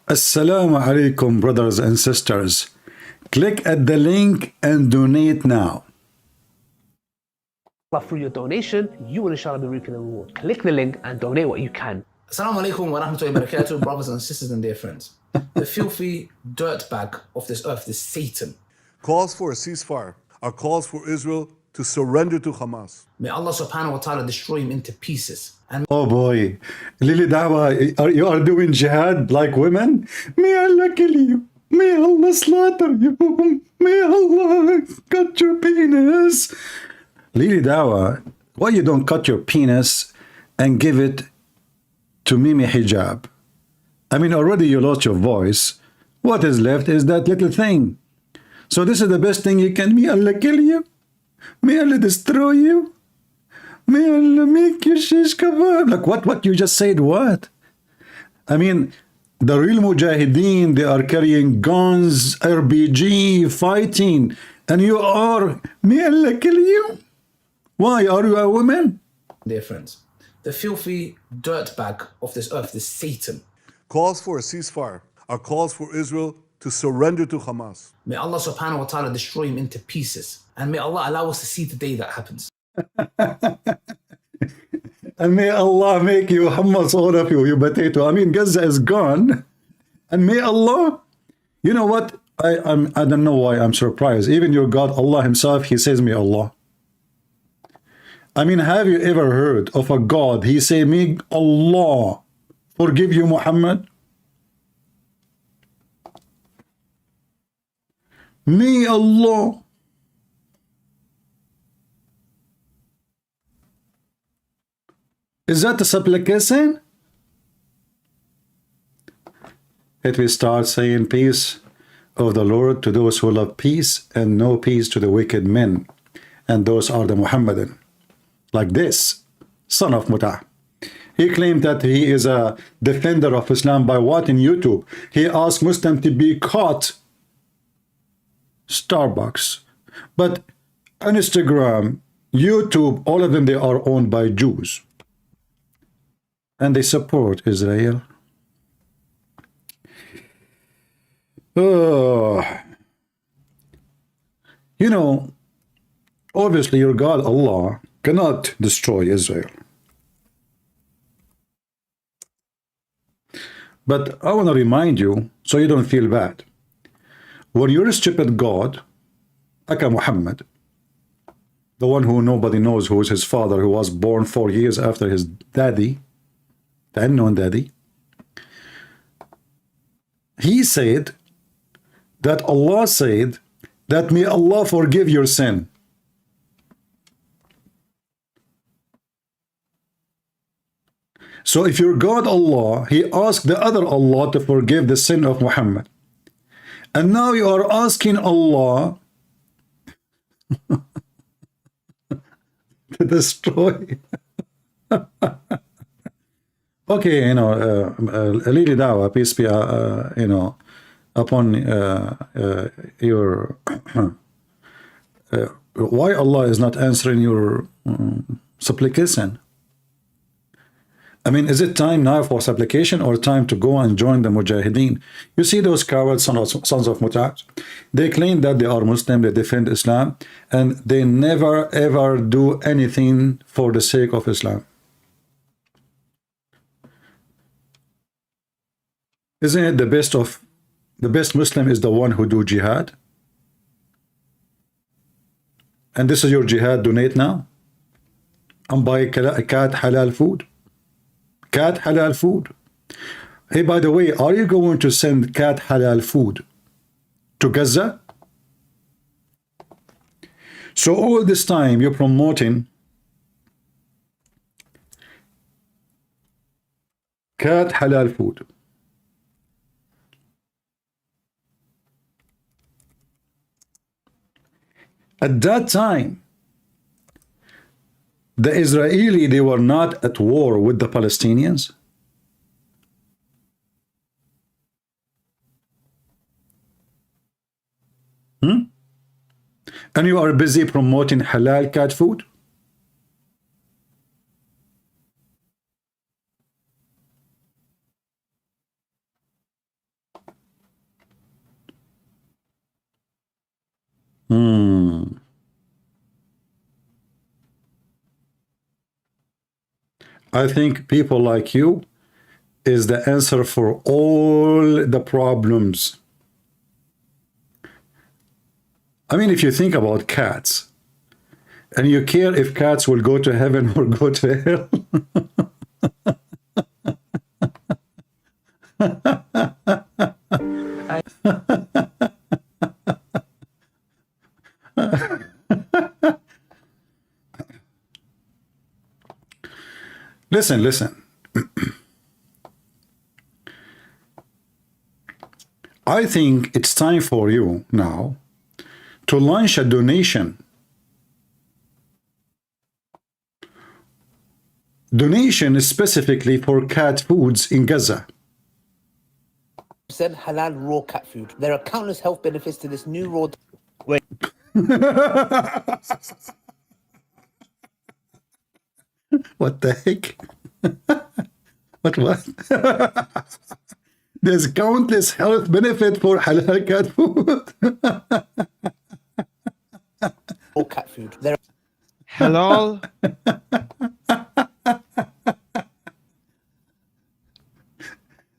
Assalamu alaikum, brothers and sisters. Click at the link and donate now. Through your donation, you will inshallah be reaping the reward. Click the link and donate what you can. Assalamu alaikum wa rahmatullahi wa barakatuh, brothers and sisters and dear friends. The filthy dirtbag of this earth is Satan. Calls for a ceasefire are calls for Israel to surrender to Hamas. May Allah subhanahu wa ta'ala destroy him into pieces. And Oh boy, Lily Dawah, you are doing jihad like women? May Allah kill you. May Allah slaughter you. May Allah cut your penis. Lily Dawah, why you don't cut your penis and give it to Mimi Hijab? I mean, already you lost your voice. What is left is that little thing. So this is the best thing you can. May Allah kill you. May Allah destroy you. May Allah make your shish kebab. Like what you just said, what? I mean, the real mujahideen, they are carrying guns, RPG, fighting. And you are, may Allah kill you. Why? Are you a woman? dear friends, the filthy dirtbag of this earth is Satan. Calls for a ceasefire are calls for Israel to surrender to Hamas. May Allah subhanahu wa ta'ala destroy him into pieces. And may Allah allow us to see the day that happens. And may Allah make you hummus, all of you, you potato. I mean, Gaza is gone. And may Allah, you know what? I don't know why I'm surprised. Even your God, Allah himself, he says, may Allah. I mean, have you ever heard of a God, he say, may Allah forgive you, Muhammad? May Allah. Is that a supplication? It will start saying peace of the Lord to those who love peace and no peace to the wicked men. And those are the Muhammadan. Like this, son of Mutah. He claimed that he is a defender of Islam by what in YouTube? He asked Muslim to boycott Starbucks. But on Instagram, YouTube, all of them, they are owned by Jews. And they support Israel. You know, obviously your God, Allah, cannot destroy Israel. But I want to remind you, so you don't feel bad. When your stupid God, Aka Muhammad, the one who nobody knows who is his father, who was born 4 years after his daddy, the unknown daddy, he said that Allah said that may Allah forgive your sin. So if your God Allah, he asked the other Allah to forgive the sin of Muhammad. And now you are asking Allah to destroy. Okay, you know, Lily Dawah, peace be, you know, upon your, why Allah is not answering your supplication? I mean, is it time now for supplication or time to go and join the Mujahideen? You see those coward sons of Mutah? They claim that they are Muslim, they defend Islam, and they never ever do anything for the sake of Islam. Isn't it the best Muslim is the one who do jihad? And this is your jihad, donate now. And buy cat halal food. Cat halal food. Hey, by the way, are you going to send cat halal food to Gaza? So all this time you're promoting cat halal food. At that time, the Israeli, they were not at war with the Palestinians. And you are busy promoting halal cat food? I think people like you is the answer for all the problems. I mean, if you think about cats, and you care if cats will go to heaven or go to hell. Listen. I think it's time for you now to launch a donation. Donation specifically for cat foods in Gaza. Halal raw cat food. There are countless health benefits to this new raw. Wait. What the heck? What? There's countless health benefit for halal cat food. Raw cat food. There are Halal.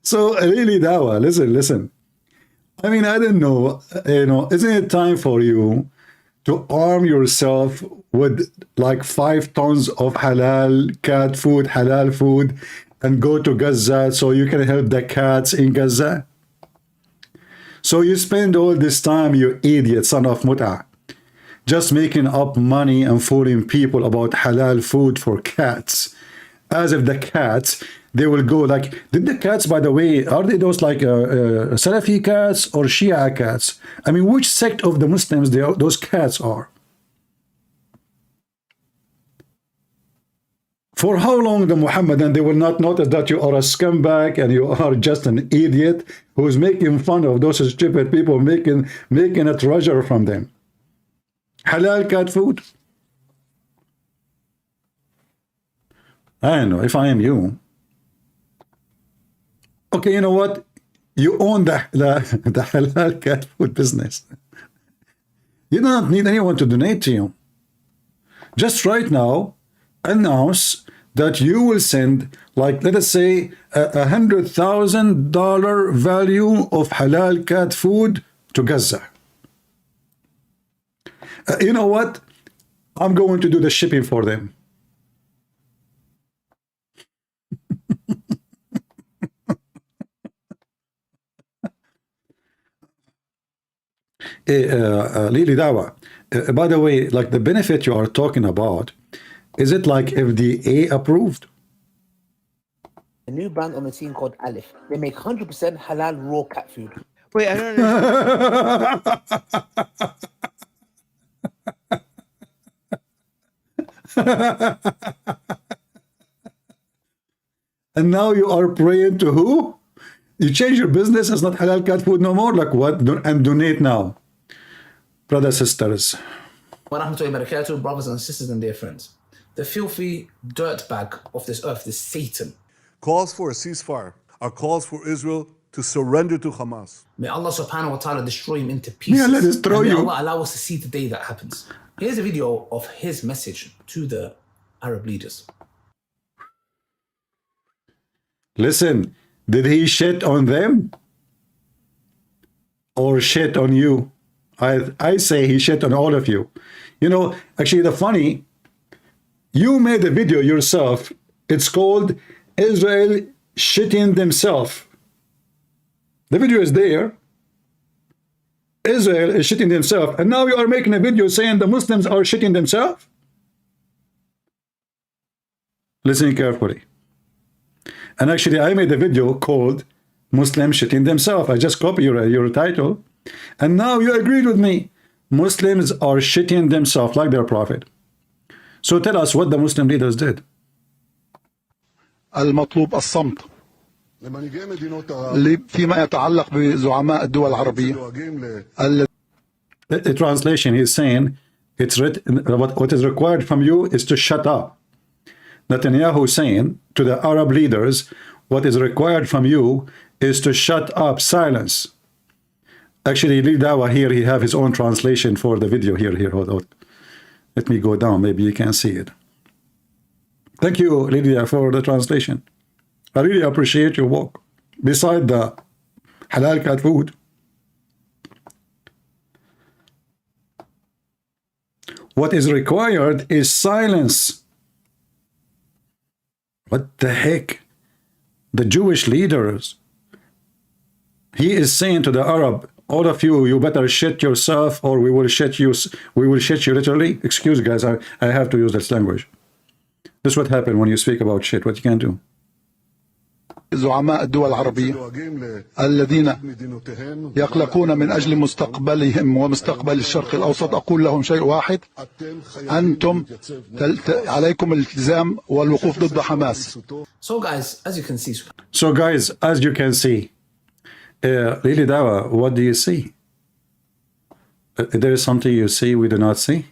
So really, Dawah, listen. I mean, I don't know, isn't it time for you to arm yourself with like 5 tons of halal food, and go to Gaza so you can help the cats in Gaza? So you spend all this time, you idiot son of Mut'a, just making up money and fooling people about halal food for cats, as if the cats, they will go like, did the cats, by the way, are they those like Salafi cats or Shia cats? I mean, which sect of the Muslims those cats are? For how long the Muhammadan, they will not notice that you are a scumbag and you are just an idiot who's making fun of those stupid people, making a treasure from them. Halal cat food? I don't know, if I am you. Okay, you know what? You own the halal cat food business. You don't need anyone to donate to you. Just right now, announce that you will send, like, let us say, $100,000 value of halal cat food to Gaza. You know what? I'm going to do the shipping for them. Lili Dawah, by the way, like the benefit you are talking about, is it like FDA approved? a new brand on the scene called Alif. They make 100% halal raw cat food. Wait, I don't understand. And now you are praying to who? You change your business, it's not halal cat food no more. Like what? And donate now. Brothers, sisters. Wa rahmatullahi wa barakatuh, brothers and sisters and dear friends. The filthy dirtbag of this earth, this Satan. Calls for a ceasefire are calls for Israel to surrender to Hamas. May Allah subhanahu wa ta'ala destroy him into pieces. May Allah destroy and may you. Allah allow us to see the day that happens. Here's a video of his message to the Arab leaders. Listen, did he shit on them? Or shit on you? I say he shit on all of you. You know, actually the funny, you made a video yourself. It's called Israel shitting themselves. The video is there. Israel is shitting themselves. And now you are making a video saying the Muslims are shitting themselves? Listen carefully. And actually, I made a video called Muslims shitting themselves. I just copied your title. And now you agreed with me. Muslims are shitting themselves like their prophet. So tell us what the Muslim leaders did. المطلوب الصمت فيما يتعلق بزعماء الدول العربية. The translation is saying, it's written, what is required from you is to shut up. Netanyahu saying to the Arab leaders, what is required from you is to shut up, silence. Actually, Lil Dawah here, he have his own translation for the video here. Hold on. Let me go down. Maybe you can see it. Thank you, Lydia, for the translation. I really appreciate your work. Beside the halal cat food, what is required is silence. What the heck? The Jewish leaders, he is saying to the Arab, all of you, you better shit yourself or we will shit you. We will shit you literally. Excuse guys, I have to use this language. This is what happened when you speak about shit. What you can do. زعماء الدول العربية الذين يقلقون من أجل مستقبلهم ومستقبل الشرق الأوسط، أقول لهم شيء واحد: أنتم عليكم الالتزام والوقوف ضد حماس. So guys, as you can see, Really, Dawah, what do you see? There is something you see we do not see.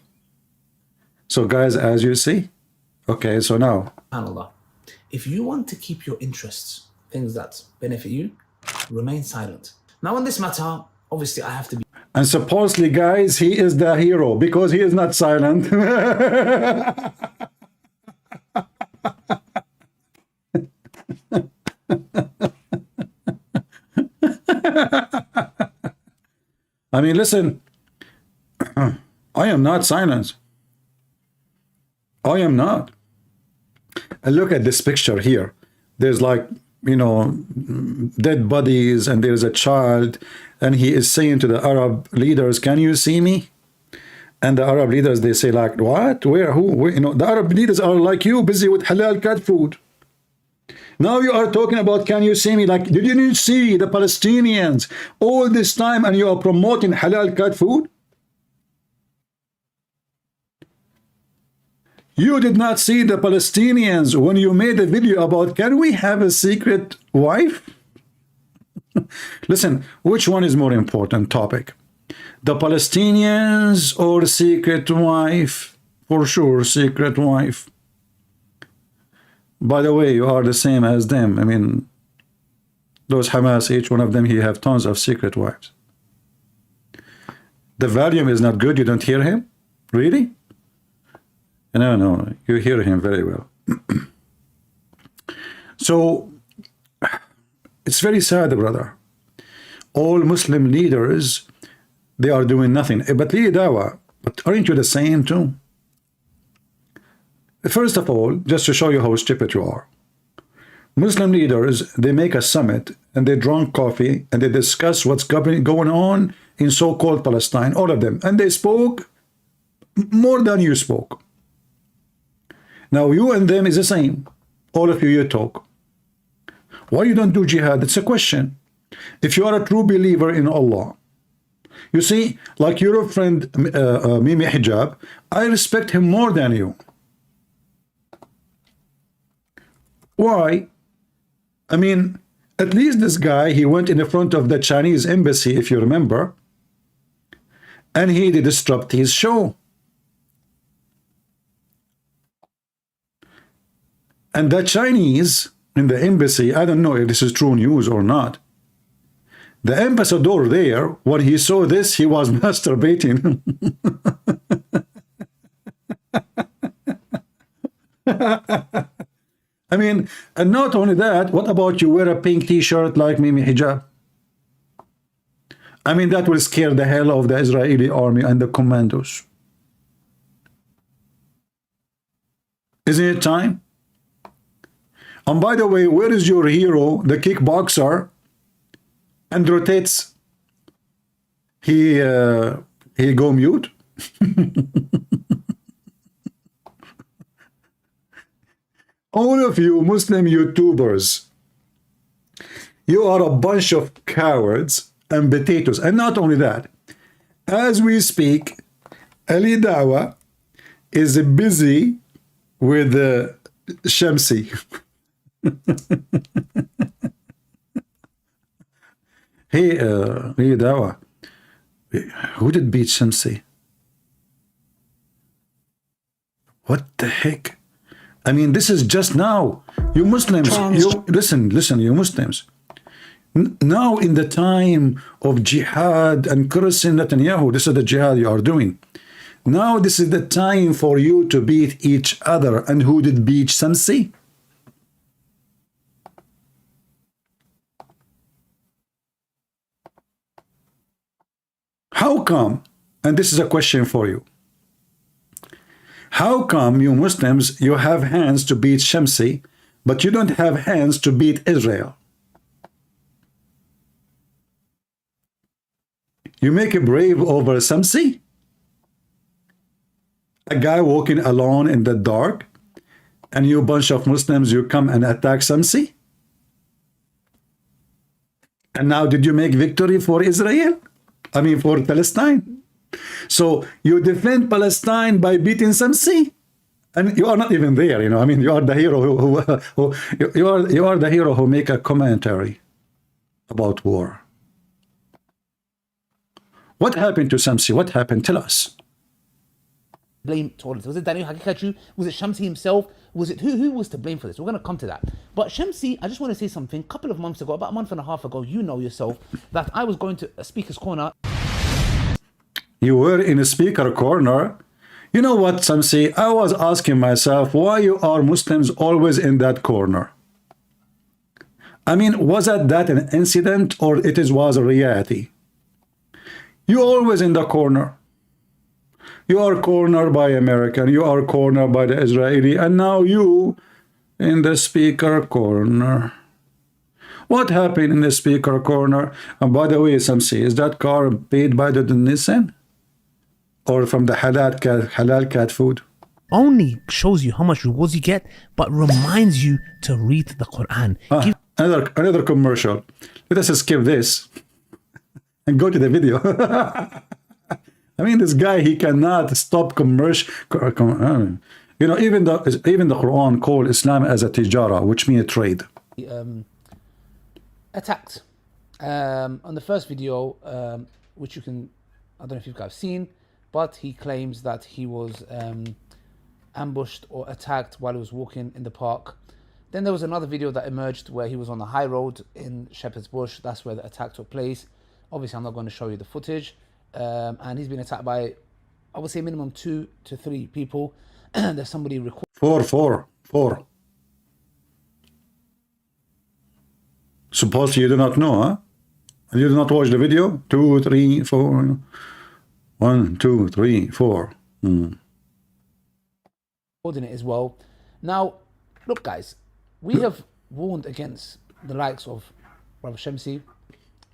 So guys, as you see, okay, so now, subhanAllah, if you want to keep your interests, things that benefit you, remain silent. Now on this matter, obviously I have to be. and supposedly, guys, he is the hero because he is not silent. I mean, listen, I am not silent. I am not. And look at this picture here. There's like, you know, dead bodies, and there's a child, and he is saying to the Arab leaders, can you see me? And the Arab leaders, they say like, what? Where? Who? Where? You know, the Arab leaders are like you, busy with halal cat food. Now you are talking about, can you see me? Like, did you see the Palestinians all this time and you are promoting halal cat food? You did not see the Palestinians when you made a video about, can we have a secret wife? Listen, which one is more important topic? The Palestinians or secret wife? For sure, secret wife. By the way, you are the same as them. I mean, those Hamas, each one of them, he have tons of secret wives. The volume is not good. You don't hear him? Really? No, you hear him very well. So, it's very sad, brother. All Muslim leaders, they are doing nothing. But Li Dawah, but aren't you the same too? First of all, just to show you how stupid you are, Muslim leaders, they make a summit and they drink coffee and they discuss what's going on in so-called Palestine, all of them, and they spoke more than you spoke. Now you and them is the same. All of you talk. Why you don't do jihad? It's a question. If you are a true believer in Allah, you see, like your friend Mimi Hijab, I respect him more than you. Why? I mean, at least this guy, he went in the front of the Chinese embassy, if you remember, and he disrupted his show. And the Chinese in the embassy, I don't know if this is true news or not, the ambassador there, when he saw this, he was masturbating. I mean, and not only that, what about you wear a pink t-shirt like Mimi Hijab? I mean, that will scare the hell of the Israeli army and the commandos. Isn't it time? And by the way, where is your hero, the kickboxer, and rotates? He go mute? All of you Muslim YouTubers, you are a bunch of cowards and potatoes. And not only that, as we speak, Ali Dawah is busy with Shamsi. Hey, Ali Dawah, who did beat Shamsi? What the heck? I mean, this is just now. You Muslims, you listen, you Muslims. Now in the time of jihad and cursing Netanyahu, this is the jihad you are doing. Now this is the time for you to beat each other. And who did beat Shamsi? How come, and this is a question for you, how come you Muslims, you have hands to beat Shamsi, but you don't have hands to beat Israel? You make a brave over Shamsi? A guy walking alone in the dark, and you bunch of Muslims, you come and attack Shamsi? And now did you make victory for Israel? I mean for Palestine? So you defend Palestine by beating Shamsi? And you are not even there, you know. I mean, you are the hero you are the hero who make a commentary about war. What happened to Shamsi? What happened? Tell us. Blame told us. Was it Daniel Hakikachu? Was it Shamsi himself? Was it who was to blame for this? We're going to come to that. But Shamsi, I just want to say something. A couple of months ago, about a month and a half ago, you know yourself that I was going to a speaker's corner. You were in a speaker corner. You know what, Shamsi? I was asking myself why you are Muslims always in that corner. I mean, was that an incident or was a reality? You always in the corner. You are cornered by American, you are cornered by the Israeli, and now you in the speaker corner. What happened in the speaker corner? And by the way, Shamsi, is that car paid by the Nissan? Or from the halal cat food? Only shows you how much rewards you get, but reminds you to read the Quran. Another commercial. Let us skip this and go to the video. I mean, this guy, he cannot stop commercial. You know, even the Quran called Islam as a tijara, which means trade. Attacked on the first video, which you can, I don't know if you guys have seen, but he claims that he was ambushed or attacked while he was walking in the park. Then there was another video that emerged where he was on the high road in Shepherd's Bush. That's where the attack took place. Obviously, I'm not going to show you the footage. And he's been attacked by, I would say, minimum 2 to 3 people. There's somebody recording. Four. Suppose you do not know, huh? You do not watch the video? 2, 3, 4. 1, 2, 3, 4. It as well. Now, look, guys, we have warned against the likes of Brother Shamsi,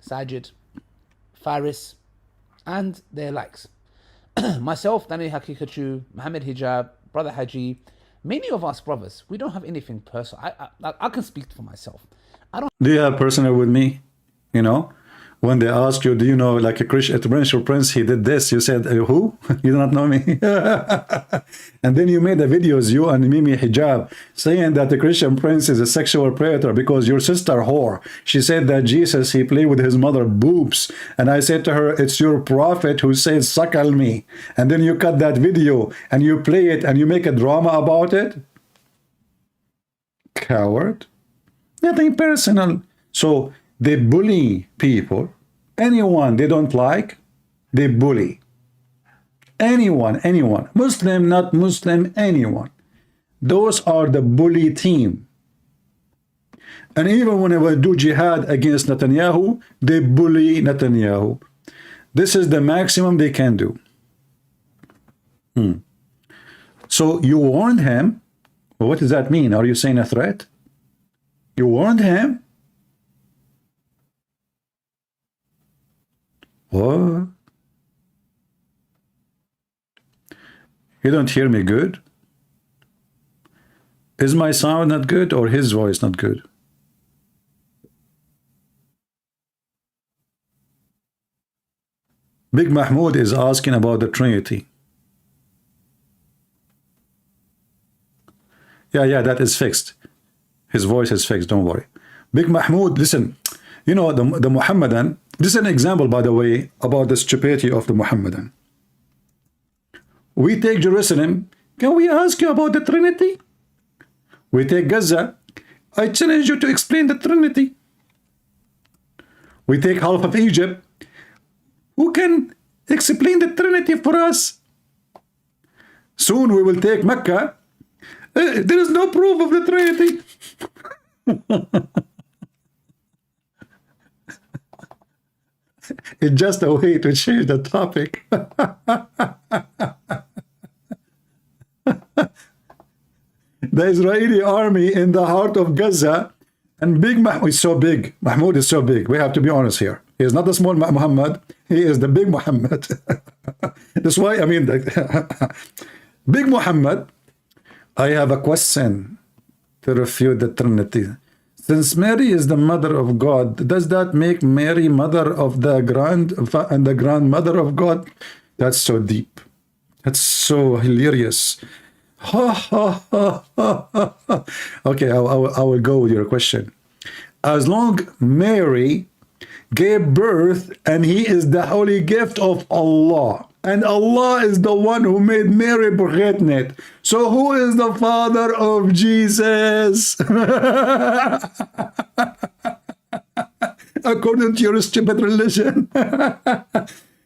Sajid, Faris, and their likes. Myself, Daniel Hakikachu, Muhammad Hijab, Brother Haji, many of us brothers, we don't have anything personal. I can speak for myself. Do you have personal with me? You know, when they ask you, do you know, like a Christian prince, he did this, you said, who? You do not know me. And then you made the videos, you and Mimi Hijab, saying that the Christian prince is a sexual predator because your sister whore. She said that Jesus, he played with his mother boobs. And I said to her, it's your prophet who says, suckle me. And then you cut that video and you play it and you make a drama about it. Coward. Nothing personal. So they bully people. Anyone they don't like, they bully. Anyone. Muslim, not Muslim, anyone. Those are the bully team. And even when they do jihad against Netanyahu, they bully Netanyahu. This is the maximum they can do. So you warned him. Well, what does that mean? Are you saying a threat? You warned him? What? You don't hear me good? Is my sound not good or his voice not good? Big Mahmoud is asking about the Trinity. Yeah, that is fixed. His voice is fixed, don't worry. Big Mahmoud, listen, you know, the Muhammadan, this is an example, by the way, about the stupidity of the Muhammadan. We take Jerusalem, can we ask you about the Trinity? We take Gaza, I challenge you to explain the Trinity. We take half of Egypt. Who can explain the Trinity for us? Soon we will take Mecca. There is no proof of the Trinity. It's just a way to change the topic. The Israeli army in the heart of Gaza, and Big Mahmoud is so big. Mahmoud is so big. We have to be honest here. He is not the small Muhammad. He is the big Muhammad. That's why, I mean, Big Muhammad, I have a question to refute the Trinity. Since Mary is the mother of God, does that make Mary mother of the grandmother of God? That's so deep. That's so hilarious. Okay, I will go with your question. As long Mary gave birth and he is the holy gift of Allah, and Allah is the one who made Mary pregnant. So who is the father of Jesus? According to your stupid religion.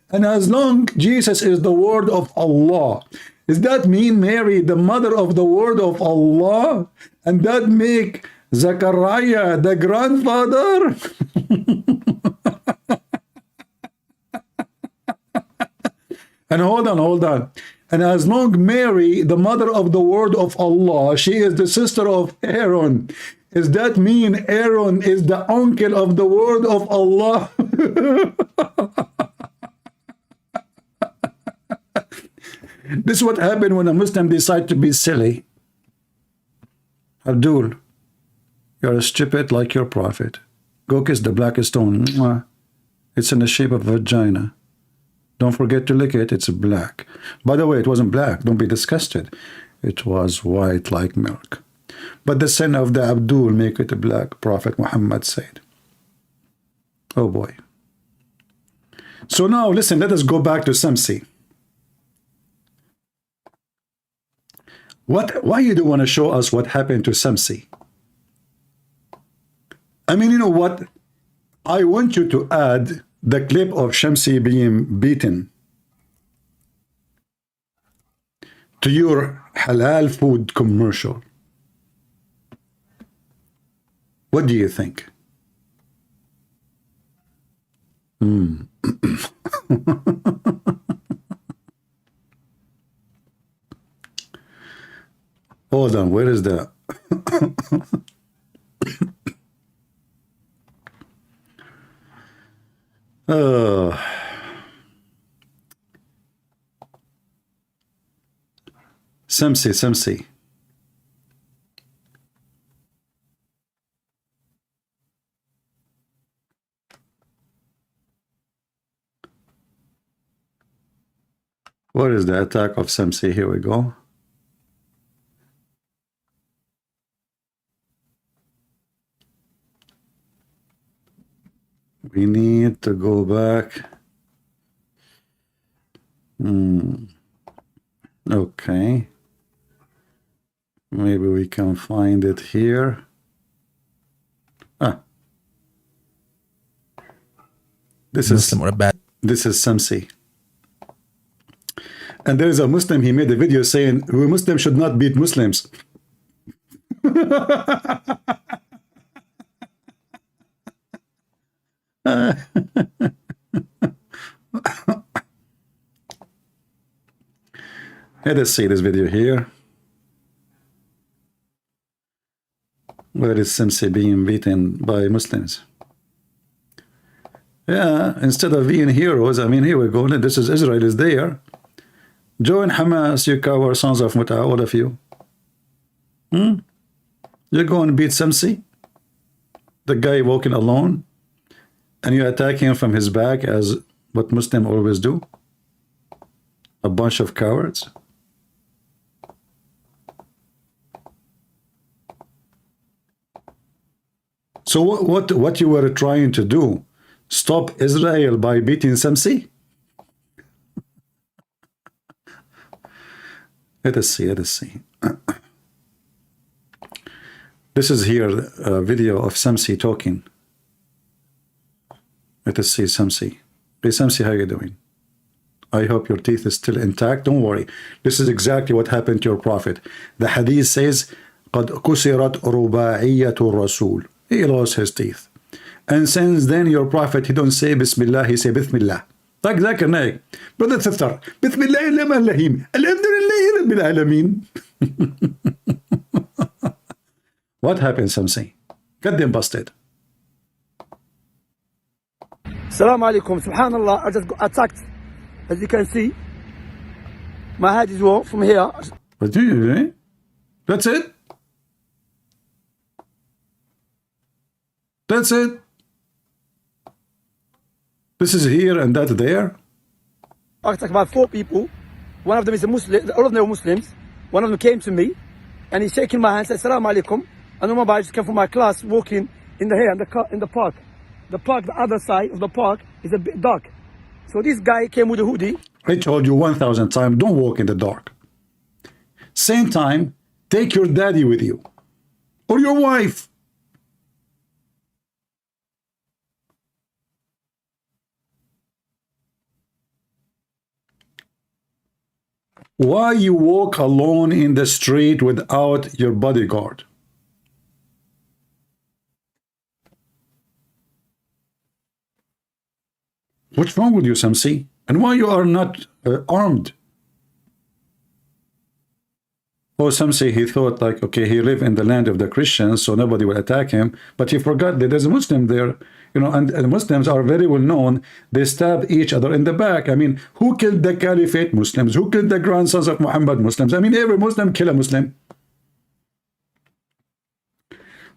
And as long Jesus is the word of Allah, does that mean Mary the mother of the word of Allah? And that make Zechariah the grandfather? And hold on. And as long Mary, the mother of the word of Allah, she is the sister of Aaron, does that mean Aaron is the uncle of the word of Allah? This is what happened when a Muslim decides to be silly. Abdul, you're stupid like your prophet. Go kiss the blackest stone. It's in the shape of a vagina. Don't forget to lick it. It's black. By the way, it wasn't black. Don't be disgusted. It was white like milk. But the sin of the Abdul make it black, Prophet Muhammad said. Oh boy. So now, listen, let us go back to Samsi. Why you don't want to show us what happened to Samsi? I mean, you know what? I want you to add the clip of Shamsi being beaten to your halal food commercial. What do you think? Hold on, where is the... Samsi. What is the attack of Samsi? Here we go. We need to go back. Okay. Maybe we can find it here. This is Samsi. And there is a Muslim, he made a video saying, we Muslims should not beat Muslims. Let us see this video here. Where is Samsi being beaten by Muslims? Yeah, instead of being heroes, I mean, here we go. This is Israel is there. Join Hamas, you coward sons of Muta, all of you. You go and beat Samsi, the guy walking alone, and you attack him from his back as what Muslims always do. A bunch of cowards. So what you were trying to do? Stop Israel by beating Samsi? Let us see. This is here a video of Samsi talking. Let us see Samsi. Hey Samsi, how you doing? I hope your teeth is still intact. Don't worry. This is exactly what happened to your prophet. The hadith says, قَدْ كُسِرَتْ رُبَاعِيَّةُ الرَّسُولِ. He lost his teeth. And since then your prophet, he don't say Bismillah, he say Bismillah. Like Zakir Naik. Brother sister, Bismillah ar-Rahman ar-Rahim. Alhamdulillah Rabbil Alameen. What happened, Samsi? Get them busted. Assalamu alaikum. Subhanallah, I just got attacked. As you can see, my head is raw from here. What do you do? That's it? That's it? This is here and that there? I attacked about 4 people. One of them is a Muslim, all of them are Muslims. One of them came to me and he's shaking my hand, said, Assalamu alaikum. And I just came from my class walking in the here in the park. The park, the other side of the park is a bit dark. So this guy came with a hoodie. I told you 1,000 times, don't walk in the dark. Same time, take your daddy with you. Or your wife. Why you walk alone in the street without your bodyguard? What's wrong with you, Samsi? And why you are not armed? Oh, Samsi, he thought like, okay, he lived in the land of the Christians, so nobody will attack him. But he forgot that there's a Muslim there, you know, and Muslims are very well known. They stab each other in the back. I mean, who killed the Caliphate? Muslims. Who killed the grandsons of Muhammad? Muslims. I mean, every Muslim kill a Muslim.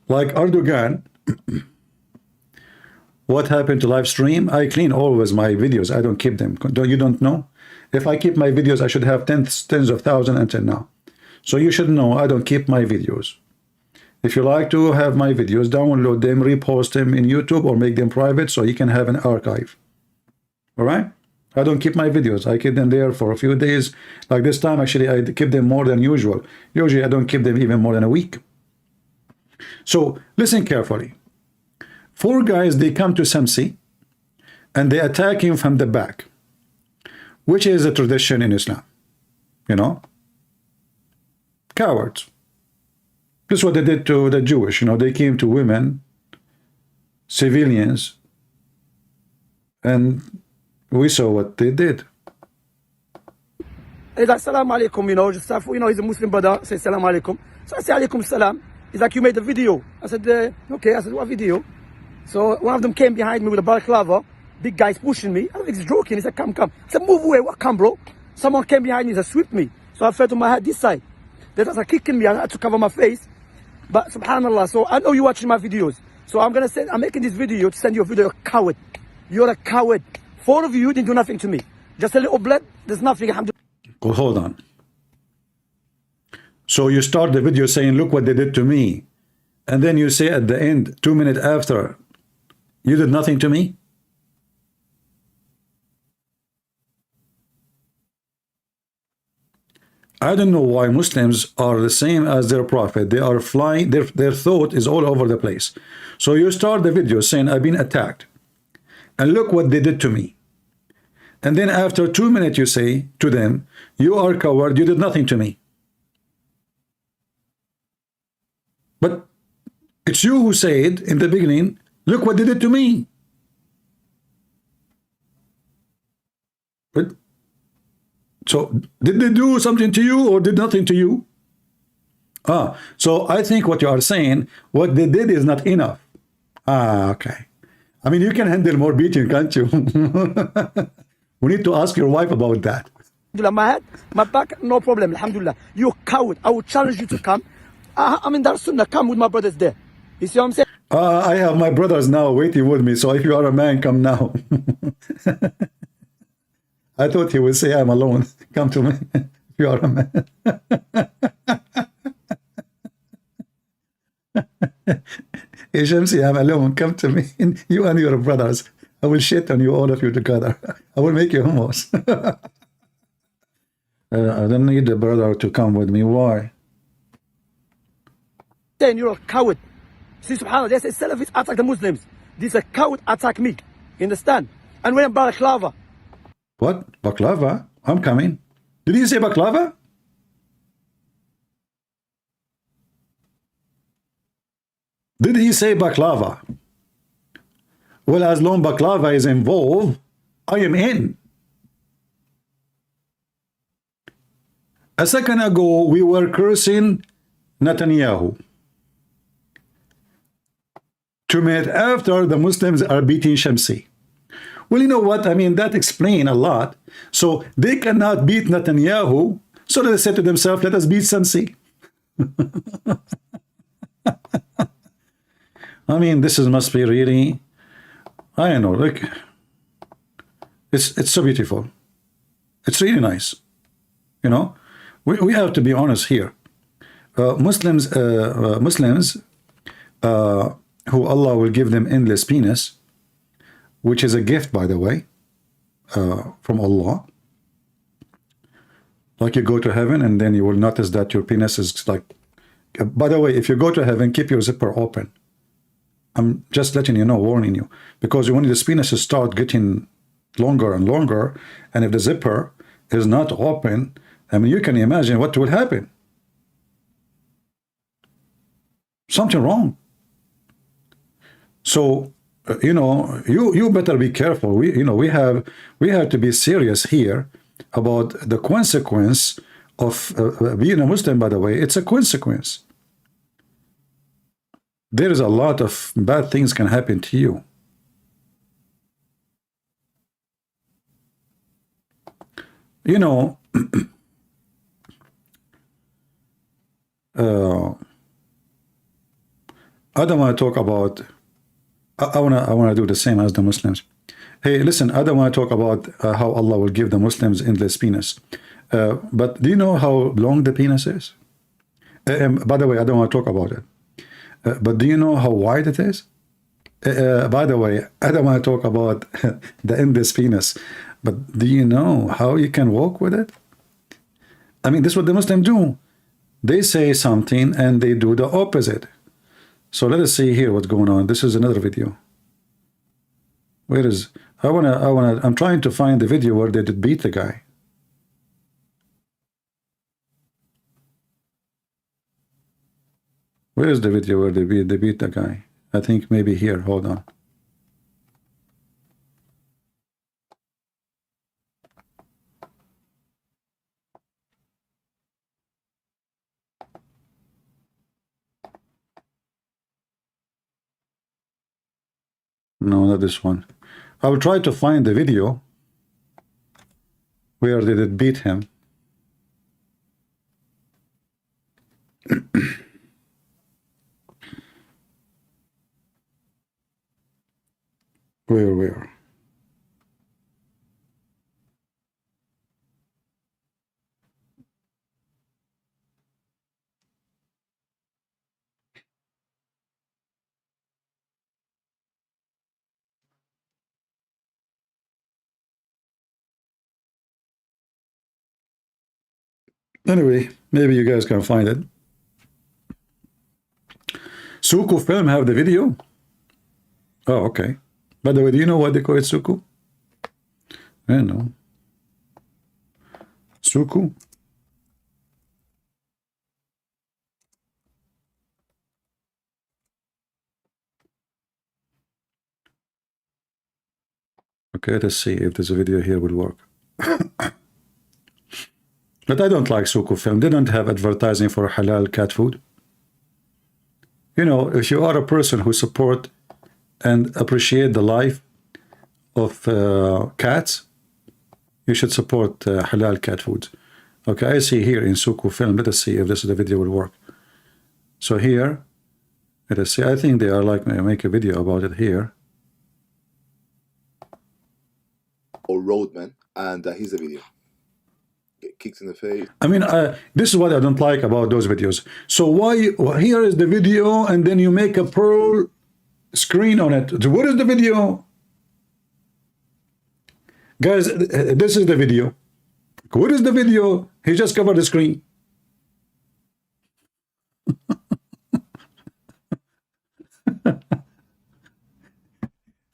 Like Erdogan. What happened to live stream? I clean always my videos. I don't keep them. You don't know? If I keep my videos, I should have tens of thousands until now. So you should know I don't keep my videos. If you like to have my videos, download them, repost them in YouTube, or make them private so you can have an archive. All right? I don't keep my videos. I keep them there for a few days. Like this time, actually, I keep them more than usual. Usually, I don't keep them even more than a week. So listen carefully. 4 guys, they come to Samsi and they attack him from the back, which is a tradition in Islam. You know? Cowards. This is what they did to the Jewish. You know, they came to women, civilians, and we saw what they did. He's like, Assalamu alaikum, you know, just stuff, you know, he's a Muslim brother, says Assalamu alaikum. So I say, alaikum salam. He's like, you made a video. I said, okay. I said, what video? So one of them came behind me with a balaclava. Big guy's pushing me. I don't think he's joking. He said, come. I said, move away. What, come, bro? Someone came behind me and swept me. So I fell to my head this side. They started kicking me. I had to cover my face. But subhanallah, so I know you're watching my videos. So I'm making this video to send you a video. You're a coward. You're a coward. 4 of you didn't do nothing to me. Just a little blood. There's nothing. Well, hold on. So you start the video saying, look what they did to me. And then you say at the end, 2 minutes after, you did nothing to me? I don't know why Muslims are the same as their prophet. They are flying, their thought is all over the place. So you start the video saying, I've been attacked. And look what they did to me. And then after 2 minutes you say to them, you are a coward, you did nothing to me. But it's you who said in the beginning, look what they did to me. But, so did they do something to you or did nothing to you? So I think what you are saying, what they did is not enough. Okay. I mean, you can handle more beating, can't you? We need to ask your wife about that. My head, my back, no problem. Alhamdulillah. You coward. I will challenge you to come. I'm in Dar Sunnah. Come with my brothers there. You see what I'm saying? I have my brothers now waiting with me. So if you are a man, come now. I thought he would say, I'm alone. Come to me if you are a man. Hey, Shamsi, I'm alone. Come to me. You and your brothers. I will shit on you, all of you together. I will make you hummus. I don't need the brother to come with me. Why? Then you're a coward. See, subhanAllah, they say Salafis attack the Muslims. This a coward attack me. You understand? And wearing balaclava. What? Baklava? I'm coming. Did he say baklava? Did he say baklava? Well, as long baklava is involved, I am in. A second ago, we were cursing Netanyahu. 2 minutes after, the Muslims are beating Shamsi. Well, you know what? I mean, that explains a lot. So they cannot beat Netanyahu, so they said to themselves, let us beat Shamsi. I mean, must be really, I don't know, like, it's so beautiful. It's really nice. You know, we have to be honest here. Muslims who Allah will give them endless penis, which is a gift, by the way, from Allah. Like you go to heaven and then you will notice that your penis is like, by the way, if you go to heaven, keep your zipper open. I'm just letting you know, warning you, because when this penis start getting longer and longer, and if the zipper is not open, I mean, you can imagine what will happen. Something wrong. So, you know, you better be careful. We have to be serious here about the consequence of being a Muslim. By the way, it's a consequence. There is a lot of bad things can happen to you. You know, I don't want to talk about. I wanna do the same as the Muslims. Hey, listen, I don't want to talk about how Allah will give the Muslims endless penis. But do you know how long the penis is? By the way, I don't want to talk about it. But do you know how wide it is? By the way, I don't want to talk about the endless penis. But do you know how you can walk with it? I mean, this is what the Muslims do. They say something and they do the opposite. So let us see here what's going on. This is another video. Where is I'm trying to find the video where they did beat the guy. Where is the video where they beat the guy? I think maybe here. Hold on. No, not this one. I will try to find the video where they did beat him. Where? Anyway, maybe you guys can find it. Suku Film have the video? Oh, okay. By the way, do you know why they call it Suku? I don't know. Suku? Okay, let's see if this video here will work. But I don't like Suku Film. They don't have advertising for halal cat food. You know, if you are a person who support and appreciate the life of cats, you should support halal cat food. Okay, I see here in Suku Film. Let us see if this video will work. So here, let us see. I think they are like make a video about it here. Or Roadman, and here's the video. Get kicked in the face. I mean, this is what I don't like about those videos. So why here is the video, and then you make a pearl screen on it. What is the video? Guys, this is the video. What is the video? He just covered the screen.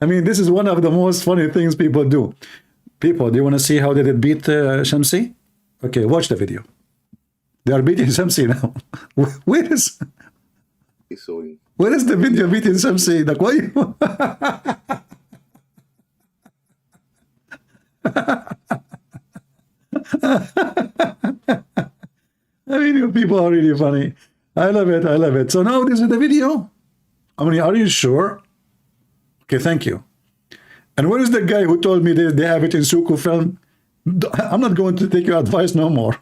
I mean, this is one of the most funny things people do. People, do you want to see how did it beat Shamsi? Okay, watch the video. They are beating Shamsi now. Where is the video beating Shamsi? Like, why? I mean, you people are really funny. I love it. I love it. So now this is the video. I mean, are you sure? Okay, thank you. And where is the guy who told me they have it in Suku film? I'm not going to take your advice no more.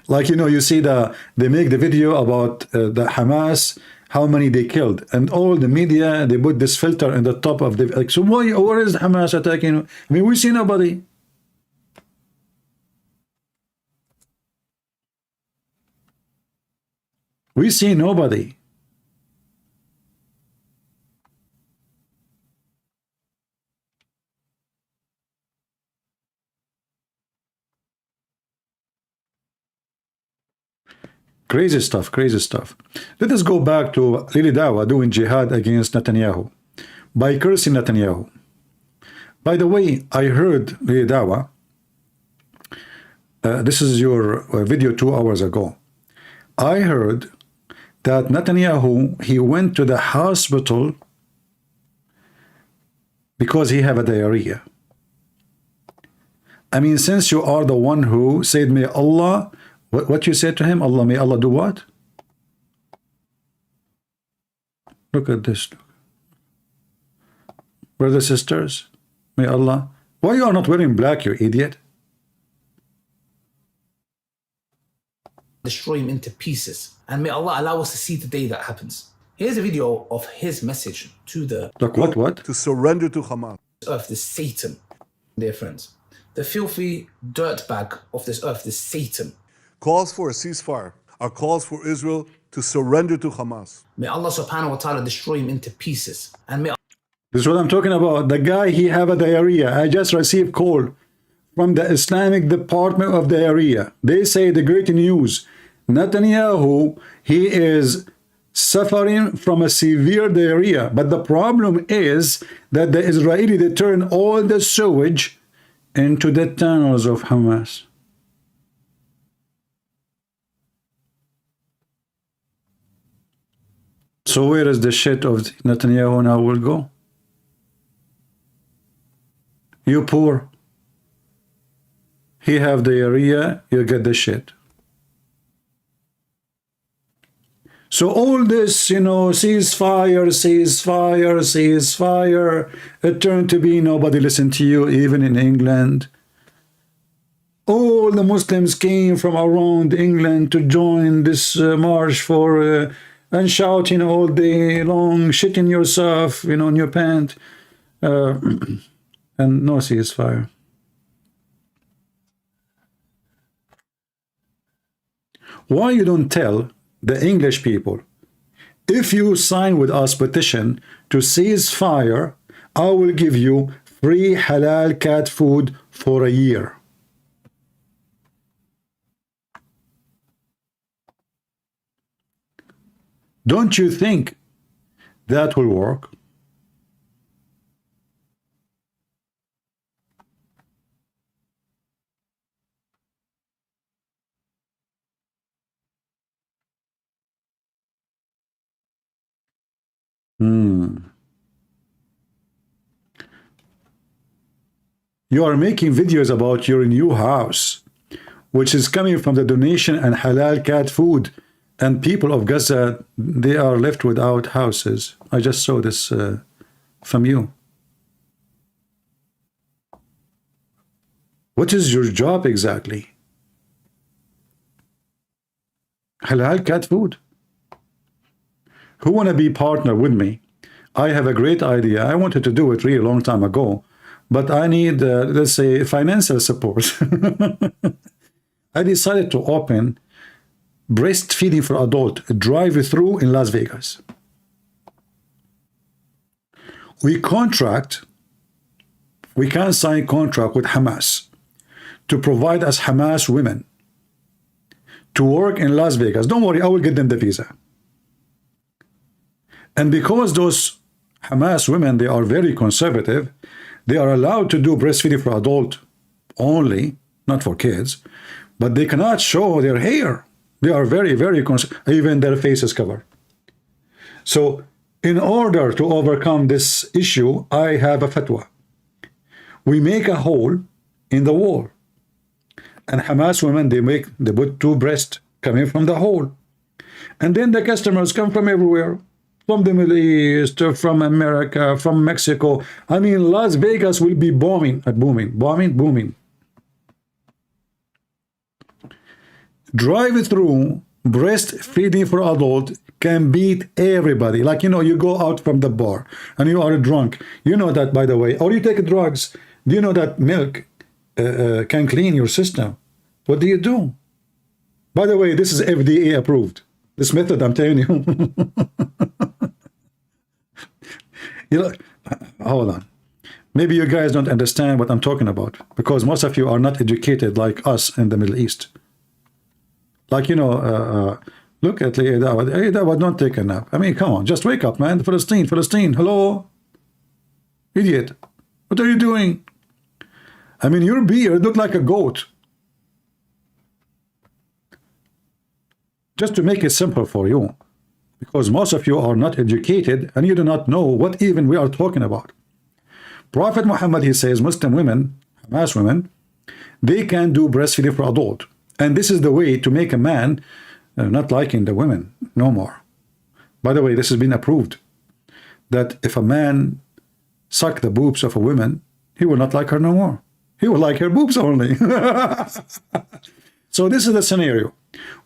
Like, you know, you see they make the video about the Hamas, how many they killed, and all the media, they put this filter in the top of the, like, so why, where is Hamas attacking? I mean, we see nobody. We see nobody. Crazy stuff, crazy stuff. Let us go back to Lili Dawah doing jihad against Netanyahu by cursing Netanyahu. By the way, I heard Lili Dawah, this is your video 2 hours ago. I heard that Netanyahu, he went to the hospital because he have a diarrhea. I mean, since you are the one who said, may Allah, what you said to him, Allah, may Allah do what? Look at this. Brothers, sisters, may Allah, why you are not wearing black, you idiot? Destroy him into pieces. And may Allah allow us to see the day that happens. Here's a video of his message to the Look, what? To surrender to Hamas. earth, this Satan, dear friends. The filthy dirtbag of this earth, this Satan. Calls for a ceasefire are calls for Israel to surrender to Hamas. May Allah subhanahu wa ta'ala destroy him into pieces. And may This is what I'm talking about. The guy, he have a diarrhea. I just received call from the Islamic Department of Diarrhea. They say the great news. Netanyahu, he is suffering from a severe diarrhea. But the problem is that the Israeli, they turn all the sewage into the tunnels of Hamas. So where is the shit of Netanyahu now will go? You poor. He have diarrhea, you get the shit. So all this, you know, ceasefire, it turned to be nobody listened to you, even in England. All the Muslims came from around England to join this march for, and shouting all day long, shitting yourself, you know, in your pant, and no ceasefire. Why you don't tell the English people, if you sign with us petition to cease fire, I will give you free halal cat food for a year. Don't you think that will work? You are making videos about your new house, which is coming from the donation and halal cat food, and people of Gaza, they are left without houses. I just saw this from you. What is your job exactly? Halal cat food. Who want to be partner with me? I have a great idea. I wanted to do it really a long time ago, but I need, let's say, financial support. I decided to open breastfeeding for adult drive-through in Las Vegas. We can sign contract with Hamas to provide us Hamas women to work in Las Vegas. Don't worry, I will get them the visa. And because those Hamas women, they are very conservative, they are allowed to do breastfeeding for adult only, not for kids, but they cannot show their hair. They are very, very even their face is covered. So in order to overcome this issue, I have a fatwa. We make a hole in the wall, and Hamas women, they put two breasts coming from the hole, and then the customers come from everywhere, from the Middle East, from America, from Mexico. I mean, Las Vegas will be booming. Drive-through breastfeeding for adult can beat everybody. Like, you know, you go out from the bar and you are drunk. You know that, by the way. Or you take drugs. Do you know that milk can clean your system? What do you do? By the way, this is FDA approved. This method, I'm telling you. You know, hold on. Maybe you guys don't understand what I'm talking about, because most of you are not educated like us in the Middle East. Like, you know, look at Dawah, don't take a nap. I mean, come on, just wake up, man. Palestine, hello? Idiot. What are you doing? I mean, your beard look like a goat. Just to make it simple for you, because most of you are not educated and you do not know what even we are talking about. Prophet Muhammad, he says, Muslim women, Hamas women, they can do breastfeeding for adult. And this is the way to make a man not liking the women no more. By the way, this has been approved, that if a man suck the boobs of a woman, he will not like her no more. He will like her boobs only. So this is the scenario.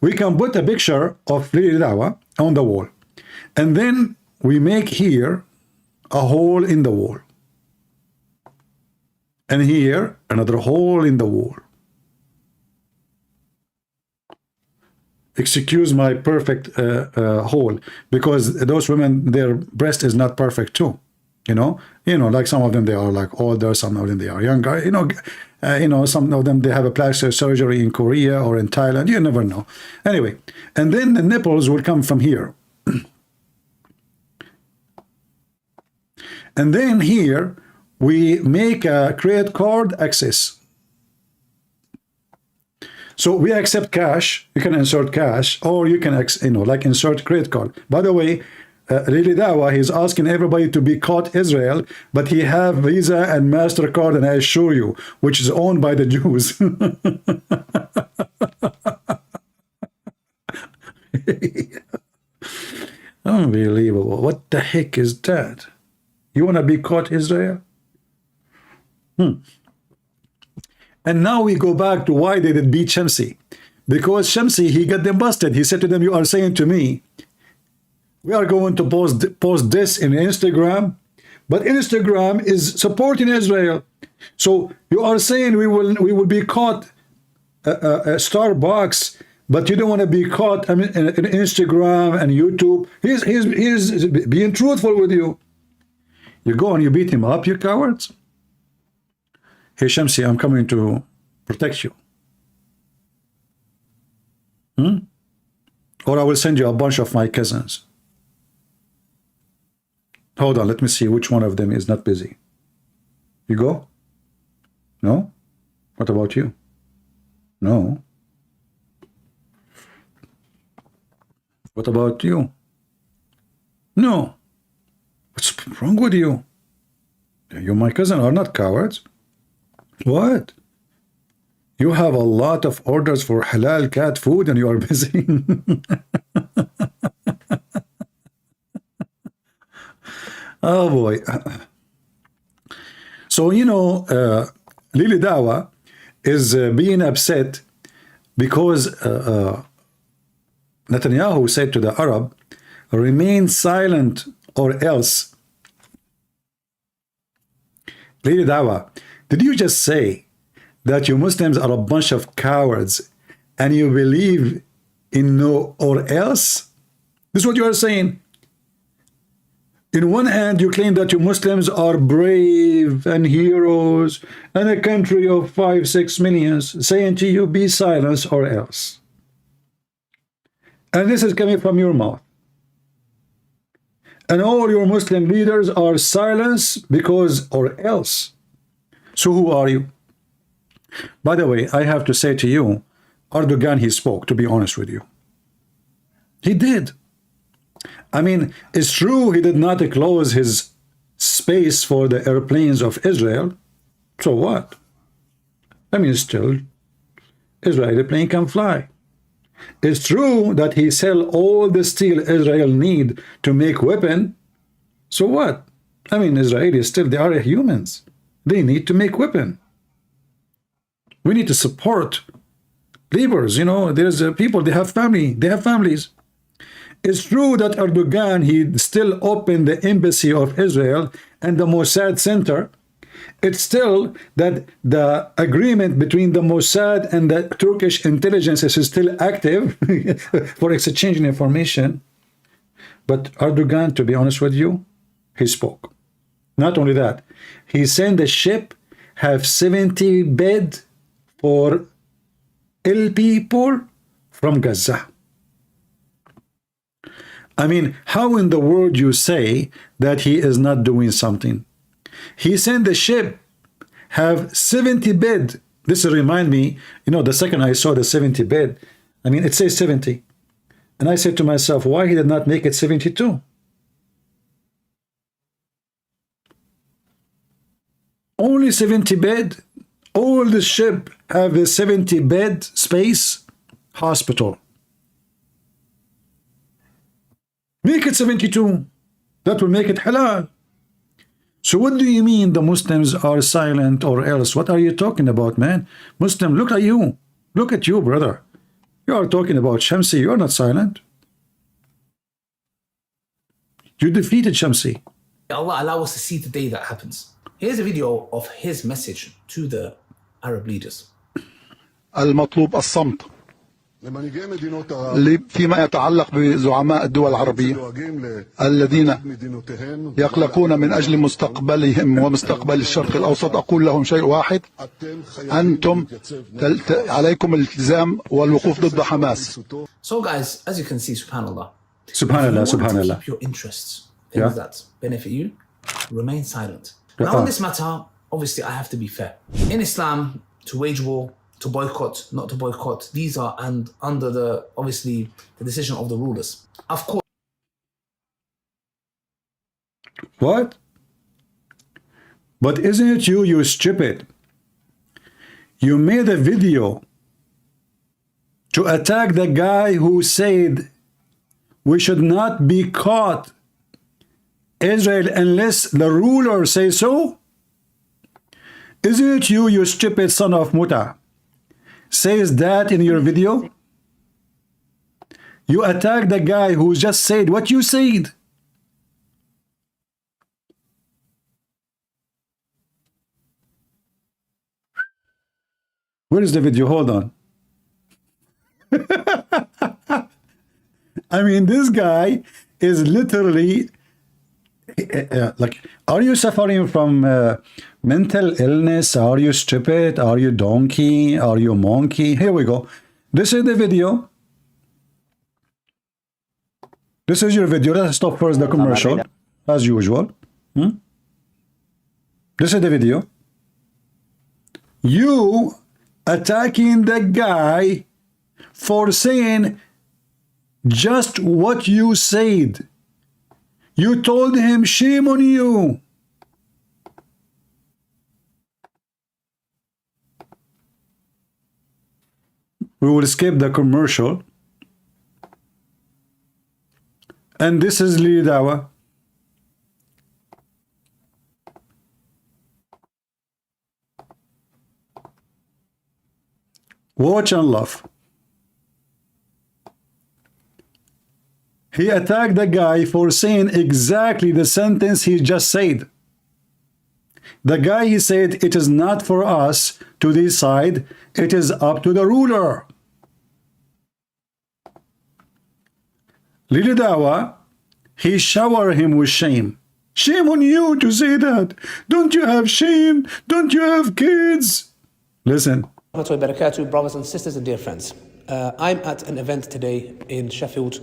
We can put a picture of Lily Dawah on the wall, and then we make here a hole in the wall, and here another hole in the wall. Excuse my perfect hole, because those women, their breast is not perfect too. You know, like some of them, they are like older, some of them they are younger. Some of them, they have a plastic surgery in Korea or in Thailand. You never know. Anyway, and then the nipples will come from here. And then here, we make a credit card access. So we accept cash. You can insert cash, or you can, like insert credit card. By the way, Lily Dawah, he's asking everybody to be caught Israel, but he have Visa and MasterCard, and I assure you, which is owned by the Jews. Unbelievable. What the heck is that? You want to be caught Israel? And now we go back to why they did beat Shamsi. Because Shamsi, he got them busted. He said to them, you are saying to me, we are going to post this in Instagram, but Instagram is supporting Israel. So you are saying we will be caught Starbucks, but you don't want to be caught in Instagram and YouTube. He's being truthful with you. You go and you beat him up, you cowards. Hey Shamsi, I'm coming to protect you. Or I will send you a bunch of my cousins. Hold on, let me see which one of them is not busy. You go? No? What about you? No. What about you? No. What's wrong with you? You, my cousin, are not cowards. What? You have a lot of orders for halal cat food and you are busy. Oh boy. So, Lily Dawah is being upset because Netanyahu said to the Arab, remain silent or else. Lily Dawah, did you just say that you Muslims are a bunch of cowards and you believe in no or else? This is what you are saying. In one hand, you claim that you Muslims are brave and heroes and a country of 5-6 millions, saying to you, be silent or else. And this is coming from your mouth. And all your Muslim leaders are silenced because or else. So who are you? By the way, I have to say to you, Erdogan, he spoke, to be honest with you. He did. I mean, it's true he did not close his space for the airplanes of Israel. So what? I mean, still, Israeli plane can fly. It's true that he sell all the steel Israel need to make weapon. So what? I mean, Israelis still, they are humans. They need to make weapon. We need to support laborers. You know, there's people, they have family, they have families. It's true that Erdogan, he still opened the embassy of Israel and the Mossad Center. It's still that the agreement between the Mossad and the Turkish intelligence is still active for exchanging information. But Erdogan, to be honest with you, he spoke. Not only that, he sent a ship, have 70 bed for ill people from Gaza. I mean, how in the world you say that he is not doing something? He sent the ship, have 70 bed. This remind me, you know, the second I saw the 70 bed, I mean, it says 70. And I said to myself, why he did not make it 72? Only 70 bed. All the ship have a 70 bed space hospital. Make it 72. That will make it halal. So what do you mean the Muslims are silent or else? What are you talking about, man? Muslim, look at you. Look at you, brother. You are talking about Shamsi. You are not silent. You defeated Shamsi. Allah allow us to see the day that happens. Here's a video of his message to the Arab leaders. المطلوب الصمت فيما يتعلق بزعماء الدول العربية الذين يقلقون من أجل مستقبلهم ومستقبل الشرق الأوسط. أقول لهم شيء واحد: أنتم عليكم الالتزام والوقوف ضد حماس. So guys, as you can see, subhanallah, Subhanallah, if you want to subhanallah. keep your interests, things that benefit you, remain silent. Now on this matter, obviously I have to be fair. In Islam, to wage war, to boycott, not to boycott, these are under the, obviously, the decision of the rulers. Of course. What? But isn't it you stupid? You made a video to attack the guy who said we should not be caught Israel unless the ruler says so? Isn't it you stupid son of Muta, says that in your video? You attack the guy who just said what you said. Where is the video? Hold on. I mean, this guy is literally like, are you suffering from mental illness? Are you stupid? Are you donkey? Are you monkey? Here we go. This is the video. This is your video. Let's stop first the commercial, as usual. This is the video. You attacking the guy for saying just what you said. You told him, shame on you. We will skip the commercial. And this is Li Dawah. Watch and laugh. He attacked the guy for saying exactly the sentence he just said. The guy, he said, it is not for us to decide, it is up to the ruler. Li Dawah, he showered him with shame. Shame on you to say that. Don't you have shame? Don't you have kids? Listen. Barakatuh, brothers and sisters and dear friends. I'm at an event today in Sheffield,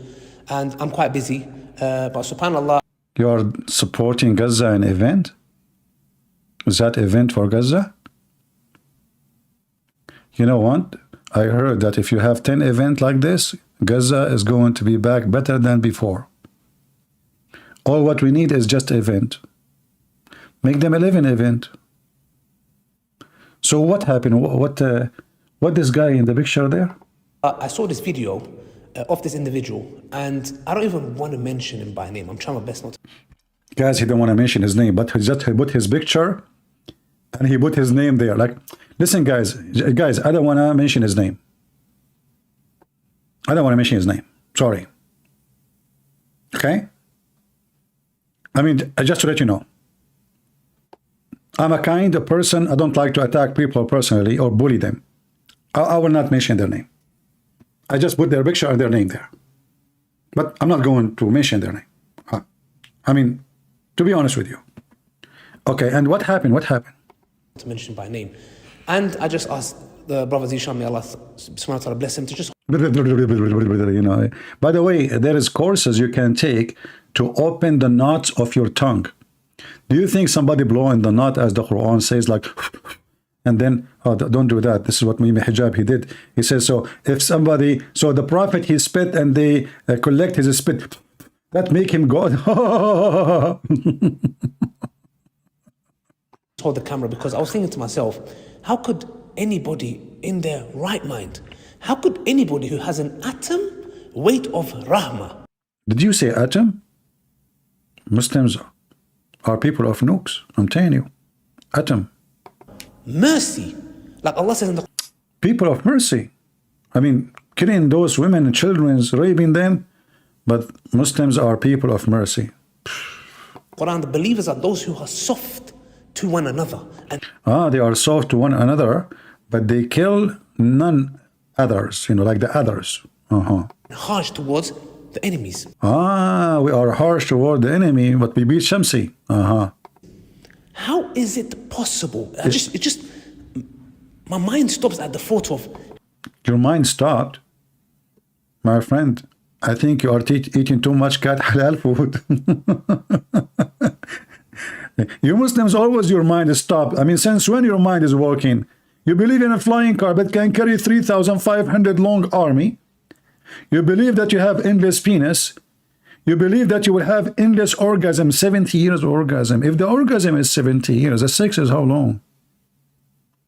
and I'm quite busy. But subhanallah, You are supporting Gaza an event? Is that event for Gaza? You know what? I heard that if you have 10 events like this, Gaza is going to be back better than before. All what we need is just event. Make them 11 event. So what happened? What this guy in the picture there? I saw this video of this individual, and I don't even want to mention him by name. I'm trying my best not to. Guys, he don't want to mention his name, but he just put his picture and he put his name there. Like, listen, guys, I don't want to mention his name. I don't want to mention his name. Sorry. Okay? I mean, just to let you know, I'm a kind of person. I don't like to attack people personally or bully them. I will not mention their name. I just put their picture and their name there. But I'm not going to mention their name. I mean, to be honest with you. Okay, and what happened? What happened? To mention by name. And I just asked the brother Zishan, may Allah subhanahu wa ta'ala bless him, to just... You know, by the way, there is courses you can take to open the knots of your tongue. Do you think somebody blowing the knot, as the Quran says, like, and then, oh, don't do that. This is what Mimi Hijab, he did. He says, so if somebody, so the Prophet, he spit and they collect his spit, that make him God. Hold the camera, because I was thinking to myself, how could anybody in their right mind, how could anybody who has an atom weight of rahmah? Did you say atom? Muslims are people of nukes. I'm telling you. Atom. Mercy. Like Allah says in the people of mercy. I mean, killing those women and children, raping them, but Muslims are people of mercy. Quran, the believers are those who are soft to one another. And they are soft to one another, but they kill none others, you know, like the others. Harsh towards the enemies. We are harsh toward the enemy, but we beat Shamsi. How is it possible? My mind stops at the thought of... Your mind stopped? My friend, I think you are eating too much cat halal food. You Muslims, always your mind is stopped. I mean, since when your mind is working? You believe in a flying car that can carry 3,500 long army. You believe that you have endless penis. You believe that you will have endless orgasm, 70 years orgasm. If the orgasm is 70 years, the sex is how long?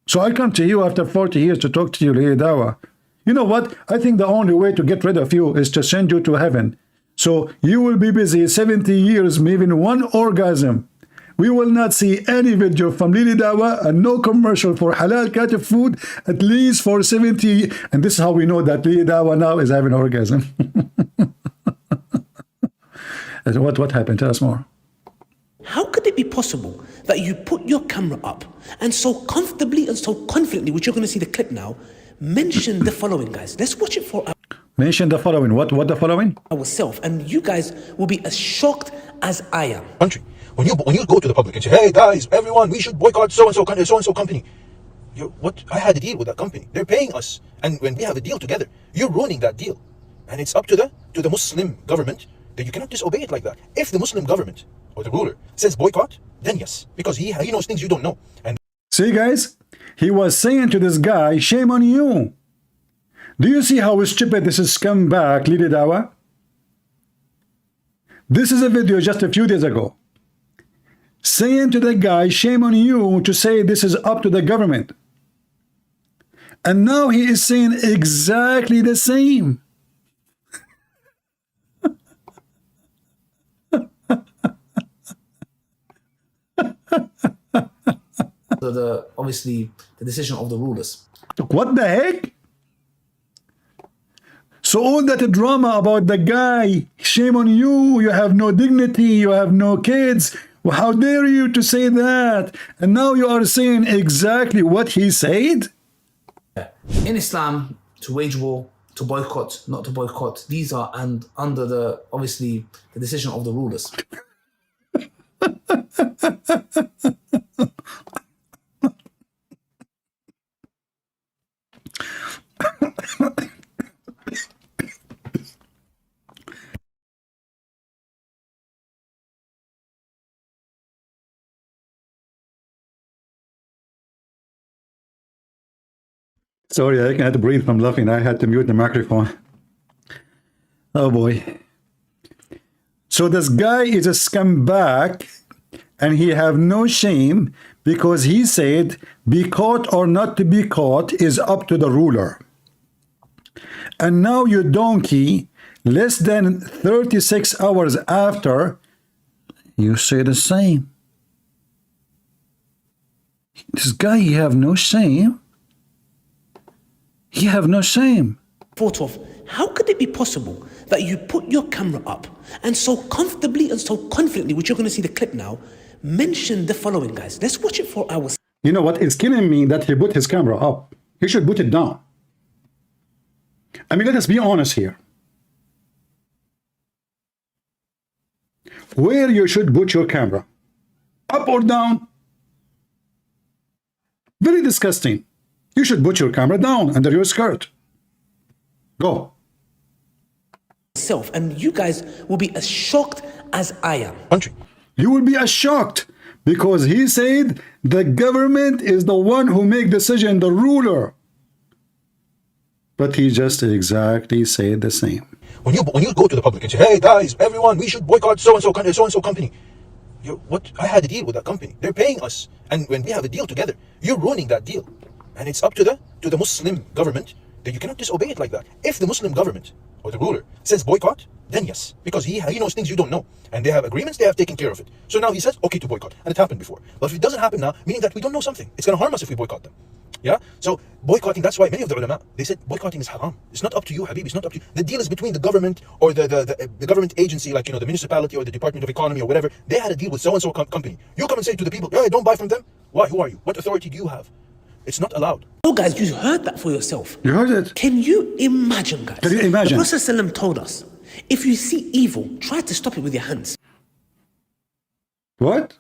So I come to you after 40 years to talk to you, Dawah. You know what? I think the only way to get rid of you is to send you to heaven. So you will be busy 70 years, maybe one orgasm. We will not see any video from Lily Dawah and no commercial for halal cat food at least for 70. And this is how we know that Lily Dawah now is having orgasm. What happened? Tell us more. How could it be possible that you put your camera up and so comfortably and so confidently, which you're going to see the clip now, mention the following, guys? Let's watch it for Mention the following. What the following? Ourselves, and you guys will be as shocked as I am. Country. When you go to the public and say, hey guys, everyone, we should boycott so-and-so company. I had a deal with that company. They're paying us. And when we have a deal together, you're ruining that deal. And it's up to the Muslim government that you cannot disobey it like that. If the Muslim government or the ruler says boycott, then yes, because he knows things you don't know. And see, guys, he was saying to this guy, shame on you. Do you see how stupid this is scumbag, Lily Dawah? This is a video just a few days ago. Saying to the guy, shame on you to say this is up to the government. And now he is saying exactly the same. Obviously the decision of the rulers. What the heck? So all that drama about the guy, shame on you, you have no dignity, you have no kids. Well, how dare you to say that? And now you are saying exactly what he said? In Islam, to wage war, to boycott, not to boycott, these are under the decision of the rulers. Sorry, I can't breathe from laughing. I had to mute the microphone. Oh boy. So this guy is a scumbag, and he have no shame because he said, be caught or not to be caught is up to the ruler. And now you donkey, less than 36 hours after, you say the same. This guy, he have no shame. He have no shame. Thought of, how could it be possible that you put your camera up and so comfortably and so confidently, which you're going to see the clip now, mention the following, guys. Let's watch it for ourselves. You know what? It's killing me that he put his camera up. He should put it down. I mean, let us be honest here. Where you should put your camera? Up or down? Very disgusting. You should put your camera down under your skirt. Go. And you guys will be as shocked as I am. Country. You will be as shocked because he said the government is the one who make decision, the ruler. But he just exactly said the same. When you go to the public and say, hey guys, everyone, we should boycott so-and-so company. What? I had a deal with that company. They're paying us. And when we have a deal together, you're ruining that deal. And it's up to the Muslim government that you cannot disobey it like that. If the Muslim government or the ruler says boycott, then yes, because he knows things you don't know, and they have agreements, they have taken care of it. So now he says okay to boycott, and it happened before. But if it doesn't happen now, meaning that we don't know something, it's going to harm us if we boycott them. Yeah. So boycotting, that's why many of the ulama, they said boycotting is haram. It's not up to you, Habib. It's not up to you. The deal is between the government or the government agency, like, you know, the municipality or the Department of Economy or whatever. They had a deal with so-and-so company. You come and say to the people, hey, don't buy from them. Why? Who are you? What authority do you have? It's not allowed. Oh, guys, you heard that for yourself. You heard it. Can you imagine, guys? Can you imagine? The Prophet ﷺ told us, if you see evil, try to stop it with your hands. What?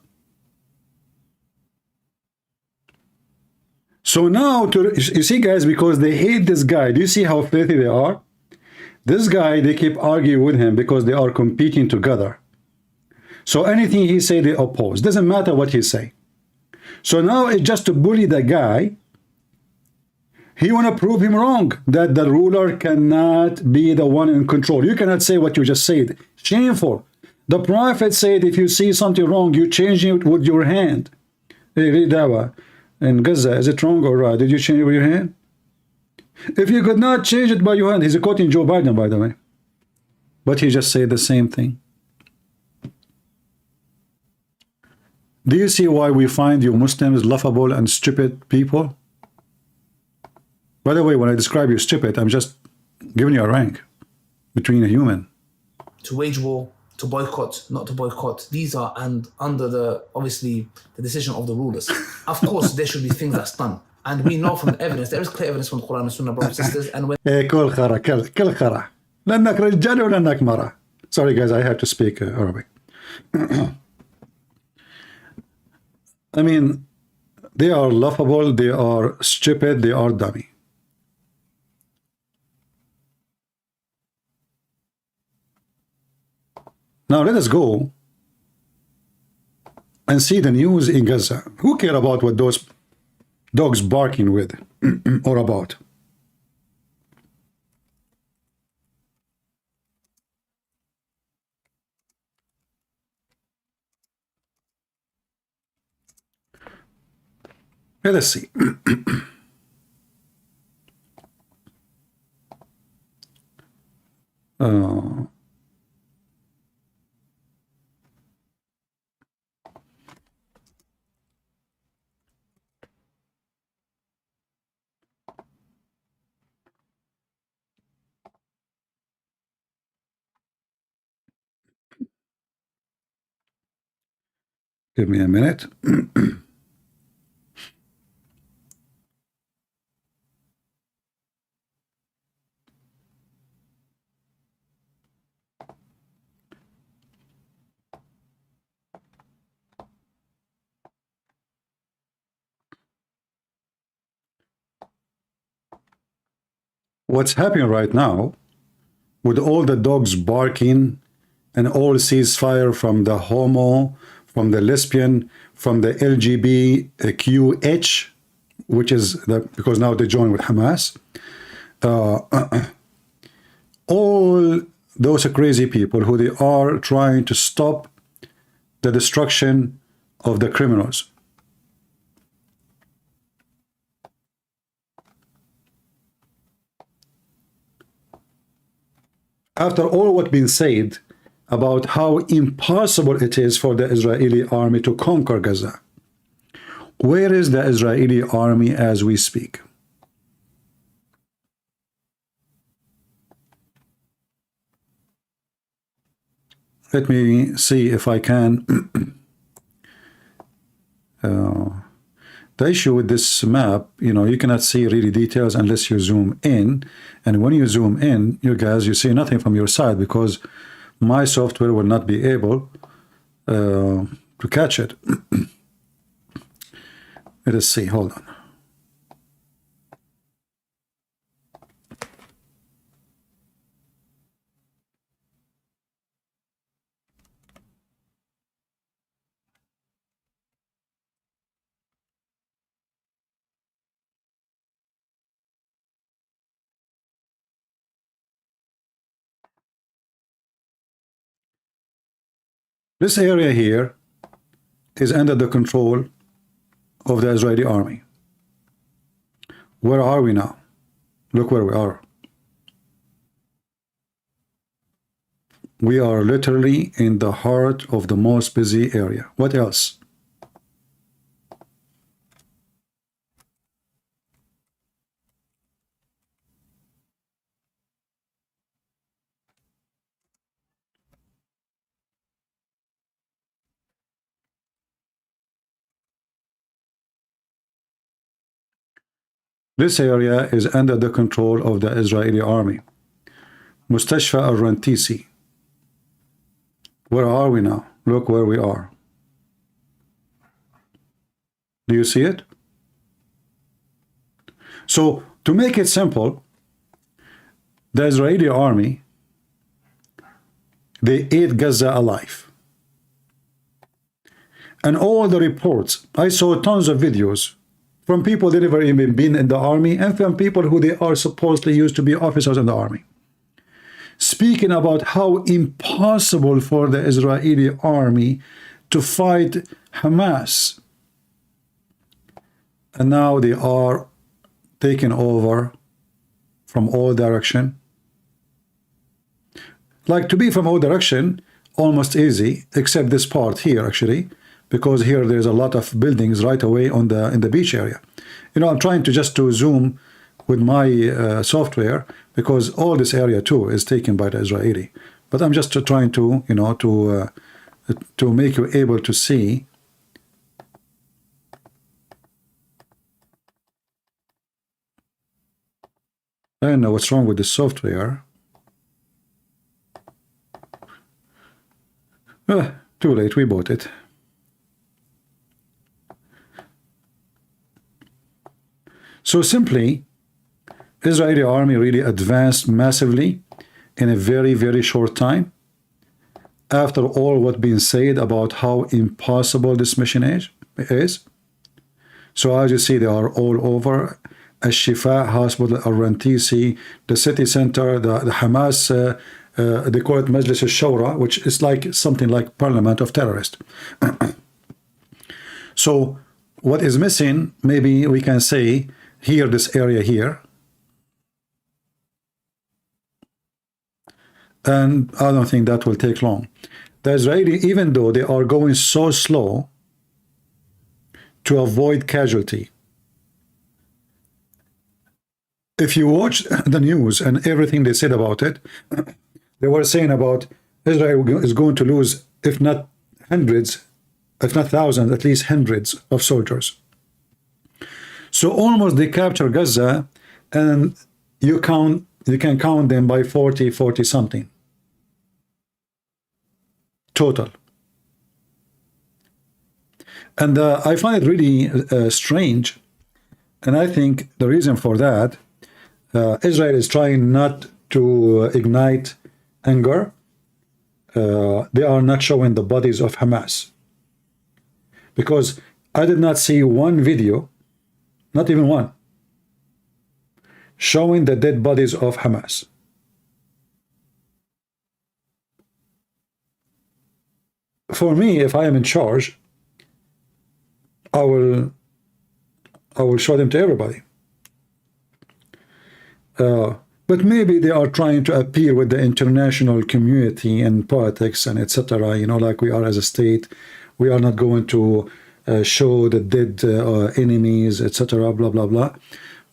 So now, you see, guys, because they hate this guy. Do you see how filthy they are? This guy, they keep arguing with him because they are competing together. So anything he say, they oppose. Doesn't matter what he say. So now it's just to bully the guy. He want to prove him wrong, that the ruler cannot be the one in control. You cannot say what you just said. Shameful. The Prophet said, if you see something wrong, you change it with your hand. Hey, read Dawah. In Gaza, is it wrong or right? Did you change it with your hand? If you could not change it by your hand, he's quoting Joe Biden, by the way. But he just said the same thing. Do you see why we find you Muslims laughable and stupid people? By the way, when I describe you stupid, I'm just giving you a rank between a human. To wage war, to boycott, not to boycott. These are and under the obviously the decision of the rulers. Of course, there should be things that's done, and we know from the evidence. There is clear evidence from the Quran and Sunnah, brothers and sisters. And when كل خرا كل خرا لأنك رجال ولأنك مرة. Sorry, guys, I have to speak Arabic. I mean, they are laughable, they are stupid, they are dummy. Now let us go and see the news in Gaza. Who care about what those dogs barking with or about? Let us see. Give me a minute. What's happening right now with all the dogs barking and all ceasefire from the homo, from the lesbian, from the LGBTQH, which is because now they join with Hamas. All those crazy people who they are trying to stop the destruction of the criminals. After all what's been said about how impossible it is for the Israeli army to conquer Gaza, where is the Israeli army as we speak? Let me see if I can. The issue with this map, you cannot see really details unless you zoom in. And when you zoom in, you see nothing from your side because my software will not be able to catch it. Let us see, hold on. This area here is under the control of the Israeli army. Where are we now? Look where we are. We are literally in the heart of the most busy area. What else? This area is under the control of the Israeli army. Mustashfa al-Rantisi. Where are we now? Look where we are. Do you see it? So, to make it simple, the Israeli army, they ate Gaza alive. And all the reports, I saw tons of videos from people that never even been in the army and from people who they are supposedly used to be officers in the army, speaking about how impossible for the Israeli army to fight Hamas. And now they are taking over from all direction. Like, to be from all direction, almost easy, except this part here actually, because here there's a lot of buildings right away on the beach area. I'm trying to just to zoom with my software because all this area too is taken by the Israeli. But I'm just trying to, to make you able to see. I don't know what's wrong with the software. Too late, we bought it. So simply, Israeli army really advanced massively in a very, very short time. After all what's been said about how impossible this mission is. So as you see, they are all over. Al-Shifa Hospital, Al-Rantisi, the city center, the Hamas, they call it Majlis al-Shura, which is like something like parliament of terrorists. So what is missing, maybe we can say, here, this area here. And I don't think that will take long. The Israeli, even though they are going so slow to avoid casualty, if you watch the news and everything they said about it, they were saying about Israel is going to lose, if not hundreds, if not thousands, at least hundreds of soldiers. So almost they capture Gaza, and you can count them by 40 something total. And I find it really strange, and I think the reason for that, Israel is trying not to ignite anger. They are not showing the bodies of Hamas, because I did not see one video not even one, showing the dead bodies of Hamas. For me, if I am in charge, I will show them to everybody. But maybe they are trying to appear with the international community and politics and etc. You know, like we are as a state. We are not going to show the dead enemies, etc. Blah blah blah.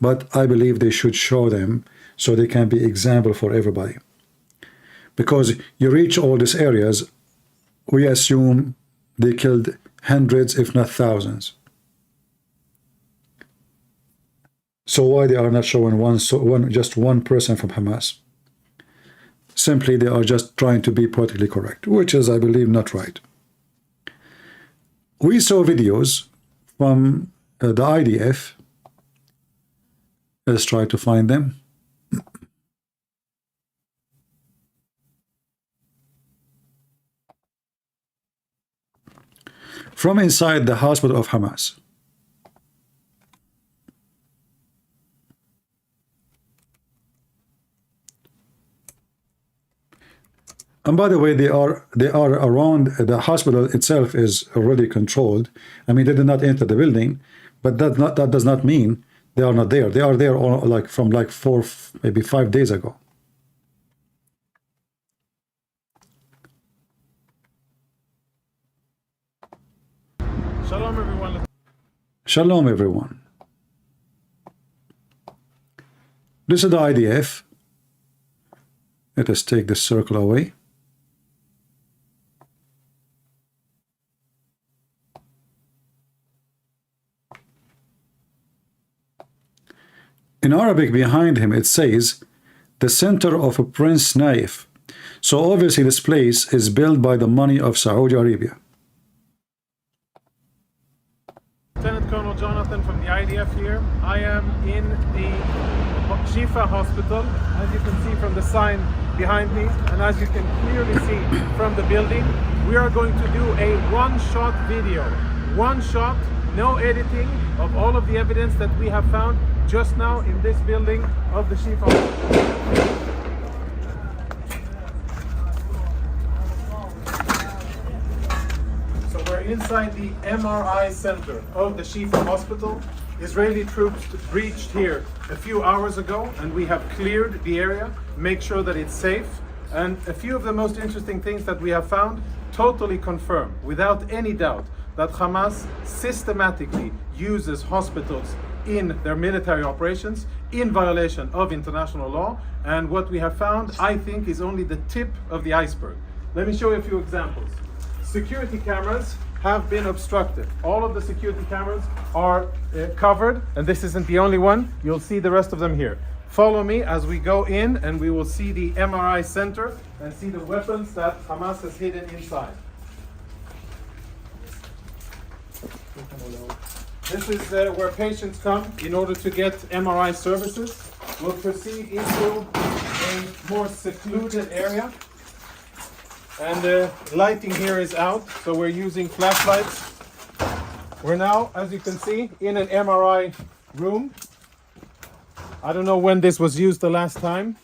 But I believe they should show them so they can be example for everybody. Because you reach all these areas, we assume they killed hundreds, if not thousands. So why they are not showing just one person from Hamas? Simply they are just trying to be politically correct, which is, I believe, not right. We saw videos from the IDF. Let's try to find them. From inside the hospital of Hamas. And by the way, they are around the hospital itself is already controlled. I mean, they did not enter the building, but that does not mean they are not there. They are there all, like from like 4, maybe 5 days ago. Shalom, everyone. Shalom, everyone. This is the IDF. Let us take this circle away. In Arabic behind him it says the center of a Prince Naif. So obviously this place is built by the money of Saudi Arabia. Lieutenant Colonel Jonathan from the IDF here. I am in the Shifa hospital, as you can see from the sign behind me, and as you can clearly see from the building. We are going to do a one-shot video. One shot, no editing, of all of the evidence that we have found just now in this building of the Shifa hospital. We're inside the MRI center of the Shifa hospital. Israeli troops breached here a few hours ago, and we have cleared the area, make sure that it's safe. And a few of the most interesting things that we have found totally confirm, without any doubt, that Hamas systematically uses hospitals in their military operations in violation of international law. And what we have found, I think, is only the tip of the iceberg. Let me show you a few examples. Security cameras have been obstructed. All of the security cameras are covered, and this isn't the only one. You'll see the rest of them here. Follow me as we go in, and we will see the MRI center and see the weapons that Hamas has hidden inside. This is where patients come in order to get MRI services. We'll proceed into a more secluded area. And the lighting here is out, so we're using flashlights. We're now, as you can see, in an MRI room. I don't know when this was used the last time.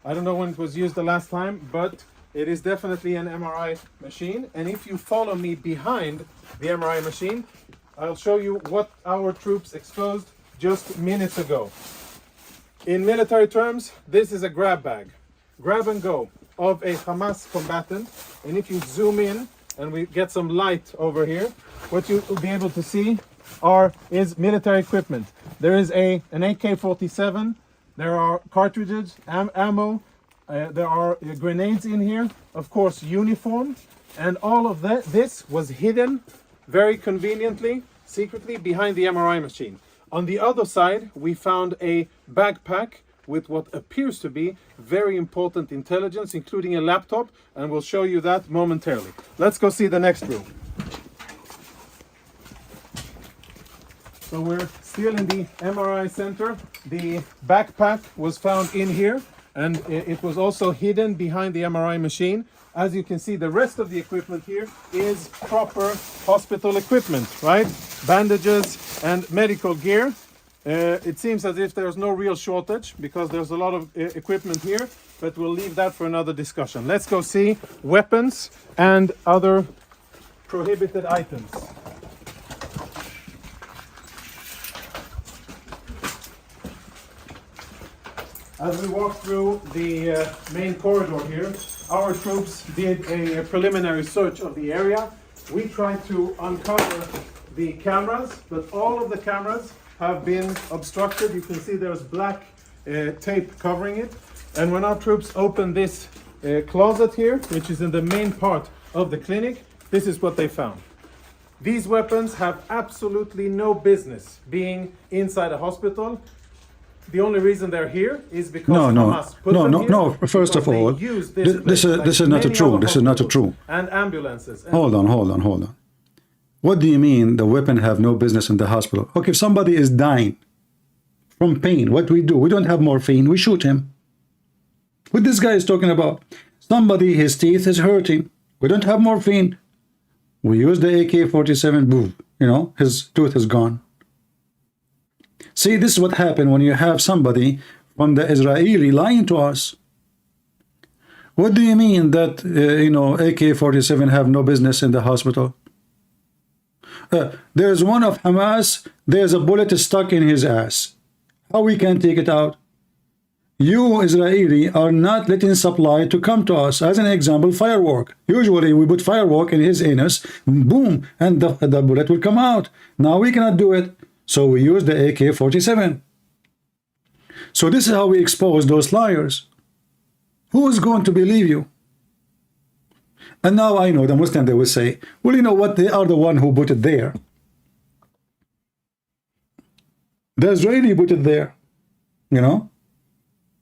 But it is definitely an MRI machine. And if you follow me behind the MRI machine, I'll show you what our troops exposed just minutes ago. In military terms, this is a grab bag. Grab and go of a Hamas combatant. And if you zoom in and we get some light over here, what you will be able to see is military equipment. There is an AK-47, there are cartridges, ammo, there are grenades in here, of course uniform, and all of this was hidden very conveniently, secretly behind the MRI machine. On the other side, we found a backpack with what appears to be very important intelligence, including a laptop, and we'll show you that momentarily. Let's go see the next room. So we're still in the MRI center. The backpack was found in here, and it was also hidden behind the MRI machine. As you can see, the rest of the equipment here is proper hospital equipment, right? Bandages and medical gear. It seems as if there's no real shortage because there's a lot of equipment here, but we'll leave that for another discussion. Let's go see weapons and other prohibited items. As we walk through the main corridor here, our troops did a preliminary search of the area. We tried to uncover the cameras, but all of the cameras have been obstructed. You can see there's black tape covering it. And when our troops opened this closet here, which is in the main part of the clinic, this is what they found. These weapons have absolutely no business being inside a hospital. The only reason they're here is because Hamas put them here. No. First of all, this is not true. This is not true. And ambulances. And hold on. What do you mean the weapon have no business in the hospital? Okay, if somebody is dying from pain, what we do? We don't have morphine. We shoot him. What this guy is talking about? Somebody, his teeth is hurting. We don't have morphine. We use the AK-47. Boom. You know, his tooth is gone. See, this is what happened when you have somebody from the Israeli lying to us. What do you mean that, AK-47 have no business in the hospital? There's one of Hamas, there's a bullet stuck in his ass. How we can take it out? You, Israeli, are not letting supply to come to us. As an example, firework. Usually we put firework in his anus, boom, and the bullet will come out. Now we cannot do it. So we use the AK-47. So this is how we expose those liars. Who is going to believe you? And now I know the Muslim, they will say, well, you know what? They are the one who put it there. The Israeli put it there. You know?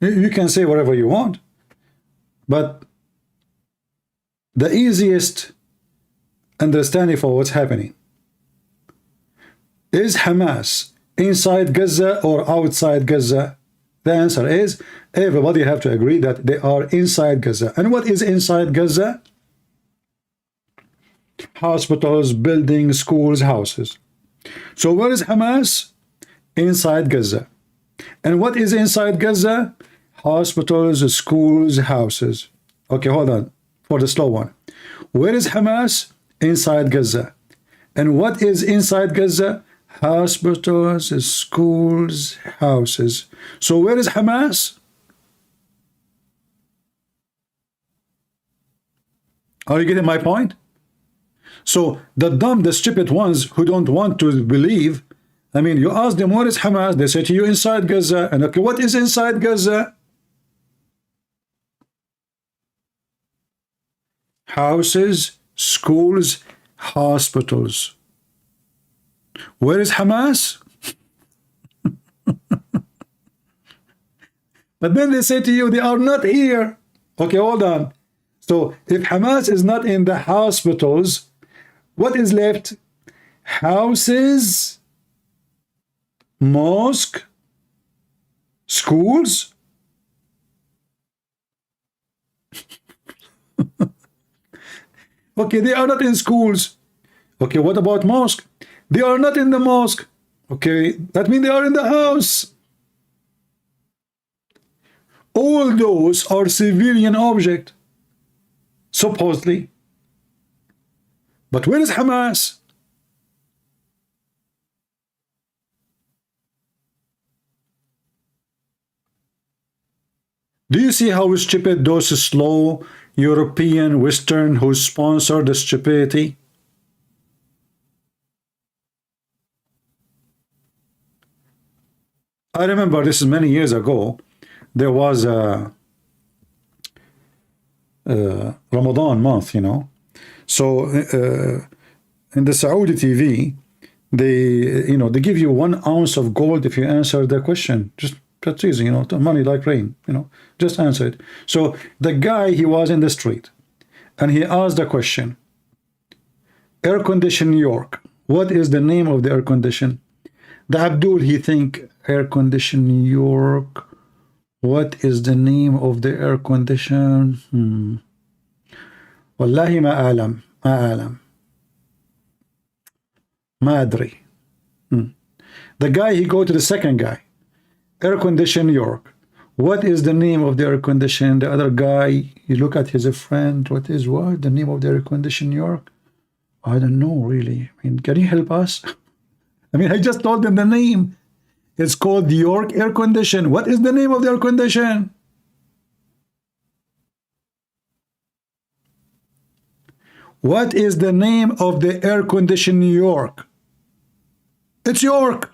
You can say whatever you want. But the easiest understanding for what's happening. Is Hamas inside Gaza or outside Gaza? The answer is everybody have to agree that they are inside Gaza. And what is inside Gaza? Hospitals, buildings, schools, houses. So where is Hamas? Inside Gaza. And what is inside Gaza? Hospitals, schools, houses. Okay, hold on for the slow one. Where is Hamas? Inside Gaza. And what is inside Gaza? Hospitals, schools, houses. So where is Hamas? Are you getting my point? So the dumb, the stupid ones who don't want to believe, I mean, you ask them, where is Hamas? They say to you, inside Gaza. And okay, what is inside Gaza? Houses, schools, hospitals. Where is Hamas? But then they say to you, they are not here. Okay, hold on. So if Hamas is not in the hospitals, what is left? Houses, mosque, schools. Okay, they are not in schools. Okay, what about mosque? They are not in the mosque. Okay, that means they are in the house. All those are civilian objects, supposedly. But where is Hamas? Do you see how stupid those slow European, Western who sponsor the stupidity? I remember this is many years ago. There was a Ramadan month, you know. So in the Saudi TV, they give you 1 ounce of gold if you answer the question. Just that's easy, you know. Money like rain, you know. Just answer it. So the guy, he was in the street, and he asked the question: air condition New York. What is the name of the air condition? The Abdul, he think air condition New York. What is the name of the air condition? Wallahi ma alam. Ma adri. The guy, he go to the second guy. Air condition New York. What is the name of the air condition? The other guy, you look at his friend. What the name of the air condition New York? I don't know really. I mean, can you help us? I mean, I just told them the name. It's called New York air condition. What is the name of the air condition? What is the name of the air condition New York? It's York.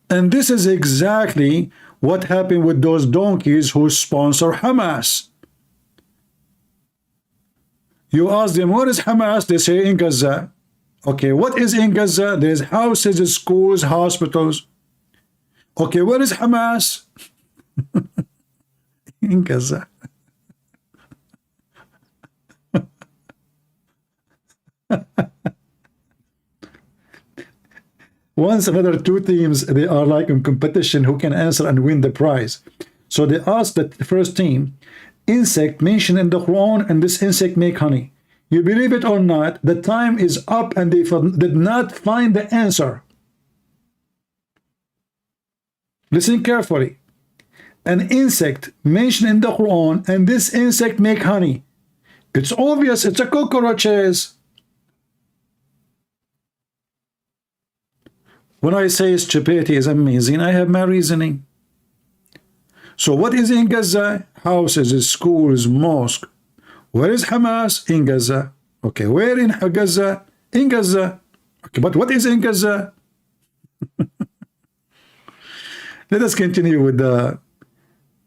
And this is exactly what happened with those donkeys who sponsor Hamas. You ask them, what is Hamas? They say in Gaza. Okay, what is in Gaza? There's houses, schools, hospitals. Okay, what is Hamas? In Gaza. Once another two teams, they are like in competition who can answer and win the prize. So they asked the first team, insect mentioned in the Quran, and this insect make honey. You believe it or not, the time is up and they did not find the answer. Listen carefully. An insect mentioned in the Quran, and this insect make honey. It's obvious, it's a cockroaches. When I say stupidity is amazing, I have my reasoning. So what is in Gaza? Houses, schools, mosque. Where is Hamas? In Gaza. Okay, where in Gaza? In Gaza. Okay, but what is in Gaza? Let us continue with the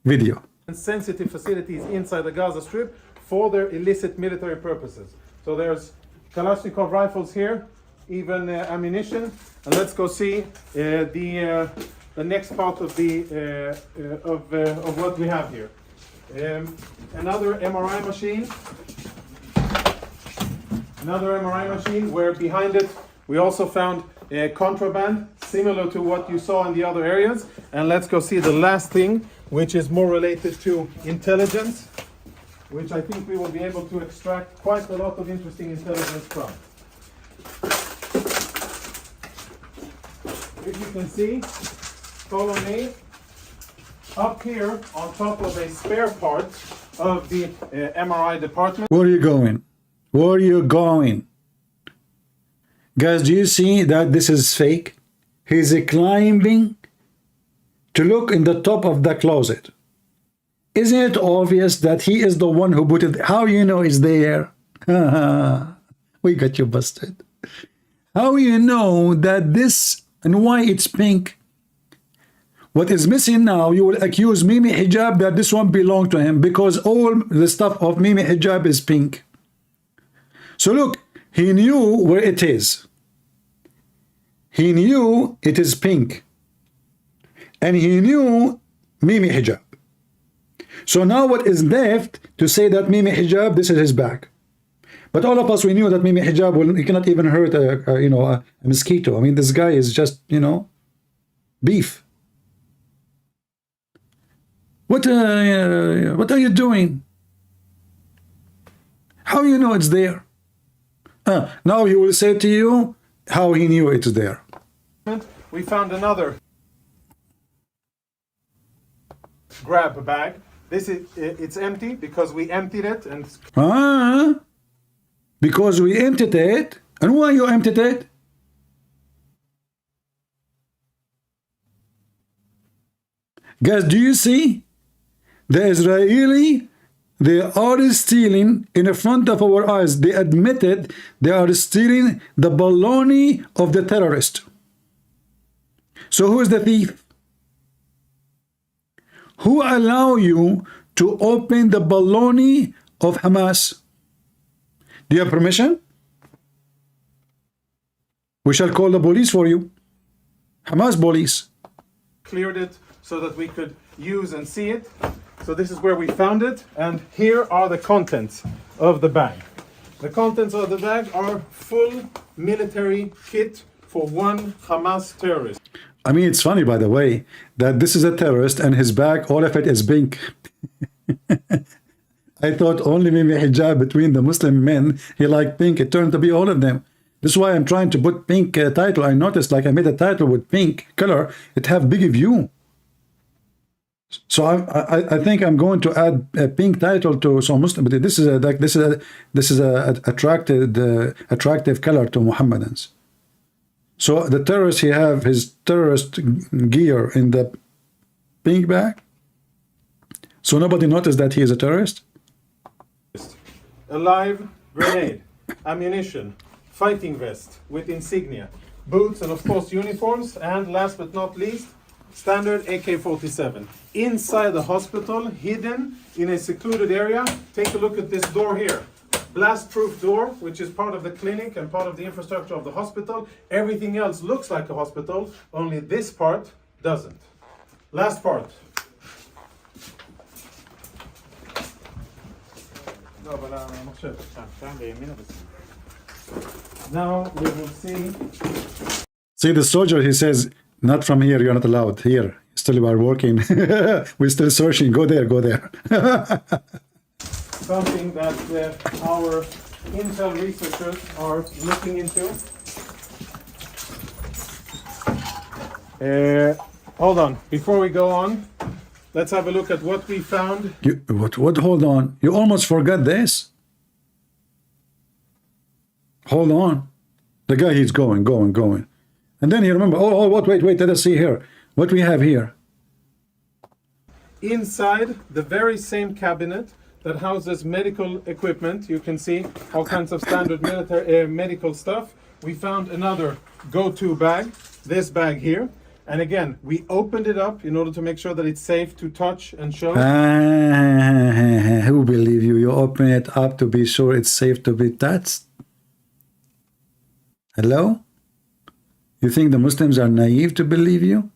video. Sensitive facilities inside the Gaza Strip for their illicit military purposes. So there's Kalashnikov rifles here, even ammunition. And let's go see the next part of the of what we have here. Another MRI machine. Another MRI machine where behind it we also found contraband similar to what you saw in the other areas. And let's go see the last thing, which is more related to intelligence, which I think we will be able to extract quite a lot of interesting intelligence from. If you can see, follow me, up here on top of a spare part of the MRI department. Where are you going? Where are you going? Guys, do you see that this is fake? He's climbing to look in the top of the closet. Isn't it obvious that he is the one who put it? How you know it's there? We got you busted. How you know that this and why it's pink? What is missing now, you will accuse Mimi Hijab that this one belonged to him because all the stuff of Mimi Hijab is pink. So look, he knew where it is. He knew it is pink. And he knew Mimi Hijab. So now what is left to say that Mimi Hijab, this is his back. But all of us, we knew that Mimi Hijab, he cannot even hurt a mosquito. I mean, this guy is just, beef. What are you doing? How you know it's there? Now he will say to you how he knew it's there. We found another grab bag. This is it's empty because we emptied it and. Because we emptied it. And why you emptied it? Guys, do you see? The Israeli, they are stealing in front of our eyes. They admitted they are stealing the baloney of the terrorist. So who is the thief? Who allow you to open the baloney of Hamas? Do you have permission? We shall call the police for you. Hamas police. Cleared it so that we could use and see it. So this is where we found it, and here are the contents of the bag. The contents of the bag are full military kit for one Hamas terrorist. I mean, it's funny, by the way, that this is a terrorist and his bag, all of it is pink. I thought only maybe hijab between the Muslim men. He liked pink. It turned to be all of them. This is why I'm trying to put pink title. I noticed like I made a title with pink color. It have big view. So I think I'm going to add a pink title to some Muslim. But this is a attractive color to Muhammadans. So the terrorist, he have his terrorist gear in the pink bag. So nobody noticed that he is a terrorist. A live grenade, ammunition, fighting vest with insignia, boots, and of course uniforms, and last but not least, standard AK-47. Inside the hospital, hidden in a secluded area. Take a look at this door here. Blast-proof door, which is part of the clinic and part of the infrastructure of the hospital. Everything else looks like a hospital, only this part doesn't. Last part. Now we will see. See the soldier, he says, not from here, you're not allowed. Here, still we are working. We're still searching. Go there, go there. Something that our intel researchers are looking into. Hold on, before we go on, let's have a look at what we found. What? Hold on. You almost forgot this. Hold on. The guy, he's going. And then he remember, what, wait, let us see here. What we have here. Inside the very same cabinet that houses medical equipment, you can see all kinds of standard military medical stuff. We found another go-to bag, this bag here. And again, we opened it up in order to make sure that it's safe to touch and show. Who believe you? You open it up to be sure it's safe to be touched? Hello? You think the Muslims are naive to believe you?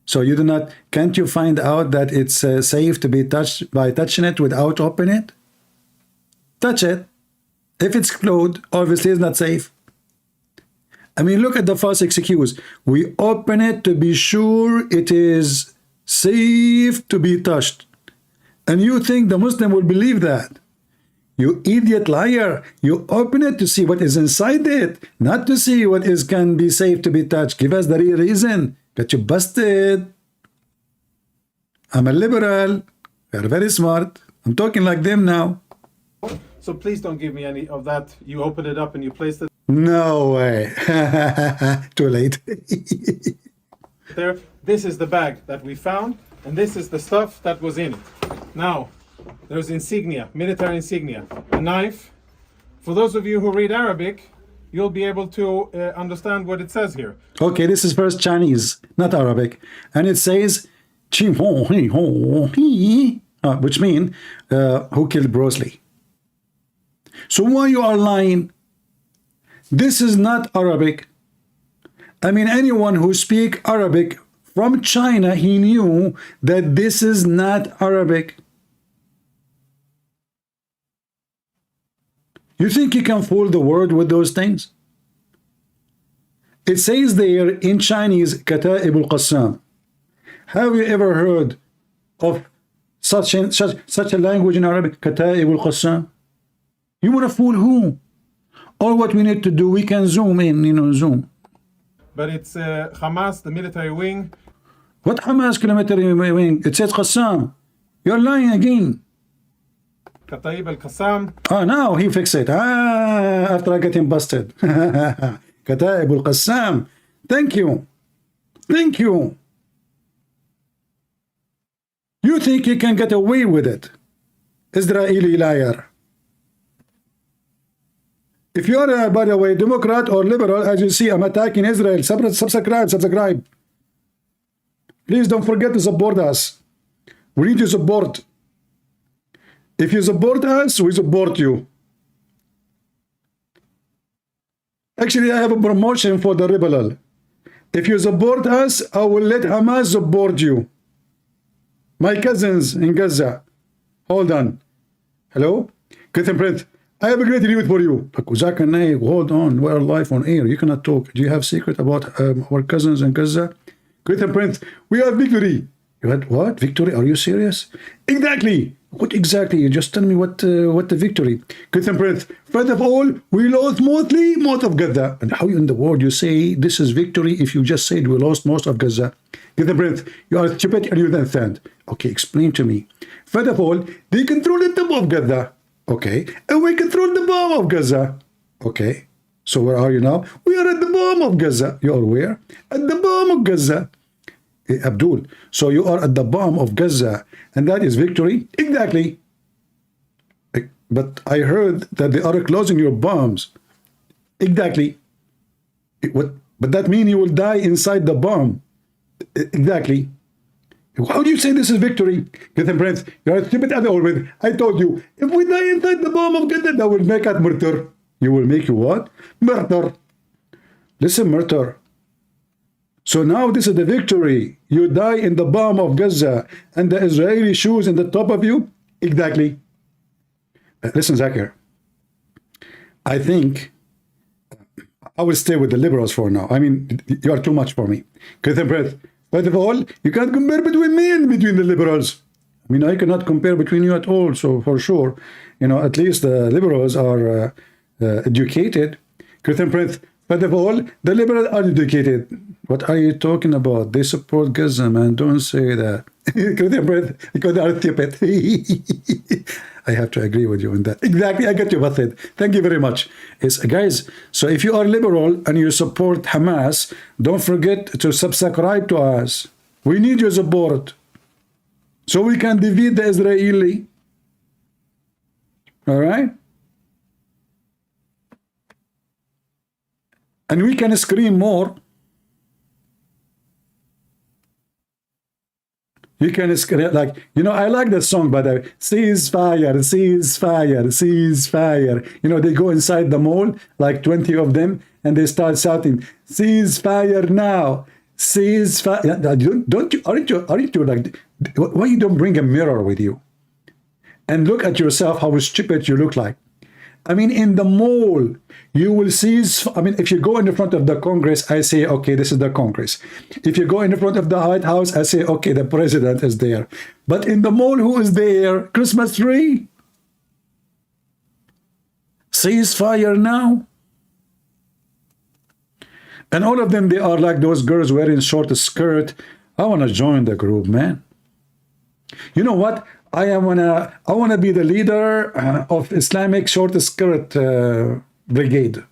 So you do not, can't you find out that it's safe to be touched by touching it without opening it? Touch it. If it's closed, obviously it's not safe. I mean, look at the false excuse. We open it to be sure it is safe to be touched. And you think the Muslim will believe that? You idiot liar. You open it to see what is inside it, not to see what is can be safe to be touched. Give us the real reason. Got you busted. I'm a liberal. You're very smart. I'm talking like them now. So please don't give me any of that. You opened it up and you placed it. No way. Too late. There. This is the bag that we found, and this is the stuff that was in it. Now, there's insignia, military insignia, a knife. For those of you who read Arabic, you'll be able to understand what it says here. Okay, this is first Chinese, not Arabic. And it says, which means, who killed Bruce Lee? So why you are lying? This is not Arabic. I mean, anyone who speak Arabic from China, he knew that this is not Arabic. You think you can fool the world with those things? It says there in Chinese, Kata'ib al-Qassam. Have you ever heard of such a language in Arabic? Kata'ib al-Qassam. You want to fool who? All what we need to do, we can zoom in, zoom. But it's Hamas, the military wing. What Hamas military wing? It says Qassam. You're lying again. Kata'ib al-Qassam. Now he fixed it. After I get him busted. Kata'ib al-Qassam. Thank you. Thank you. You think you can get away with it? Israeli liar. If you are, by the way, Democrat or liberal, as you see, I'm attacking Israel. Subscribe. Please don't forget to support us. We need your support. If you support us, we support you. Actually, I have a promotion for the rebel. If you support us, I will let Hamas support you. My cousins in Gaza. Hold on. Hello? Christian Prince. I have a great news for you. Hold on, we're live on air. You cannot talk. Do you have secret about our cousins in Gaza? Christian Prince, we have victory. You had what? Victory? Are you serious? Exactly. What exactly? You just tell me what the victory. Christian Prince. First of all, we lost most of Gaza. And how in the world you say this is victory if you just said we lost most of Gaza? Christian Prince, you are stupid and you don't understand. Okay, explain to me. First of all, they control the top of Gaza. Okay. And we control the bottom of Gaza. Okay. So where are you now? We are at the bottom of Gaza. You are where? At the bottom of Gaza. Abdul, so you are at the bottom of Gaza, and that is victory? Exactly. But I heard that they are closing your bombs. Exactly. What? But that means you will die inside the bomb. Exactly. How do you say this is victory? Christian Prince, you are stupid as always. I told you, if we die inside the bomb of Gaza, that will make us murder. You will make you what? Murder. Listen, murder. So now this is the victory. You die in the bomb of Gaza and the Israeli shoes in the top of you? Exactly. Listen, Zakir. I think I will stay with the liberals for now. I mean, you are too much for me. Christian Prince, first of all, you can't compare between me and between the liberals. I mean, I cannot compare between you at all. So for sure, you know, at least the liberals are educated. Christian Prince, first of all, the liberals are educated. What are you talking about? They support Gaza, man. Don't say that. Because they are stupid. I have to agree with you on that. Exactly, I get you, Bathid. Thank you very much. Guys, so if you are liberal and you support Hamas, don't forget to subscribe to us. We need your support so we can defeat the Israeli. All right? And we can scream more. You can scream, like, you know, I like that song, by the way. Ceasefire, ceasefire, ceasefire. You know, they go inside the mall, like 20 of them, and they start shouting, ceasefire now, ceasefire. Aren't you like, why you don't bring a mirror with you? And look at yourself, how stupid you look like. I mean, in the mall, you will see, I mean, if you go in the front of the Congress, I say, okay, this is the Congress. If you go in the front of the White House, I say, okay, the president is there. But in the mall, who is there? Christmas tree? Ceasefire now? And all of them, they are like those girls wearing short skirt. I want to join the group, man. You know what? I wanna be the leader of Islamic short skirt brigade.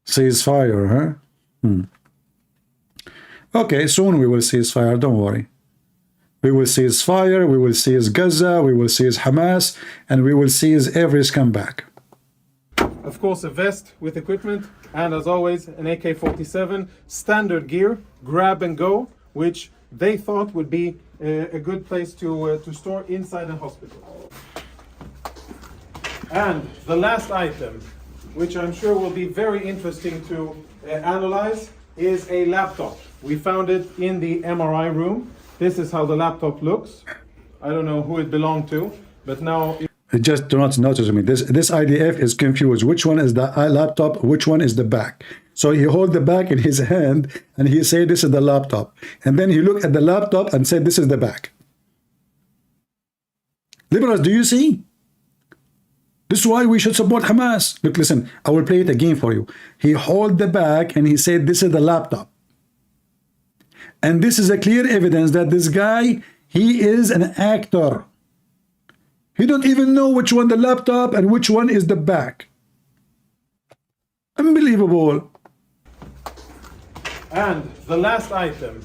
Ceasefire, huh? Okay, soon we will cease fire. Don't worry. We will seize fire. We will seize Gaza. We will seize Hamas, and we will seize every scumbag. Of course, a vest with equipment, and as always, an AK-47 standard gear, grab and go, which they thought would be a good place to store inside a hospital. And the last item, which I'm sure will be very interesting to analyze, is a laptop. We found it in the MRI room. This is how the laptop looks. I don't know who it belonged to, but now... Just do not notice me. This IDF is confused. Which one is the laptop? Which one is the back? So he hold the back in his hand and he say this is the laptop. And then he look at the laptop and said this is the back. Liberals, do you see? This is why we should support Hamas. Look, listen, I will play it again for you. He hold the back and he said this is the laptop. And this is a clear evidence that this guy, he is an actor. He don't even know which one the laptop and which one is the back. Unbelievable. And the last item,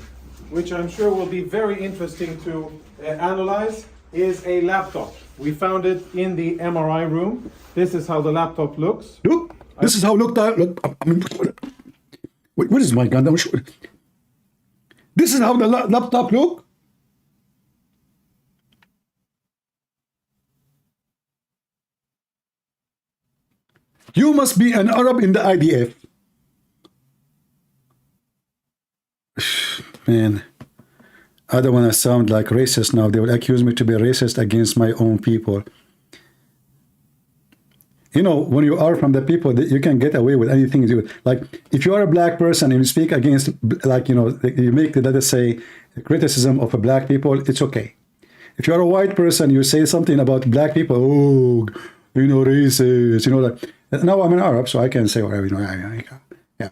which I'm sure will be very interesting to analyze, is a laptop. We found it in the MRI room. This is how the laptop looks. Look, this is how look. I mean, wait, what is my gun? This is how the laptop look. You must be an Arab in the IDF. Man, I don't want to sound like racist now. They will accuse me to be racist against my own people. You know, when you are from the people, that you can get away with anything. Like, if you are a black person and you speak against, like, you know, you make, let us say, criticism of a black people, it's okay. If you are a white person, you say something about black people, oh, you know, racist, you know, like, now I'm an Arab, so I can say whatever, you know, yeah.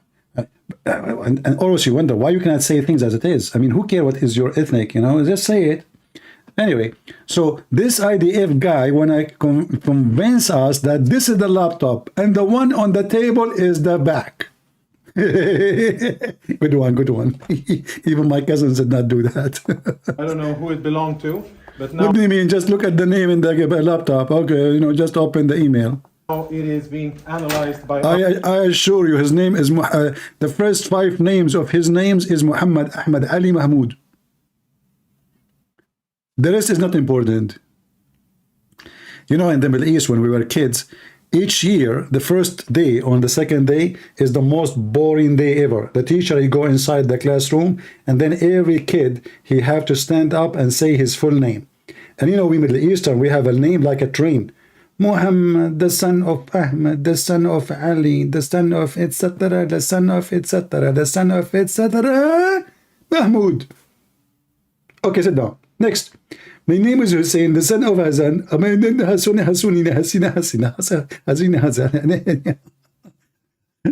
And always you wonder why you cannot say things as it is. I mean, who cares what is your ethnic, you know, just say it. Anyway, so this IDF guy, when I convince us that this is the laptop and the one on the table is the back. Good one, good one. Even my cousins did not do that. I don't know who it belonged to, but now What do you mean? Just look at the name in the laptop. Okay, you know, just open the email. it is being analyzed by. I assure you, his name is the first 5 names of his names is Muhammad Ahmad Ali Mahmoud. The rest is not important. You know, in the Middle East, when we were kids, each year, the first day on the second day is the most boring day ever. The teacher, he go inside the classroom, and then every kid, he have to stand up and say his full name. And you know, we Middle Eastern, we have a name like a train. Muhammad, the son of Ahmed, the son of Ali, the son of etc., the son of etc., the son of etc., Mahmoud. Okay, sit down. Next. My name is Hussein, the son of Hassan.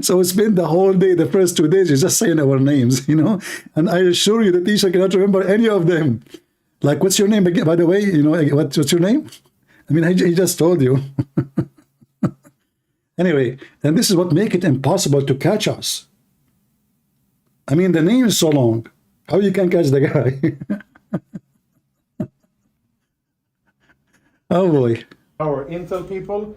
So we spend the whole day, the first 2 days, just saying our names, you know. And I assure you, the teacher cannot remember any of them. Like, what's your name again? By the way, you know, what's your name? I mean, he just told you. Anyway, and this is what makes it impossible to catch us. I mean, the name is so long. How you can catch the guy? Oh boy. Our intel people,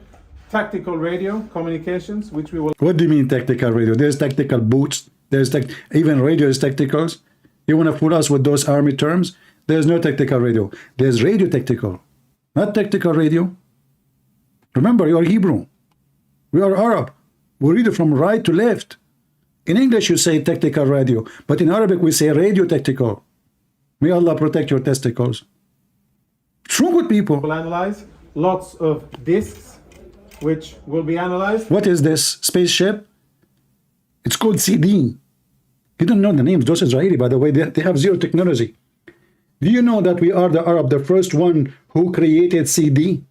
tactical radio communications, which we will. What do you mean tactical radio? There's tactical boots. There's even radio is tacticals. You want to fool us with those army terms? There's no tactical radio. There's radio tactical, not tactical radio. Remember, you are Hebrew. We are Arab. We read it from right to left. In English, you say tactical radio, but in Arabic, we say radio tactical. May Allah protect your testicles. True good people. We'll analyze lots of discs, which will be analyzed. What is this spaceship? It's called CD. You don't know the names. Those Israeli, by the way, they have zero technology. Do you know that we are the Arab, the first one who created CD?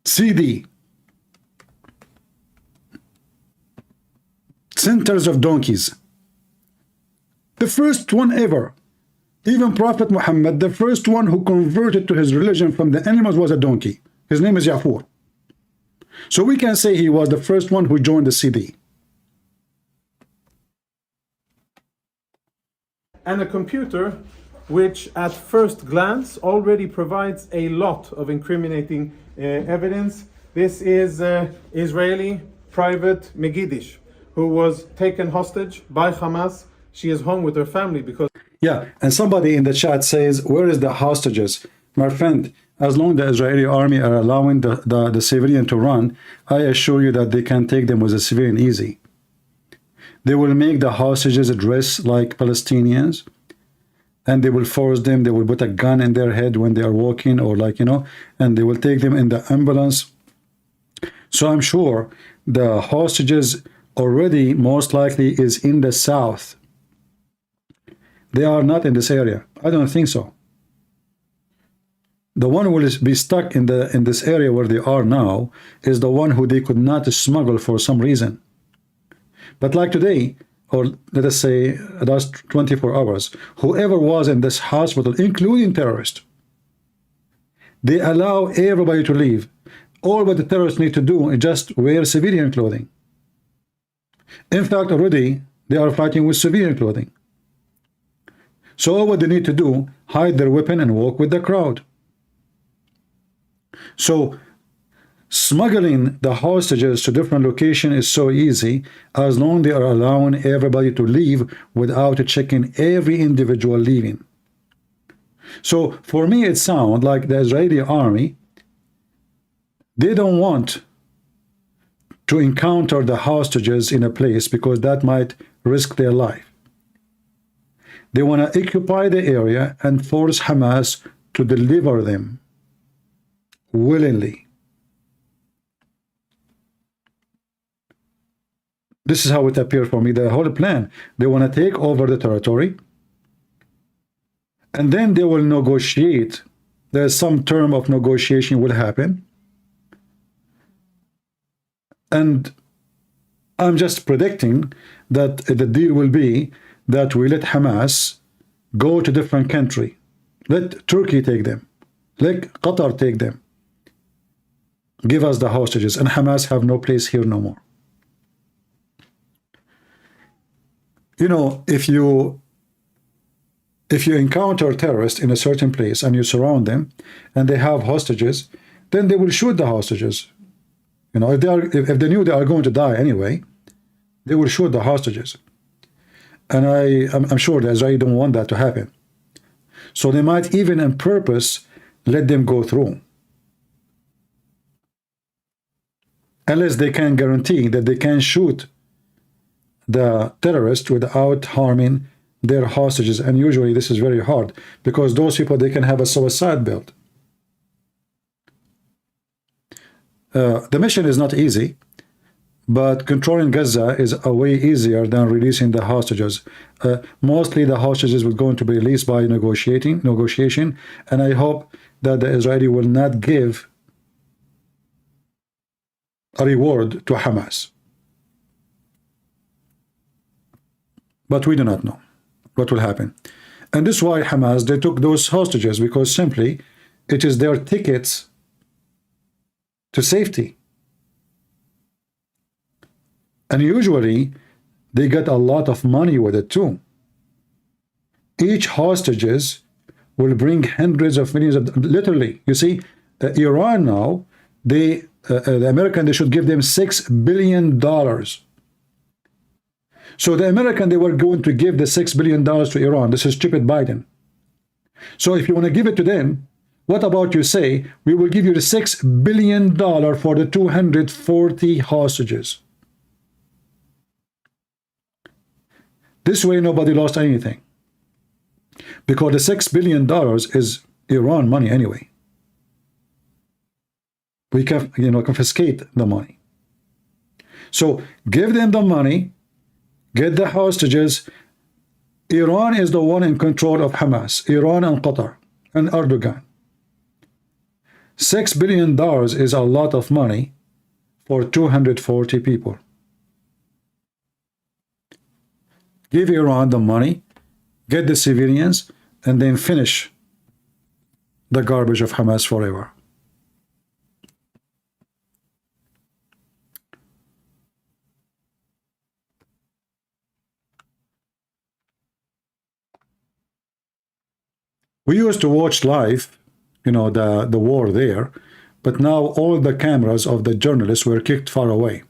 CD. Centers of donkeys. The first one ever. Even Prophet Muhammad, the first one who converted to his religion from the animals was a donkey. His name is Ya'fur. So we can say he was the first one who joined the CD. And a computer which at first glance already provides a lot of incriminating evidence. This is Israeli private Megidish, who was taken hostage by Hamas. She is home with her family because... Yeah, and somebody in the chat says, where is the hostages? My friend, as long as the Israeli army are allowing the civilian to run, I assure you that they can take them with a civilian easy. They will make the hostages dress like Palestinians, and they will force them, they will put a gun in their head when they are walking, or like, you know, and they will take them in the ambulance. So I'm sure the hostages already most likely is in the south. They are not in this area. I don't think so. The one who will be stuck in this area where they are now is the one who they could not smuggle for some reason. But like today, or let us say last 24 hours, whoever was in this hospital, including terrorists, they allow everybody to leave. All what the terrorists need to do is just wear civilian clothing. In fact, already they are fighting with civilian clothing. So all what they need to do, hide their weapon and walk with the crowd. So smuggling the hostages to different locations is so easy as long as they are allowing everybody to leave without checking every individual leaving. So for me, it sounds like the Israeli army, they don't want to encounter the hostages in a place because that might risk their life. They want to occupy the area and force Hamas to deliver them willingly. This is how it appeared for me, the whole plan. They want to take over the territory, and then they will negotiate. There's some term of negotiation will happen. And I'm just predicting that the deal will be that we let Hamas go to different country. Let Turkey take them. Let Qatar take them. Give us the hostages, and Hamas have no place here no more. You know, if you encounter terrorists in a certain place and you surround them and they have hostages, then they will shoot the hostages. You know, if they knew they are going to die anyway, they will shoot the hostages. And I'm sure the Israelis don't want that to happen. So they might even on purpose let them go through, unless they can guarantee that they can shoot the terrorists without harming their hostages. And usually this is very hard, because those people, they can have a suicide built. The mission is not easy, but controlling Gaza is a way easier than releasing the hostages. Mostly the hostages will going to be released by negotiation, and I hope that the Israeli will not give a reward to Hamas. But we do not know what will happen. And this is why Hamas, they took those hostages, because simply it is their tickets to safety. And usually they get a lot of money with it too. Each hostages will bring hundreds of millions of, literally, you see, Iran now, the American, they should give them $6 billion. So the American, they were going to give the $6 billion to Iran. This is stupid Biden. So if you want to give it to them, what about you say, we will give you the $6 billion for the 240 hostages. This way, nobody lost anything, because the $6 billion is Iran money anyway. We can, you know, confiscate the money. So give them the money, get the hostages. Iran is the one in control of Hamas. Iran and Qatar and Erdogan. $6 billion is a lot of money for 240 people. Give Iran the money, get the civilians, and then finish the garbage of Hamas forever. We used to watch live, you know, the war there, but now all the cameras of the journalists were kicked far away.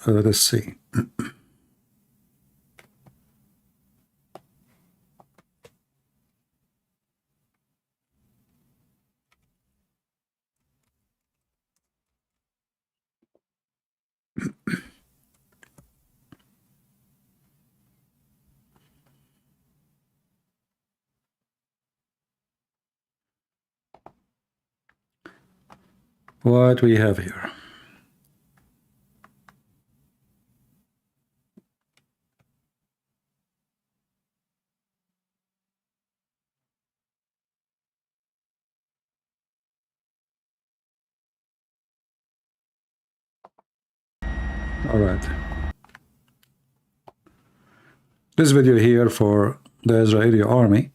Let's see. What we have here. All right. This video here for the Israeli army.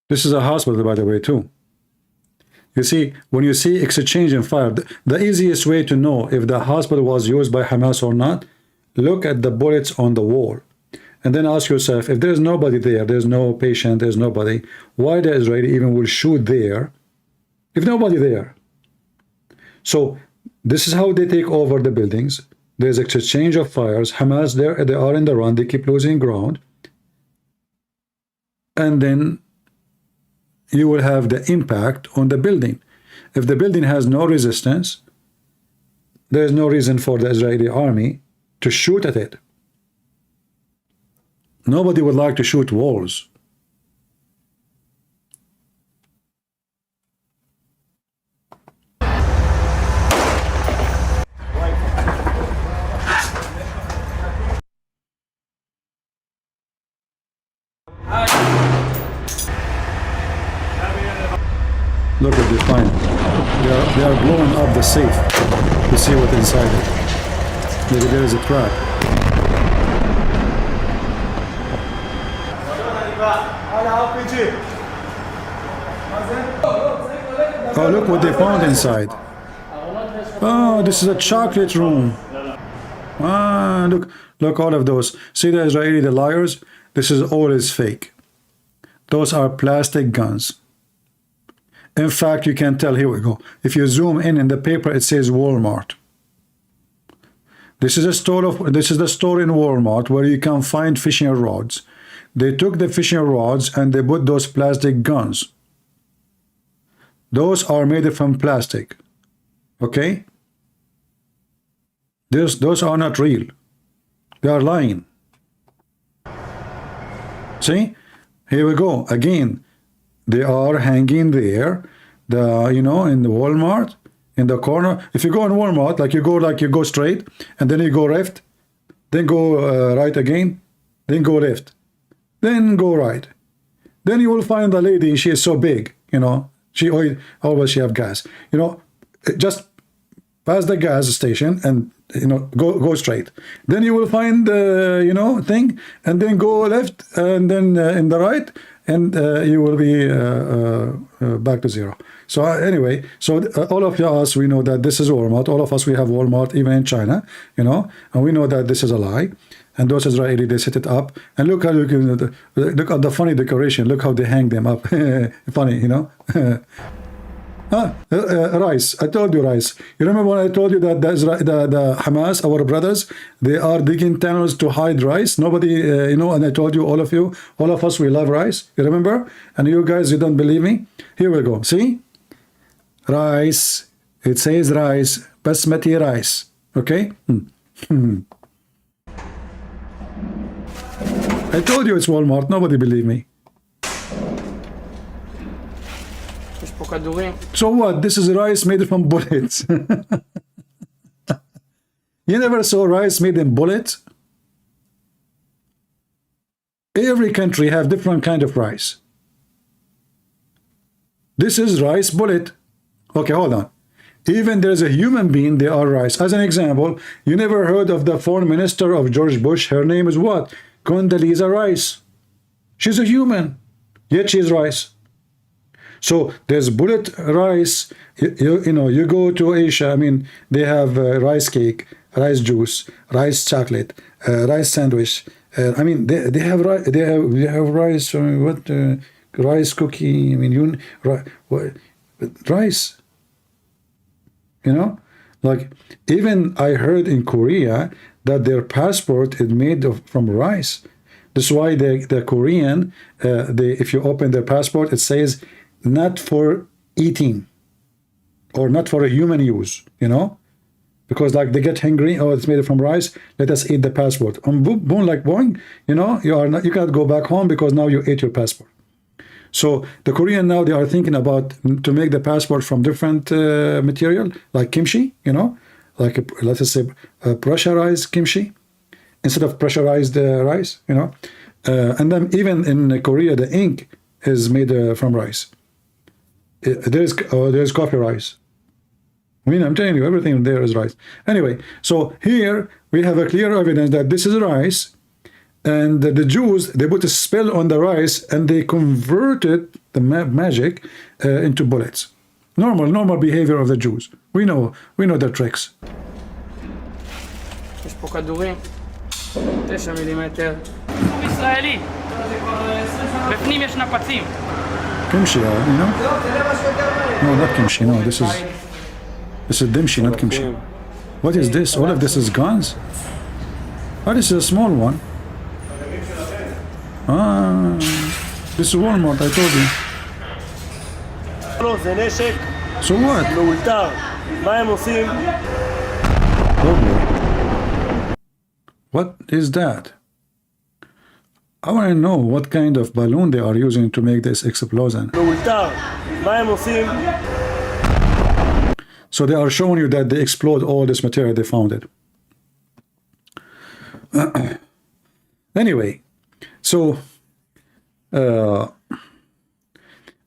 This is a hospital, by the way, too. You see, when you see exchange and fire, the easiest way to know if the hospital was used by Hamas or not, look at the bullets on the wall. And then ask yourself, if there's nobody there, there's no patient, there's nobody, why the Israeli even will shoot there if nobody there? So this is how they take over the buildings. There's an exchange of fires. Hamas, they are in the run. They keep losing ground. And then you will have the impact on the building. If the building has no resistance, there's no reason for the Israeli army to shoot at it. Nobody would like to shoot walls. Look what they find. They are blowing up the safe to see what's inside it. Maybe there is a trap. Oh, look what they found inside. Oh, this is a chocolate room. Ah, look all of those. See the Israeli, the liars? This is all is fake. Those are plastic guns. In fact, you can tell, here we go. If you zoom in the paper, it says Walmart. This is the store in Walmart where you can find fishing rods. They took the fishing rods and they put those plastic guns. Those are made from plastic. Okay? Those are not real. They are lying. See? Here we go. Again. They are hanging there, in the Walmart, in the corner. If you go in Walmart, you go straight, and then you go left, then go right again, then go left, then go right. Then you will find the lady. She is so big, She always have gas. Just pass the gas station and go straight. Then you will find thing, and then go left, and then in the right. And you will be back to zero. So anyway, all of us, we know that this is Walmart. All of us, we have Walmart, even in China, and we know that this is a lie. And those Israeli, they set it up. And look at the funny decoration. Look how they hang them up. Funny, rice. I told you rice. You remember when I told you that the Hamas, our brothers, they are digging tunnels to hide rice? Nobody, and I told you, all of us, we love rice. You remember? And you guys, you don't believe me? Here we go. See? Rice. It says rice. Basmati rice. Okay? I told you it's Walmart. Nobody believe me. So what? This is rice made from bullets. You never saw rice made in bullets? Every country have different kind of rice. This is rice bullet. Okay, hold on. Even there's a human being, they are rice. As an example, you never heard of the foreign minister of George Bush. Her name is what? Condoleezza Rice. She's a human, yet she's rice. So there's bullet rice. You go to Asia. I mean, they have rice cake, rice juice, rice chocolate, rice sandwich. I mean, they have rice. Rice cookie. I mean, rice. Like even I heard in Korea that their passport is made from rice. That's why the Korean, if you open their passport, it says not for eating or not for a human use, because like they get hungry. Oh, it's made from rice. Let us eat the passport. Boom, like boing. You cannot go back home because now you ate your passport. So the Korean now, they are thinking about to make the passport from different material, like kimchi, like let us say pressurized kimchi instead of pressurized rice, and then even in Korea, the ink is made from rice. There's coffee rice. I mean, I'm telling you, everything there is rice. Anyway, so here we have a clear evidence that this is rice. And the Jews, they put a spell on the rice and they converted the magic into bullets. Normal behavior of the Jews. We know their tricks. יש פה כדורים, 9 מילימטר. ישראלי. בפנים יש נפצים. Kimchi, No, not kimchi. No, this is This is dimshi, not kimchi. What is this? All of this is guns? Oh, this is a small one. Ah, this is Walmart, I told you. So what? Oh, what is that? I want to know what kind of balloon they are using to make this explosion. So they are showing you that they explode all this material they found it. Anyway, so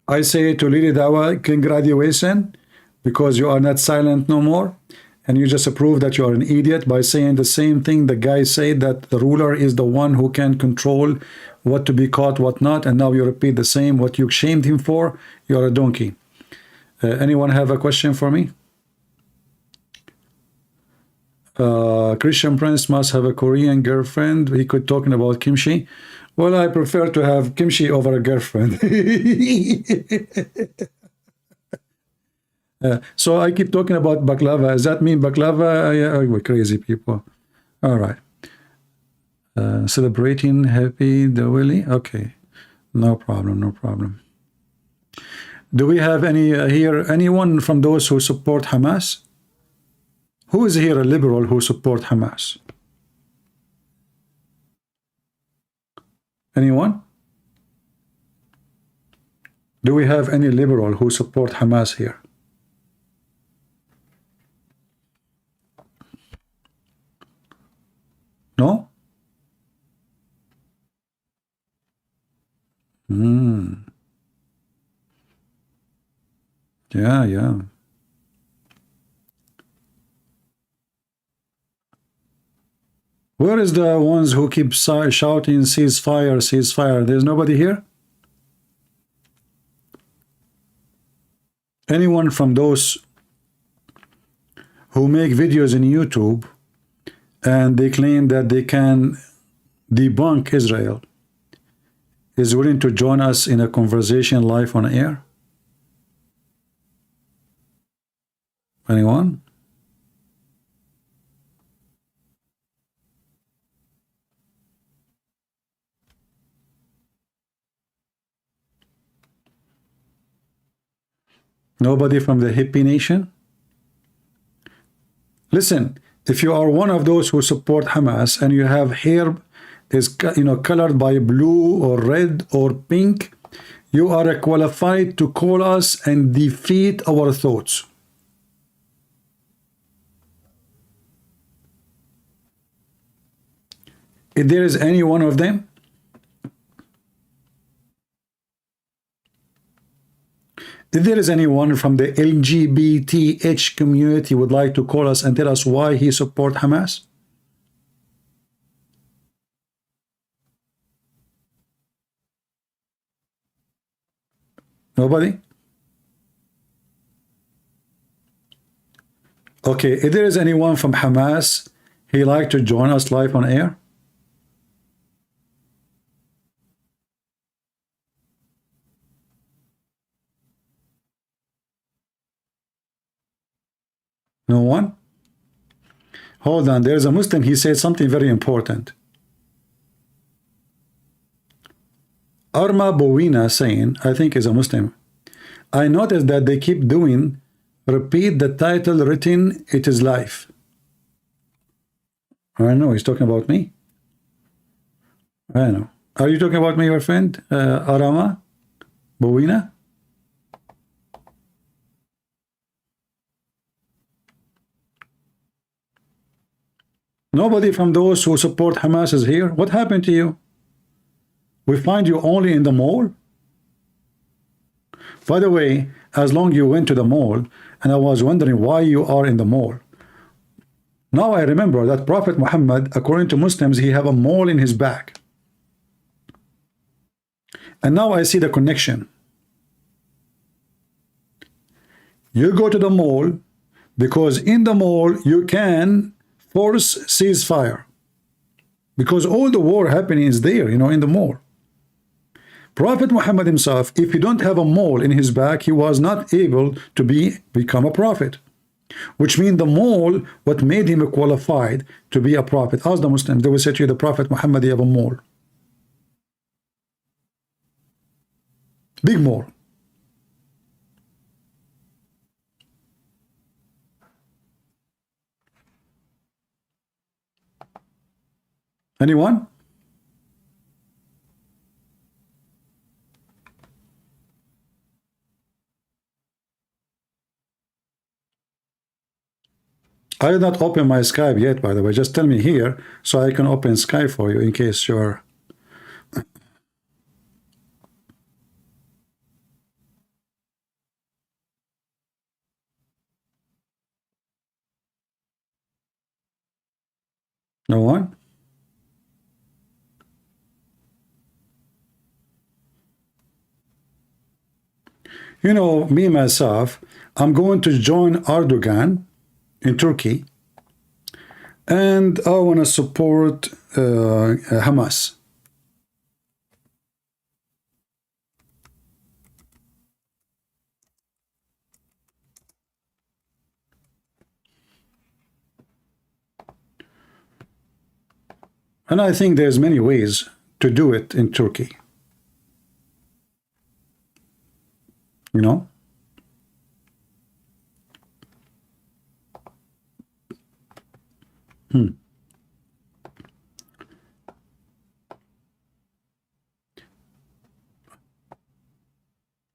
I say to Lily Dawah, congratulations, because you are not silent no more, and you just prove that you are an idiot by saying the same thing the guy said, that the ruler is the one who can control what to be caught, what not, and now you repeat the same, what you shamed him for. You are a donkey. Anyone have a question for me? Christian Prince must have a Korean girlfriend. He could talking about kimchi. Well, I prefer to have kimchi over a girlfriend. So I keep talking about baklava. Does that mean baklava? We're crazy people. All right. Celebrating happy Diwali. Okay. No problem. No problem. Do we have any here? Anyone from those who support Hamas? Who is here a liberal who support Hamas? Anyone? Do we have any liberal who support Hamas here? No? Yeah. Where is the ones who keep shouting ceasefire, ceasefire? There's nobody here? Anyone from those who make videos in YouTube and they claim that they can debunk Israel is willing to join us in a conversation live on air? Anyone? Nobody from the hippie nation? Listen, if you are one of those who support Hamas and you have hair is colored by blue or red or pink, you are qualified to call us and defeat our thoughts. If there is any one of them, if there is anyone from the LGBTH community would like to call us and tell us why he support Hamas? Nobody? Okay, if there is anyone from Hamas, he like to join us live on air? No one? Hold on, there's a Muslim, he said something very important. Arma Bowina saying, I think is a Muslim, I noticed that they keep doing, repeat the title written, it is life. I don't know, he's talking about me. I don't know. Are you talking about me, your friend, Arama Bowina? Nobody from those who support Hamas is here. What happened to you? We find you only in the mall? By the way, as long you went to the mall, and I was wondering why you are in the mall. Now I remember that Prophet Muhammad, according to Muslims, he have a mole in his back. And now I see the connection. You go to the mall because in the mall you can force ceasefire, because all the war happening is there, in the mall. Prophet Muhammad himself, if he don't have a mole in his back, he was not able to become a prophet. which means the mole, what made him qualified to be a prophet. Ask the Muslims, they will say to you, the Prophet Muhammad, you have a mole. Big mole. Anyone? I did not open my Skype yet, by the way. Just tell me here so I can open Skype for you in case you're... No one? You know, me, myself, I'm going to join Erdogan in Turkey, and I want to support Hamas. And I think there's many ways to do it in Turkey. You know?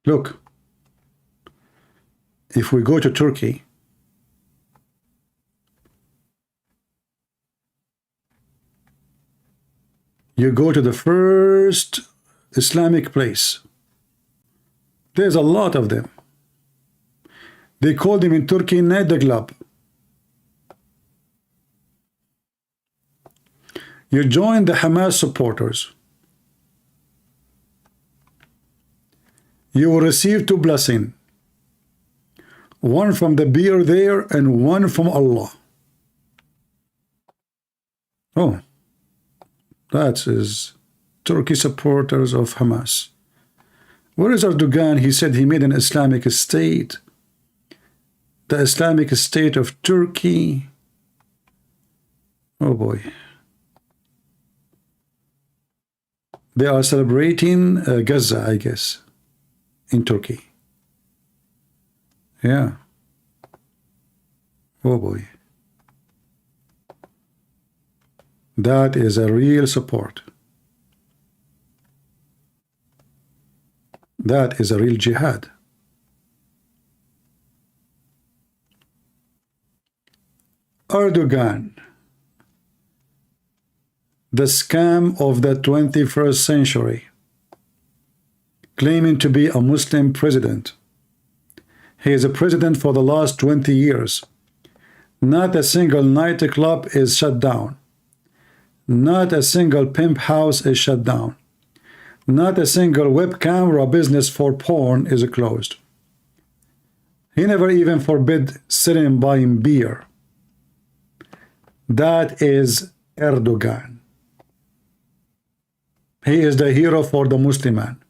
Look, if we go to Turkey, you go to the first Islamic place. There's a lot of them. They call them in Turkey night club. You join the Hamas supporters. You will receive two blessings. One from the beer there and one from Allah. Oh, that is Turkey supporters of Hamas. Where is Erdogan? He said he made an Islamic state. The Islamic State of Turkey. Oh boy. They are celebrating Gaza, I guess, in Turkey. Yeah. Oh boy. That is a real support. That is a real jihad. Erdogan, the scam of the 21st century, claiming to be a Muslim president. He is a president for the last 20 years. Not a single nightclub is shut down. Not a single pimp house is shut down. Not a single web camera business for porn is closed. He never even forbid sitting and buying beer. That is Erdogan. He is the hero for the Muslim man.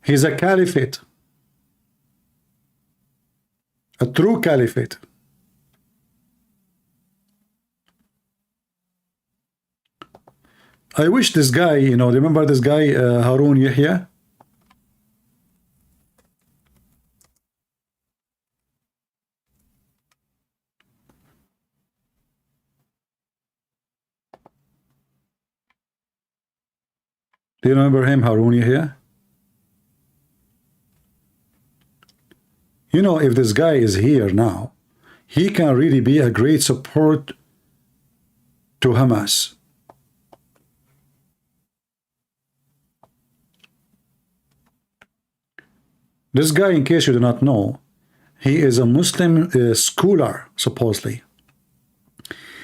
He's a caliphate. A true caliphate. I wish this guy, you know, remember this guy, Harun Yahya? Do you remember him, Harun Yahya? You know, if this guy is here now, he can really be a great support to Hamas. This guy, in case you do not know, he is a Muslim scholar, supposedly.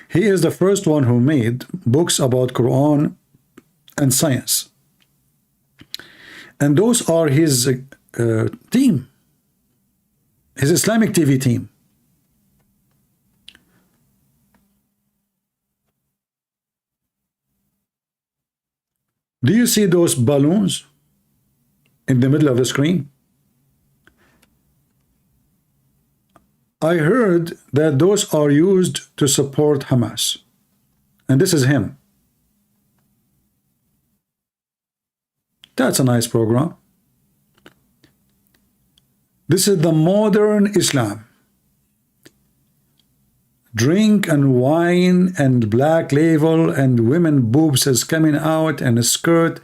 He is the first one who made books about Quran and science. And those are his team, his Islamic TV team. Do you see those balloons in the middle of the screen? I heard that those are used to support Hamas. And this is him. That's a nice program. This is the modern Islam. Drink and wine and black label and women boobs is coming out and a skirt.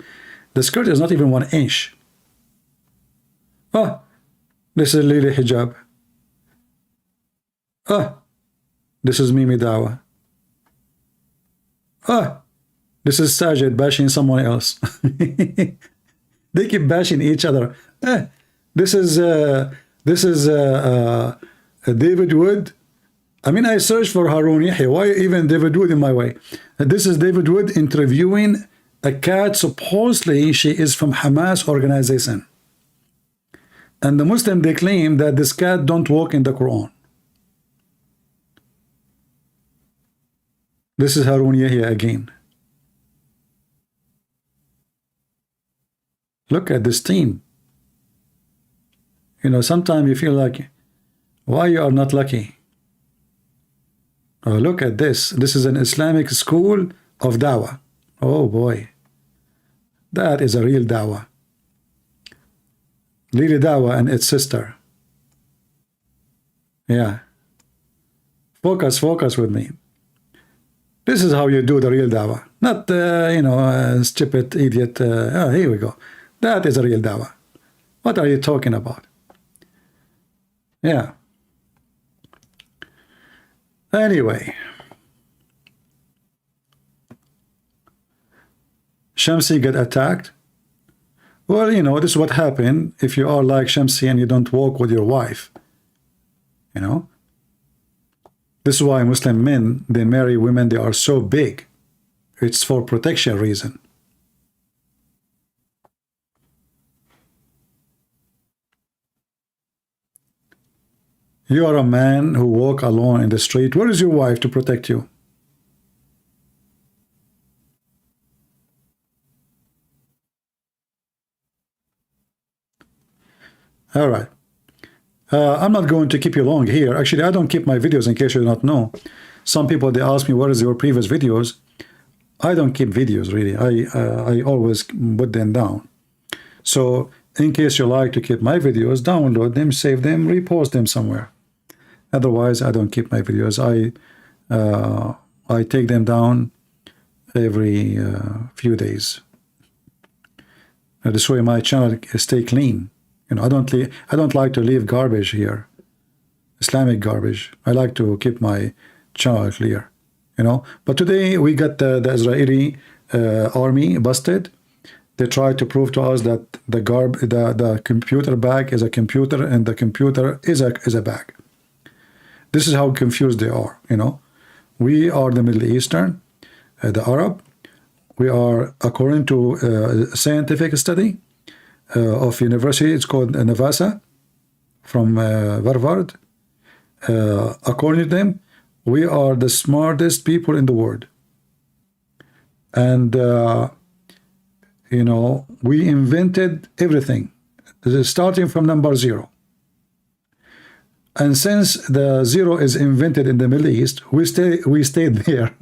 The skirt is not even 1 inch. Oh, this is Lily Hijab. Oh, this is Mimi Dawah. Oh, this is Sajid bashing someone else. They keep bashing each other. This is David Wood. I mean, I searched for Harun Yahya. Why even David Wood in my way? This is David Wood interviewing a cat. Supposedly, she is from Hamas organization. And the Muslim, they claim that this cat don't walk in the Quran. This is Harun Yahya again. Look at this team. You know, sometimes you feel like, why you are not lucky? Oh, look at this. This is an Islamic school of Dawah. Oh boy. That is a real Dawah. Lily Dawah and its sister. Yeah. Focus with me. This is how you do the real Dawah. Not, you know, stupid idiot. Oh, here we go. That is a real Dawah. What are you talking about? Yeah. Anyway. Shamsi get attacked. Well, you know, this is what happened if you are like Shamsi and you don't walk with your wife. You know? This is why Muslim men, they marry women, they are so big. It's for protection reason. You are a man who walk alone in the street. Where is your wife to protect you? All right. I'm not going to keep you long here. Actually, I don't keep my videos, in case you do not know. Some people, they ask me, what is your previous videos? I don't keep videos, really. I always put them down. So, in case you like to keep my videos, download them, save them, repost them somewhere. Otherwise, I don't keep my videos. I take them down every few days. This way my channel stay clean. You know, I don't like to leave garbage here, Islamic garbage. I like to keep my channel clear. You know, but today we got the Israeli army busted. They tried to prove to us that the computer bag is a computer and the computer is a bag. This is how confused they are. You know, we are the Middle Eastern, the Arab. We are, according to a scientific study of university, it's called Navasa from Harvard. According to them, we are the smartest people in the world. And, you know, we invented everything, starting from number 0. And since the 0 is invented in the Middle East, we stayed there.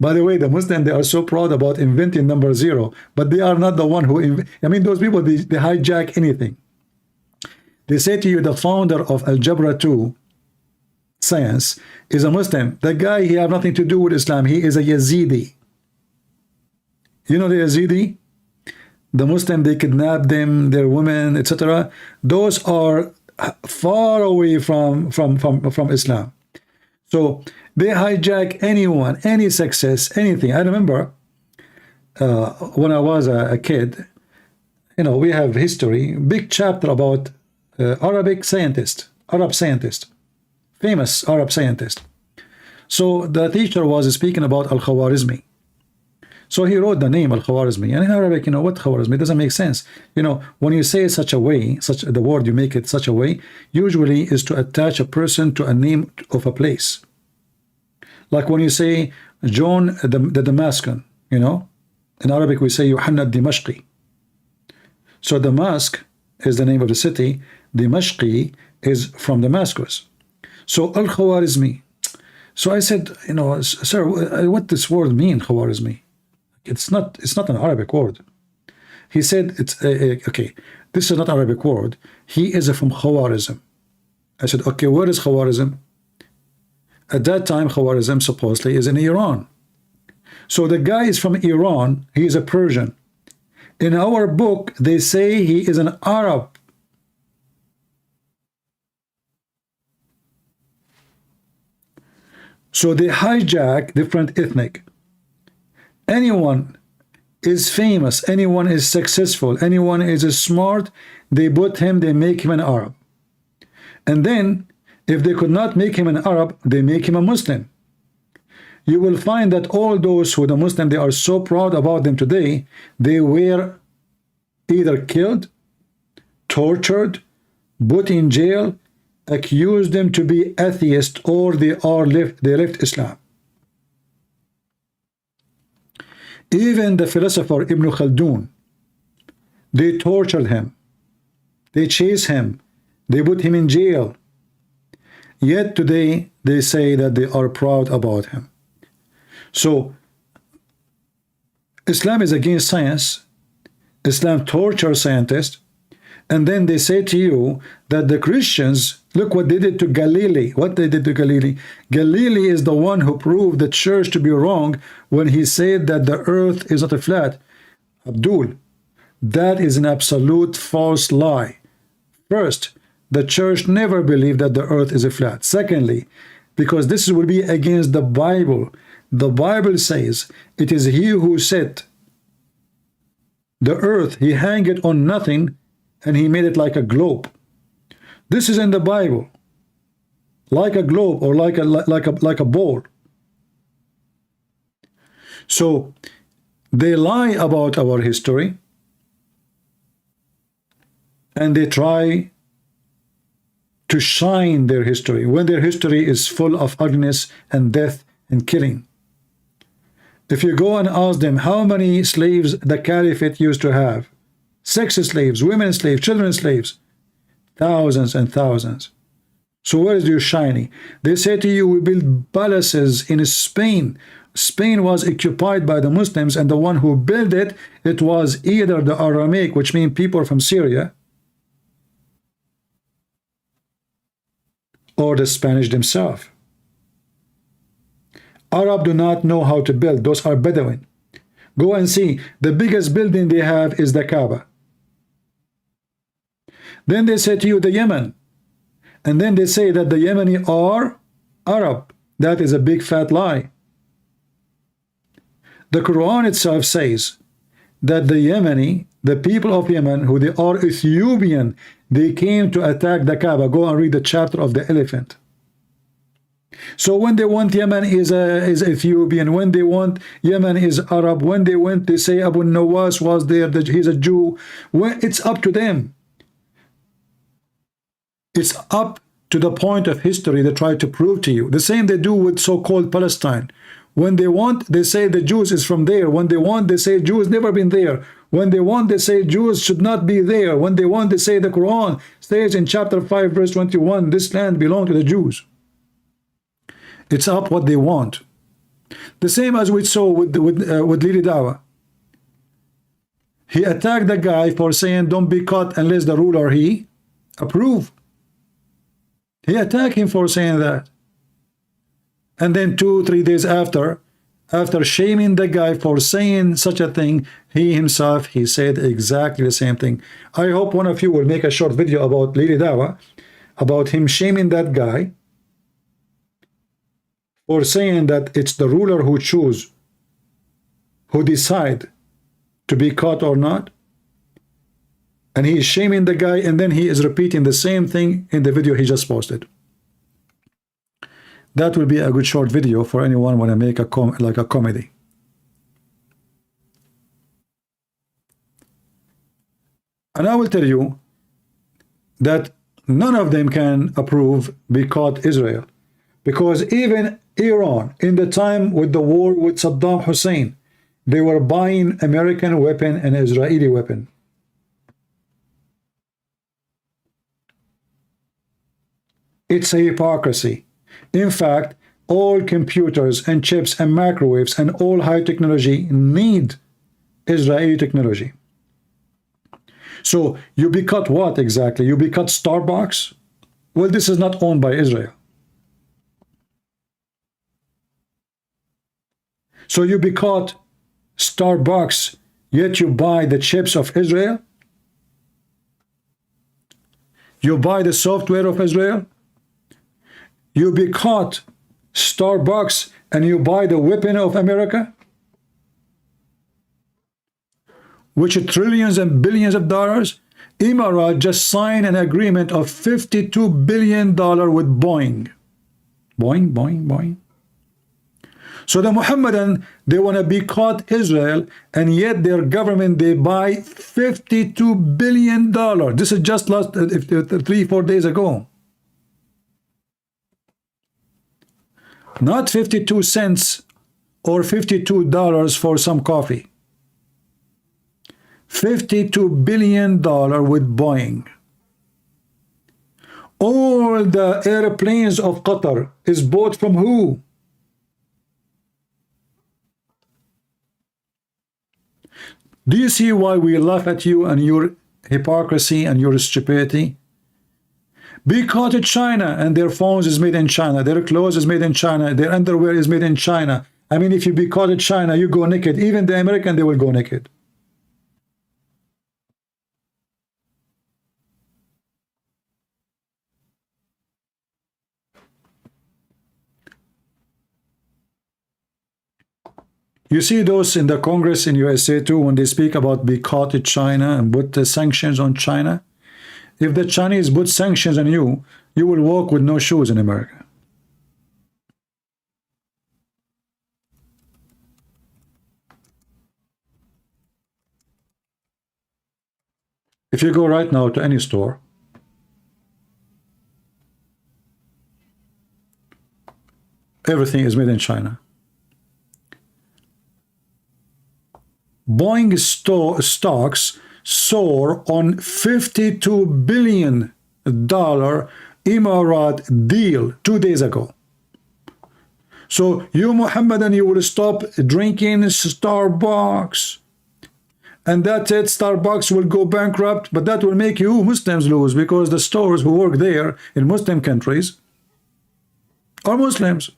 By the way, the Muslims, they are so proud about inventing number 0, but they are not the one who I mean, those people, they hijack anything. They say to you, the founder of Algebra 2 science is a Muslim. The guy, he have nothing to do with Islam. He is a Yazidi. You know the Yazidi? The Muslim, they kidnap them, their women, etc. Those are far away from Islam. So they hijack anyone, any success, anything. I remember when I was a kid, you know, we have history, big chapter about Arab scientist, famous Arab scientist. So the teacher was speaking about Al-Khwarizmi. So he wrote the name Al-Khwarizmi. And in Arabic, you know, what Khwarizmi? It doesn't make sense. You know, when you say it such a way, the word, you make it such a way, usually is to attach a person to a name of a place. Like when you say John the Damascus, you know, in Arabic we say Yohanna Dimashqi. So Damascus is the name of the city. Dimashqi is from Damascus. So Al-Khwarizmi. So I said, you know, sir, what this word mean, Khwarizmi? It's not an Arabic word. He said, it's okay, this is not an Arabic word. He is from Khwarizm. I said, okay, where is Khwarizm? At that time, Khwarizm supposedly is in Iran. So the guy is from Iran. He is a Persian. In our book, they say he is an Arab. So they hijack different ethnic. Anyone is famous, anyone is successful, anyone is smart, they put him, they make him an Arab. And then, if they could not make him an Arab, they make him a Muslim. You will find that all those who are Muslim, they are so proud about them today, they were either killed, tortured, put in jail, accused them to be atheist, or they left Islam. Even the philosopher Ibn Khaldun, they tortured him, they chased him, they put him in jail. Yet today they say that they are proud about him. So Islam is against science. Islam tortures scientists. And then they say to you that the Christians, look what they did to Galilee. What they did to Galilee. Galilee is the one who proved the church to be wrong when he said that the earth is not a flat. Abdul, that is an absolute false lie. First, the church never believed that the earth is a flat. Secondly, because this will be against the Bible. The Bible says it is he who set the earth, he hang it on nothing, and he made it like a globe. This is in the Bible, like a globe or like a ball. So they lie about our history, and they try to shine their history when their history is full of ugliness and death and killing. If you go and ask them how many slaves the caliphate used to have, sex slaves, women slaves, children slaves, thousands and thousands. So where is your shiny? They say to you, we build palaces in Spain. Spain was occupied by the Muslims, and the one who built it, it was either the Aramaic, which means people from Syria, or the Spanish themselves. Arab do not know how to build. Those are Bedouin. Go and see. The biggest building they have is the Kaaba. Then they say to you the Yemen. And then they say that the Yemeni are Arab. That is a big fat lie. The Quran itself says that the Yemeni, the people of Yemen, who they are Ethiopian, they came to attack the Kaaba. Go and read the chapter of the elephant. So when they want Yemen is Ethiopian, when they want Yemen is Arab, when they went, they say Abu Nawas was there, that he's a Jew. When it's up to them. It's up to the point of history they try to prove to you. The same they do with so-called Palestine. When they want, they say the Jews is from there. When they want, they say Jews never been there. When they want, they say Jews should not be there. When they want, they say the Quran says in chapter 5 verse 21, this land belongs to the Jews. It's up what they want. The same as we saw with Lili Dawah. He attacked the guy for saying don't be caught unless the ruler he approve. He attacked him for saying that. And then 2-3 days after shaming the guy for saying such a thing, he himself, he said exactly the same thing. I hope one of you will make a short video about Lili Dawah, about him shaming that guy for saying that it's the ruler who choose, who decide to be caught or not. And he is shaming the guy, and then he is repeating the same thing in the video he just posted. That will be a good short video for anyone want to make a comedy. And I will tell you that none of them can approve because Israel. Because even Iran, in the time with the war with Saddam Hussein, they were buying American weapon and Israeli weapon. It's a hypocrisy. In fact, all computers and chips and microwaves and all high technology need Israeli technology. So you boycott what exactly? You boycott Starbucks? Well, this is not owned by Israel. So you boycott Starbucks, yet you buy the chips of Israel? You buy the software of Israel? You boycott Starbucks and you buy the weapon of America? Which trillions and billions of dollars? Emirates just signed an agreement of $52 billion with Boeing. Boeing, Boeing, Boeing. So the Mohammedan, they want to boycott Israel, and yet their government, they buy $52 billion. This is just last 3-4 days ago. Not 52 cents or $52 for some coffee. $52 billion with Boeing. All the airplanes of Qatar is bought from who? Do you see why we laugh at you and your hypocrisy and your stupidity? Because China, and their phones is made in China, their clothes is made in China, their underwear is made in China. I mean, if you boycott China, you go naked. Even the American, they will go naked. You see those in the Congress in USA too, when they speak about boycott China and put the sanctions on China. If the Chinese put sanctions on you, you will walk with no shoes in America. If you go right now to any store, everything is made in China. Boeing stocks soar on $52 billion Emirat deal 2 days ago. So you, Mohammedan, you will stop drinking Starbucks. And that's it, Starbucks will go bankrupt, but that will make you Muslims lose, because the stores who work there in Muslim countries are Muslims.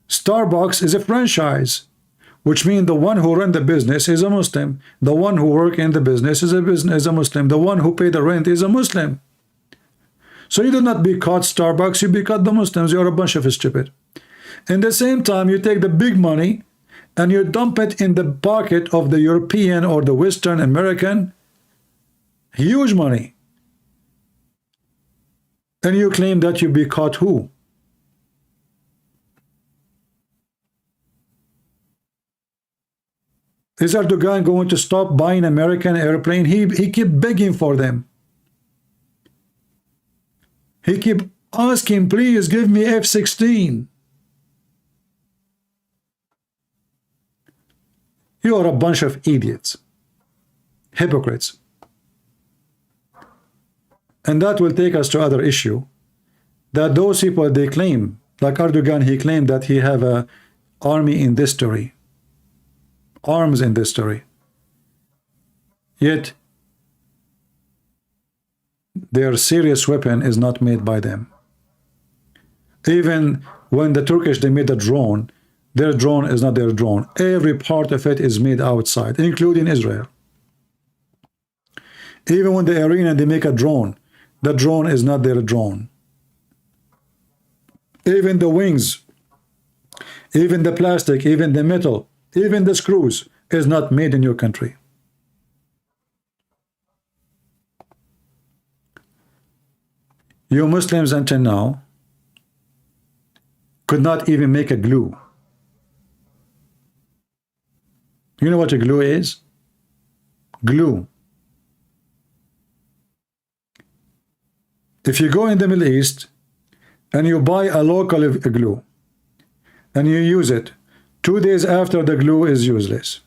Starbucks is a franchise, which means the one who run the business is a Muslim. The one who work in the business is a Muslim. The one who pay the rent is a Muslim. So you do not boycott Starbucks, you boycott the Muslims. You are a bunch of stupid. In the same time, you take the big money and you dump it in the pocket of the European or the Western American. Huge money. And you claim that you boycott who? Is Erdogan going to stop buying American airplane? He keep begging for them. He keep asking, please give me F-16. You are a bunch of idiots, hypocrites. And that will take us to other issue, that those people, they claim, like Erdogan, he claimed that he have a army in this story. Arms in this story. Yet their serious weapon is not made by them. Even when the Turkish, they made a drone, their drone is not their drone. Every part of it is made outside, including Israel. Even when the Iranian, they make a drone, the drone is not their drone. Even the wings, even the plastic, even the metal, even the screws is not made in your country. You Muslims until now could not even make a glue. You know what a glue is? Glue. If you go in the Middle East and you buy a local glue and you use it, 2 days after, the glue is useless.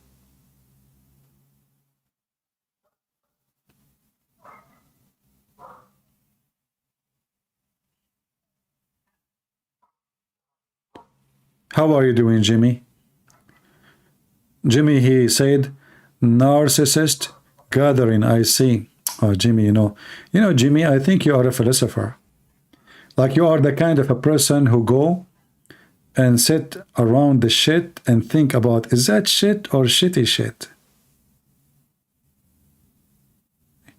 How are you doing, Jimmy? Jimmy, he said, narcissist gathering, I see. Oh, Jimmy, you know, Jimmy, I think you are a philosopher. Like you are the kind of a person who go and sit around the shit and think about, is that shit or shitty shit?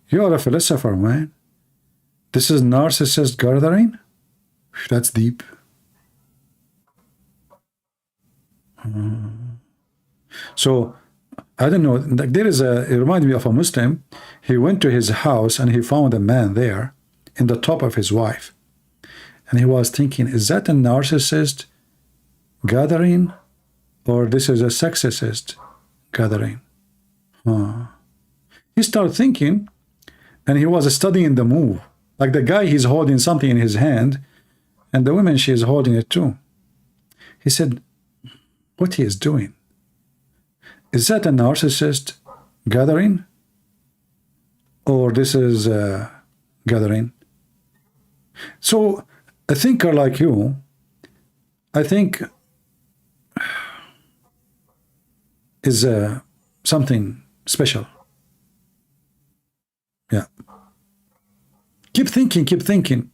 You are a philosopher, man. This is narcissist gathering? That's deep. So, I don't know, like there is a, it reminds me of a Muslim. He went to his house and he found a man there in the top of his wife. And he was thinking, is that a narcissist gathering or this is a sexist gathering? He started thinking and he was studying the move. Like the guy, he's holding something in his hand and the woman, she is holding it too. He said, what he is doing? Is that a narcissist gathering? Or this is a gathering? So, a thinker like you, I think, is something special. Yeah. Keep thinking, keep thinking.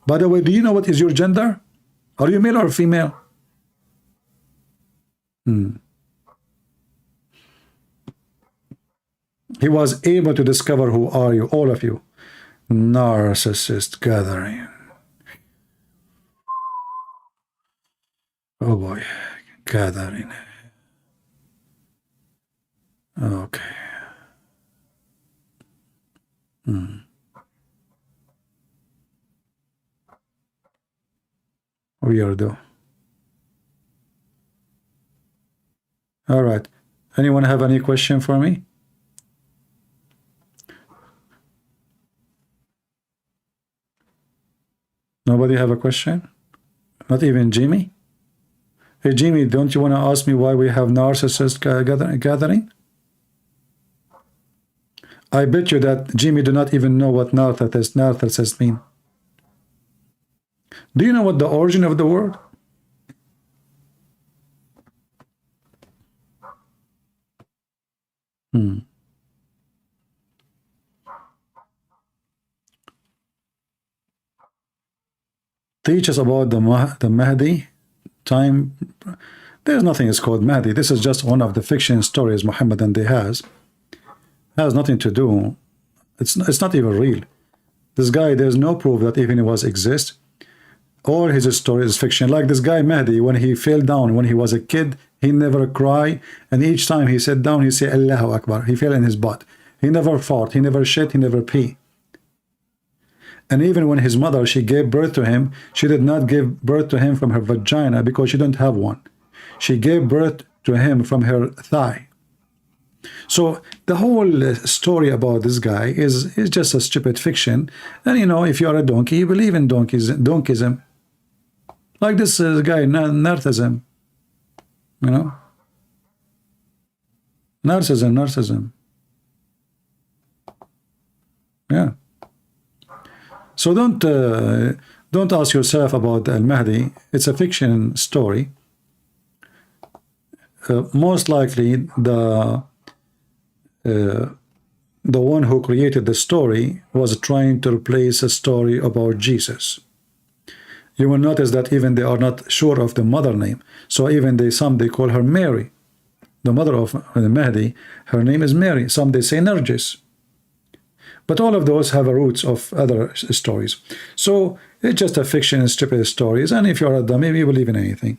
By the way, do you know what is your gender? Are you male or female? He was able to discover who are you, all of you. Narcissist gathering. Oh boy, gathering. Okay. Weirdo. All right. Anyone have any question for me? Nobody have a question? Not even Jimmy? Hey, Jimmy, don't you want to ask me why we have narcissist gathering? I bet you that Jimmy do not even know what narcissist mean. Do you know what the origin of the word? Teach us about the Mahdi time. There's nothing is called Mahdi. This is just one of the fiction stories Muhammad and they has nothing to do. It's not even real. This guy, there's no proof that even he was exist. All his story is fiction. Like this guy Mahdi, when he fell down when he was a kid, he never cry, and each time he sat down, he say Allahu Akbar. He fell in his butt. He never fought. He never shit. He never pee. And even when his mother, she gave birth to him, she did not give birth to him from her vagina because she didn't have one. She gave birth to him from her thigh. So the whole story about this guy is just a stupid fiction. And you know, if you are a donkey, you believe in donkeyism. Like this guy, narcissism. You know? Narcissism. Yeah. So don't ask yourself about Al-Mahdi. It's a fiction story. Most likely the one who created the story was trying to replace a story about Jesus. You will notice that even they are not sure of the mother name. So even some they call her Mary. The mother of the Mahdi, her name is Mary. Some they say Nargis. But all of those have a roots of other stories. So it's just a fiction and stupid stories. And if you're a dummy, you believe in anything.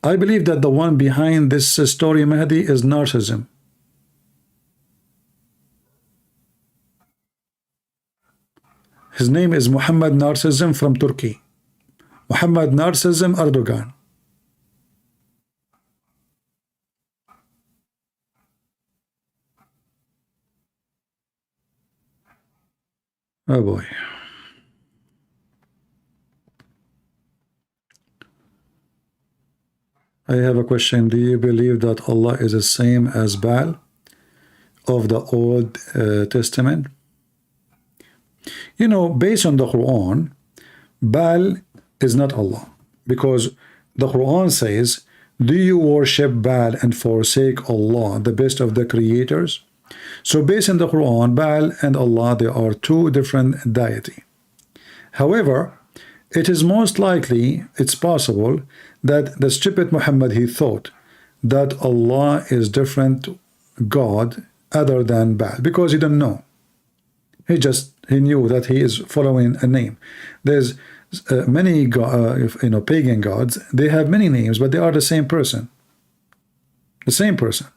I believe that the one behind this story, Mahdi, is narcissism. His name is Muhammad Narcissism from Turkey. Muhammad Narcissism Erdogan. Oh boy. I have a question. Do you believe that Allah is the same as Baal of the Old Testament? You know, based on the Quran, Baal is not Allah. because the Quran says, do you worship Baal and forsake Allah, the best of the creators? So based on the Quran, Baal and Allah, they are two different deity. However, it is most likely, it's possible, that the stupid Muhammad, he thought that Allah is different God other than Baal, because he didn't know. He knew that he is following a name. There's many pagan gods, they have many names, but they are the same person. The same person.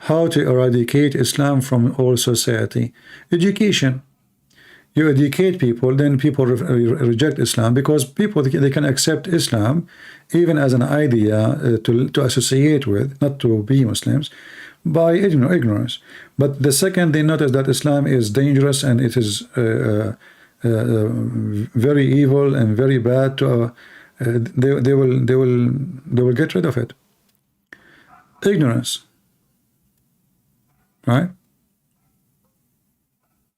How to eradicate Islam from all society? Education. You educate people, then people reject Islam, because people, they can accept Islam even as an idea to associate with, not to be Muslims, by ignorance. But the second they notice that Islam is dangerous and it is very evil and very bad, they will get rid of it. Ignorance, right?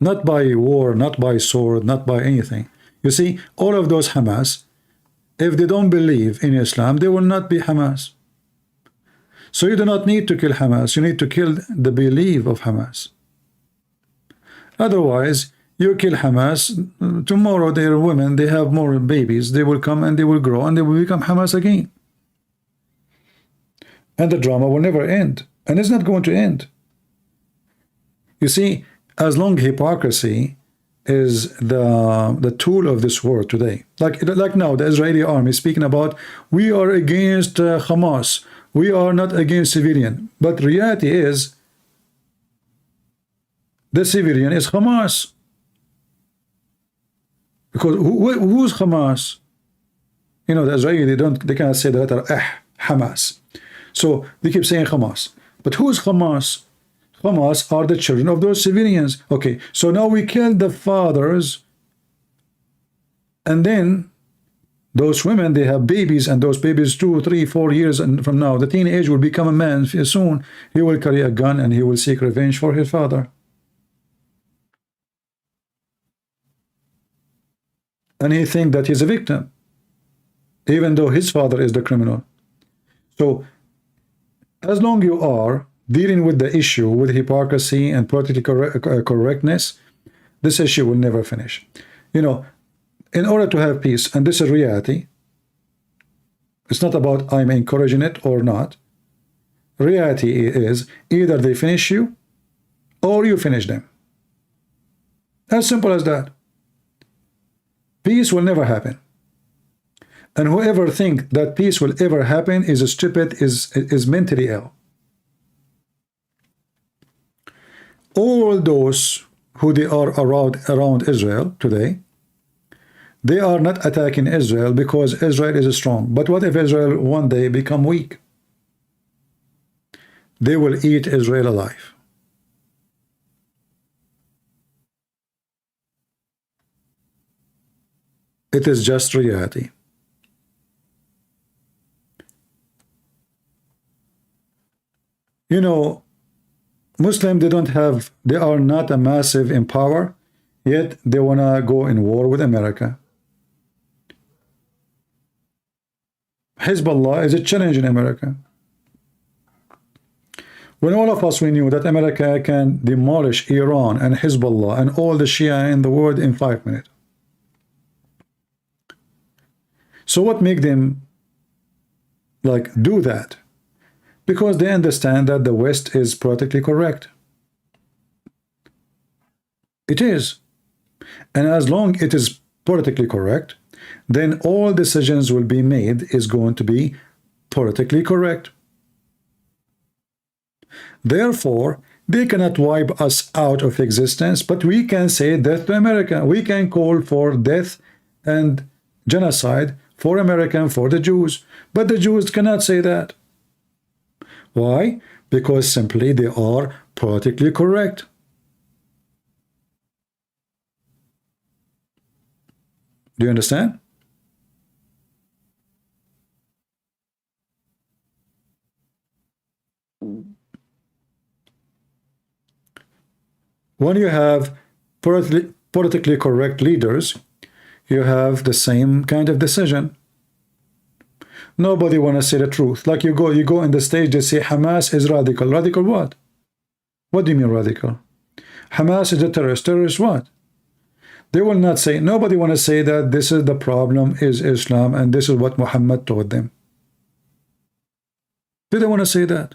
Not by war, not by sword, not by anything. You see, all of those Hamas, if they don't believe in Islam, they will not be Hamas. So you do not need to kill Hamas, you need to kill the belief of Hamas. Otherwise, you kill Hamas, tomorrow their women, they have more babies, they will come and they will grow and they will become Hamas again. And the drama will never end, and it's not going to end. You see, as long hypocrisy is the tool of this world today, like now the Israeli army speaking about, we are against Hamas, we are not against civilian, but reality is the civilian is Hamas, because who's Hamas? You know, the Israeli, they cannot say the letter Hamas, so they keep saying Hamas, but who's Hamas? Hamas are the children of those civilians. Okay, so now we kill the fathers, and then those women, they have babies, and those babies 2, 3, 4 years and from now, the teenage will become a man soon. He will carry a gun and he will seek revenge for his father. And he thinks that he's a victim, even though his father is the criminal. So as long you are dealing with the issue with hypocrisy and political correctness, this issue will never finish. You know, in order to have peace, and this is reality, it's not about I'm encouraging it or not. Reality is either they finish you or you finish them. As simple as that. Peace will never happen. And whoever thinks that peace will ever happen is stupid, is mentally ill. All those who they are around Israel today, they are not attacking Israel because Israel is strong. But what if Israel one day become weak? They will eat Israel alive. It is just reality. You know, Muslim, they are not a massive in power, yet they want to go in war with America. Hezbollah is a challenge in America. When all of us, we knew that America can demolish Iran and Hezbollah and all the Shia in the world in 5 minutes. So what make them do that? Because they understand that the West is politically correct. It is. And as long it is politically correct, then all decisions will be made is going to be politically correct. Therefore, they cannot wipe us out of existence, but we can say death to America. We can call for death and genocide for America and for the Jews. But the Jews cannot say that. Why? Because simply they are politically correct. Do you understand? When you have politically correct leaders, you have the same kind of decision. Nobody want to say the truth. Like you go in the stage, they say Hamas is radical. Radical what? What do you mean radical? Hamas is a terrorist. Terrorist what? They will not say, nobody want to say that this is the problem is Islam and this is what Muhammad taught them. They don't want to say that.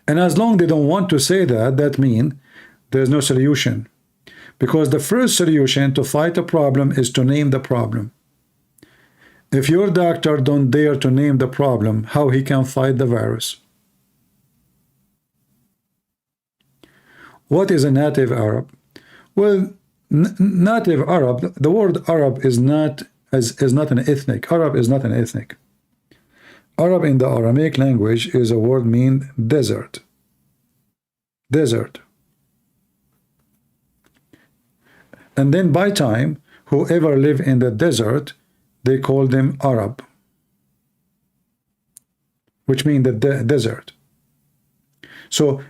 And as long as they don't want to say that, that means there's no solution. Because the first solution to fight a problem is to name the problem. If your doctor don't dare to name the problem, how he can fight the virus? What is a native Arab? Well, native Arab, the word Arab is not an ethnic. Arab is not an ethnic. Arab in the Aramaic language is a word mean desert. Desert. And then by time, whoever live in the desert, they call them Arab, which means the desert. So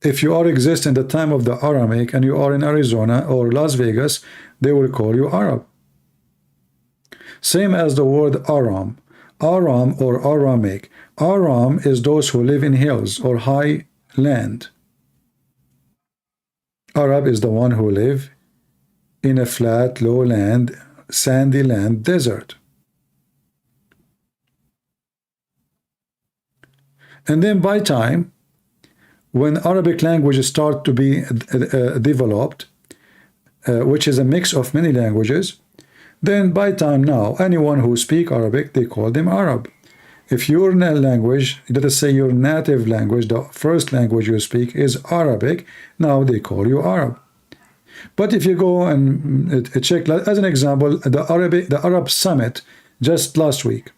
if you are exist in the time of the Aramaic and you are in Arizona or Las Vegas, they will call you Arab. Same as the word Aram. Aram or Aramaic. Aram is those who live in hills or high land. Arab is the one who live in a flat, low land, sandy land, desert. And then by time, when Arabic languages start to be developed, which is a mix of many languages, then by time now, anyone who speak Arabic, they call them Arab. If your language, let us say your native language, the first language you speak is Arabic, now they call you Arab. But if you go and check, as an example, the Arab Summit just last week,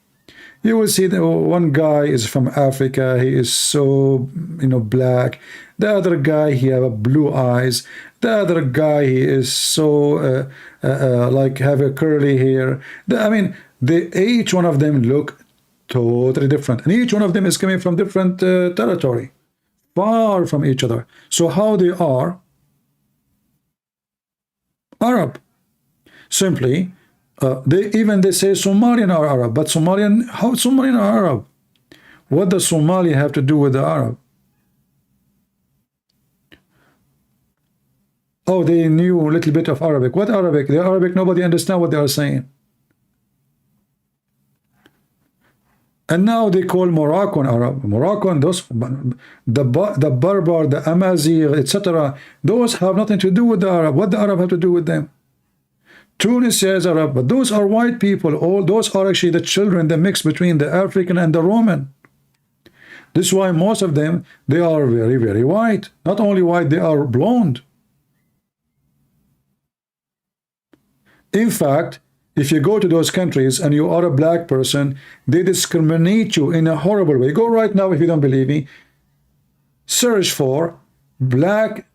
you will see that one guy is from Africa. He is so, black. The other guy, he have blue eyes. The other guy, he is so like have a curly hair. Each one of them look totally different, and each one of them is coming from different territory, far from each other. So how they are Arab? Simply. They say Somalian are Arab, but how Somalian are Arab? What does Somalia have to do with the Arab? Oh, they knew a little bit of Arabic. What Arabic? The Arabic, nobody understand what they are saying. And now they call Moroccan Arab. Moroccan, those the Berber, the Amazigh, etc. Those have nothing to do with the Arab. What the Arab have to do with them? Tunis is Arab, but those are white people. All those are actually the children, the mix between the African and the Roman. This is why most of them, they are very, very white. Not only white, they are blonde. In fact, if you go to those countries and you are a black person, they discriminate you in a horrible way. Go right now, if you don't believe me, search for black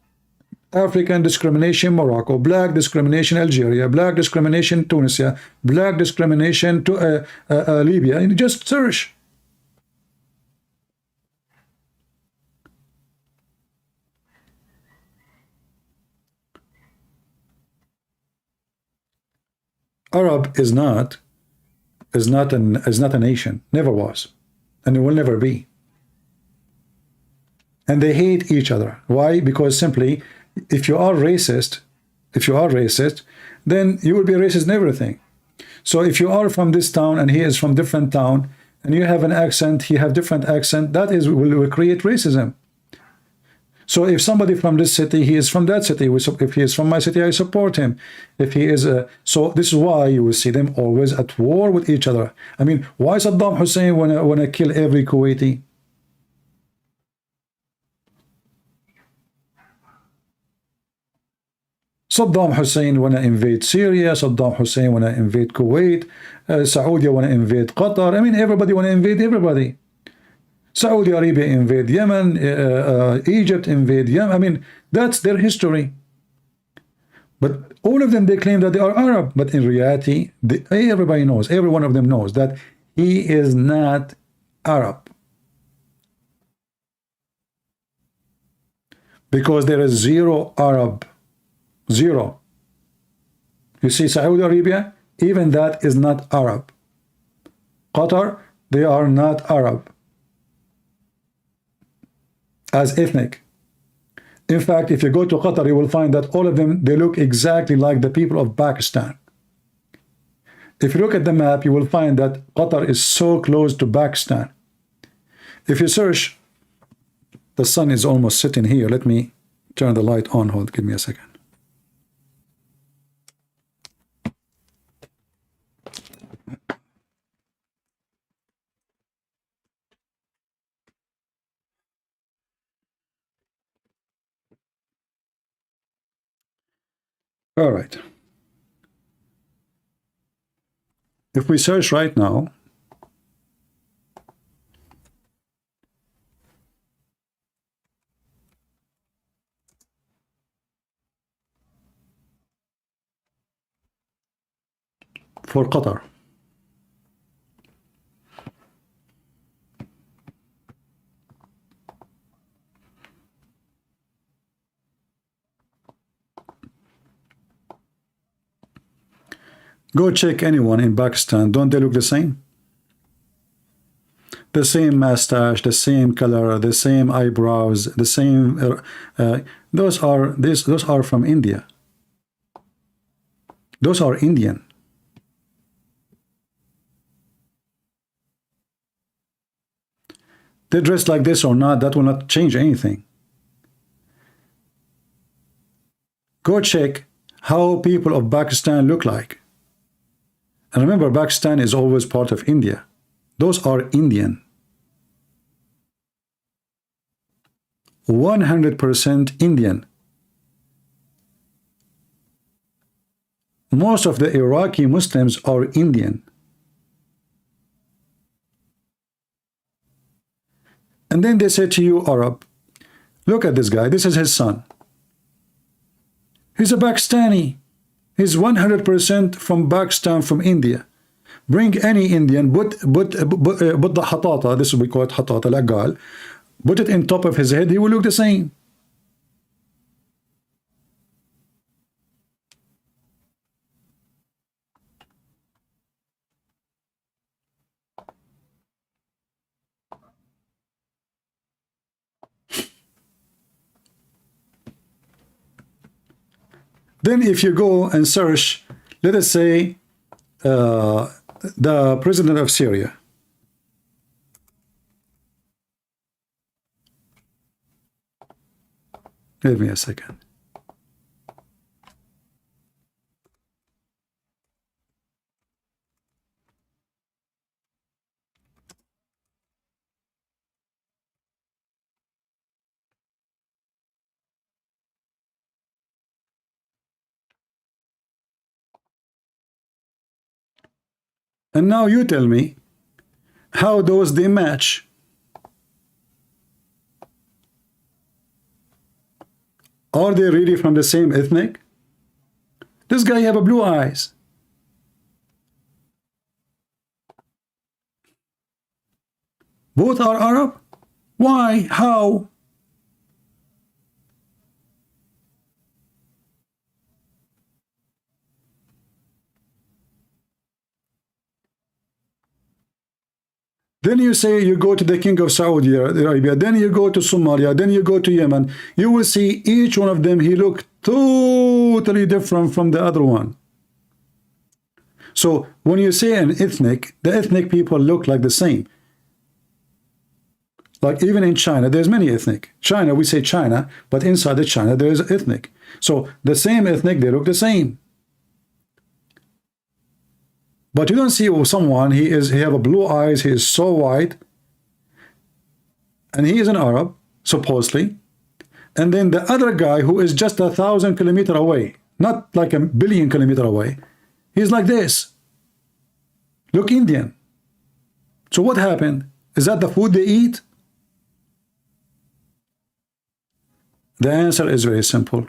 African discrimination Morocco, black discrimination Algeria, black discrimination Tunisia, black discrimination to Libya, and just search. Arab is not a nation, never was, and it will never be. And they hate each other. Why? Because simply, if you are racist, then you will be racist in everything. So if you are from this town and he is from different town, and you have an accent, he have different accent, that is will create racism. So if somebody from this city, he is from that city. If he is from my city, I support him. If he is so this is why you will see them always at war with each other. I mean, why Saddam Hussein wanna kill every Kuwaiti? Saddam Hussein want to invade Syria. Saddam Hussein want to invade Kuwait. Saudi want to invade Qatar. I mean, everybody want to invade everybody. Saudi Arabia invade Yemen. Egypt invade Yemen. I mean, that's their history. But all of them, they claim that they are Arab. But in reality, everybody knows, every one of them knows that he is not Arab. because there is zero Arab. Zero. You see, Saudi Arabia, even that is not Arab. Qatar, they are not Arab as ethnic. In fact, if you go to Qatar, you will find that all of them, they look exactly like the people of Pakistan. If you look at the map, you will find that Qatar is so close to Pakistan. If you search, the sun is almost sitting here. Let me turn the light on. Hold, give me a second. All right. If we search right now, for Qatar, go check anyone in Pakistan. Don't they look the same? The same mustache, the same color, the same eyebrows, the same. Those are from India. Those are Indian. They dress like this or not, that will not change anything. Go check how people of Pakistan look like. And remember, Pakistan is always part of India. Those are Indian. 100% Indian. Most of the Iraqi Muslims are Indian. And then they say to you, Arab, look at this guy, this is his son. He's a Pakistani. He's 100% from Pakistan, from India. Bring any Indian, put the hatata, this we call it hatata, lagal, put it in top of his head, he will look the same. Then if you go and search, let us say, the president of Syria. Give me a second. And now you tell me, how those they match? Are they really from the same ethnic? This guy have a blue eyes. Both are Arab? Why? How? Then you say you go to the king of Saudi Arabia, then you go to Somalia, then you go to Yemen. You will see each one of them, he looked totally different from the other one. So when you say an ethnic, the ethnic people look like the same. Like even in China, there's many ethnic. China, we say China, but inside the China, there is ethnic. So the same ethnic, they look the same. But you don't see someone, he have a blue eyes, he is so white, and he is an Arab, supposedly. And then the other guy who is just 1,000 kilometers away, not like 1 billion kilometers away, he's like this. Look Indian. So what happened? Is that the food they eat? The answer is very simple.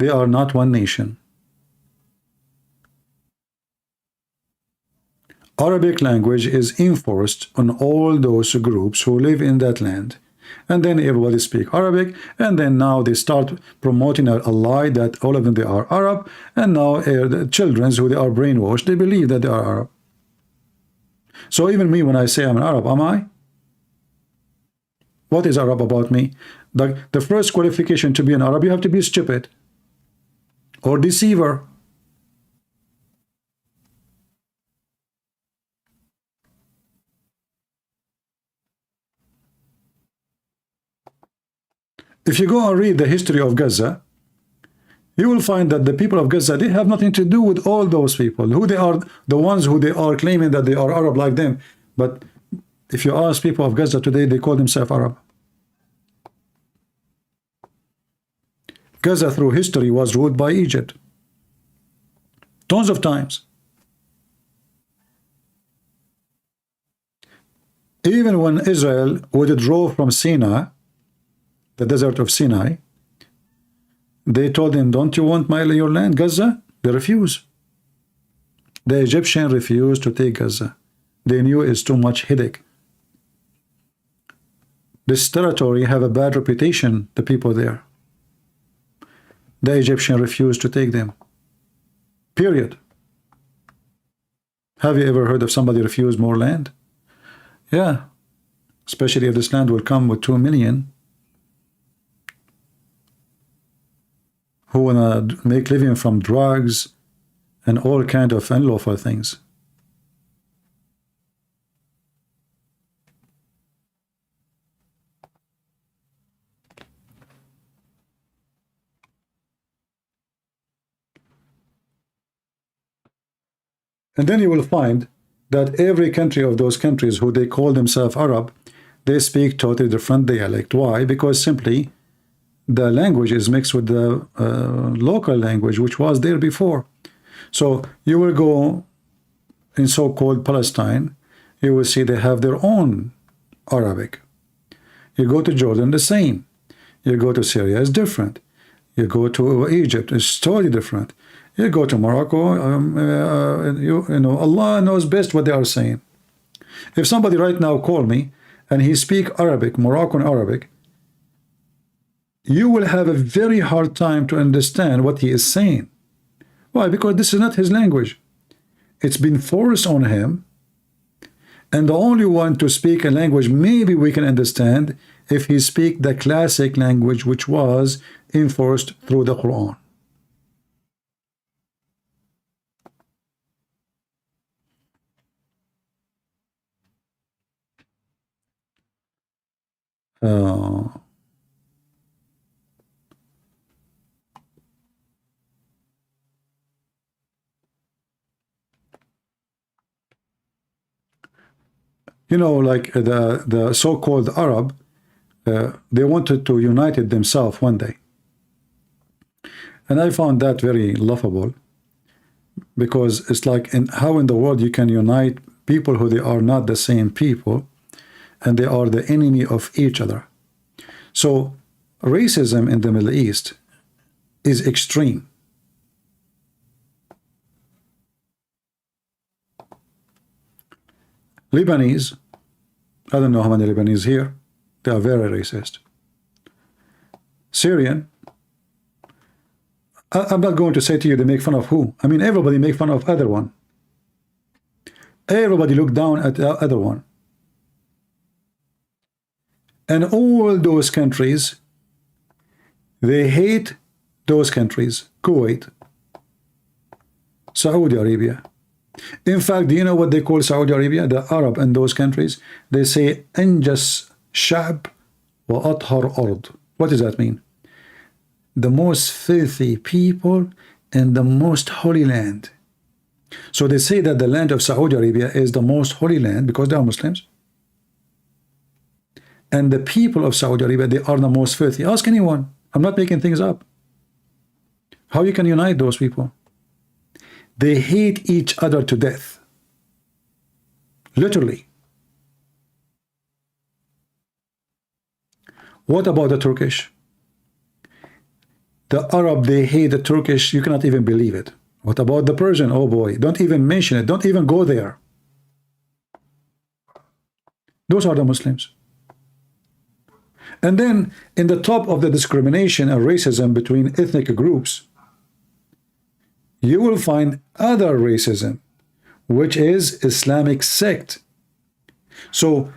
They are not one nation. Arabic language is enforced on all those groups who live in that land. And then everybody speak Arabic, and then now they start promoting a lie that all of them they are Arab, and now the children who they are brainwashed, they believe that they are Arab. So even me, when I say I'm an Arab, am I? What is Arab about me? The first qualification to be an Arab, you have to be stupid or deceiver. If you go and read the history of Gaza, you will find that the people of Gaza, they have nothing to do with all those people. Who they are, the ones who they are claiming that they are Arab like them. But if you ask people of Gaza today, they call themselves Arab. Gaza through history was ruled by Egypt. Tons of times. Even when Israel withdrew from Sinai, the desert of Sinai, they told him, don't you want your land, Gaza? They refused. The Egyptians refused to take Gaza. They knew it's too much headache. This territory have a bad reputation, the people there. The Egyptians refused to take them. Period. Have you ever heard of somebody refuse more land? Yeah. Especially if this land will come with 2 million who want to make living from drugs and all kind of unlawful things. And then you will find that every country of those countries who they call themselves Arab, they speak totally different dialect. Why? Because simply the language is mixed with the local language which was there before. So you will go in so-called Palestine, you will see they have their own Arabic. You go to Jordan, the same. You go to Syria, it's different. You go to Egypt, it's totally different. You go to Morocco, you know, Allah knows best what they are saying. If somebody right now call me and he speak Arabic, Moroccan Arabic, you will have a very hard time to understand what he is saying. Why? Because this is not his language. It's been forced on him, and the only one to speak a language maybe we can understand if he speak the classic language which was enforced through the Quran. You know, like the so-called Arab, they wanted to unite it themselves one day. And I found that very laughable, because it's like, how in the world you can unite people who they are not the same people, and they are the enemy of each other. So racism in the Middle East is extreme. Lebanese, I don't know how many Lebanese here, they are very racist. Syrian, I'm not going to say to you they make fun of who. I mean, everybody make fun of other one. Everybody look down at the other one. And all those countries, they hate those countries. Kuwait, Saudi Arabia. In fact, do you know what they call Saudi Arabia? The Arab in those countries, they say أنجس شعب وأطهر أرض. What does that mean? The most filthy people in the most holy land. So they say that the land of Saudi Arabia is the most holy land because they are Muslims. And the people of Saudi Arabia, they are the most filthy. Ask anyone. I'm not making things up. How you can unite those people? They hate each other to death. Literally. What about the Turkish? The Arab, they hate the Turkish. You cannot even believe it. What about the Persian? Oh boy, don't even mention it. Don't even go there. Those are the Muslims. And then in the top of the discrimination and racism between ethnic groups, you will find other racism, which is Islamic sect. So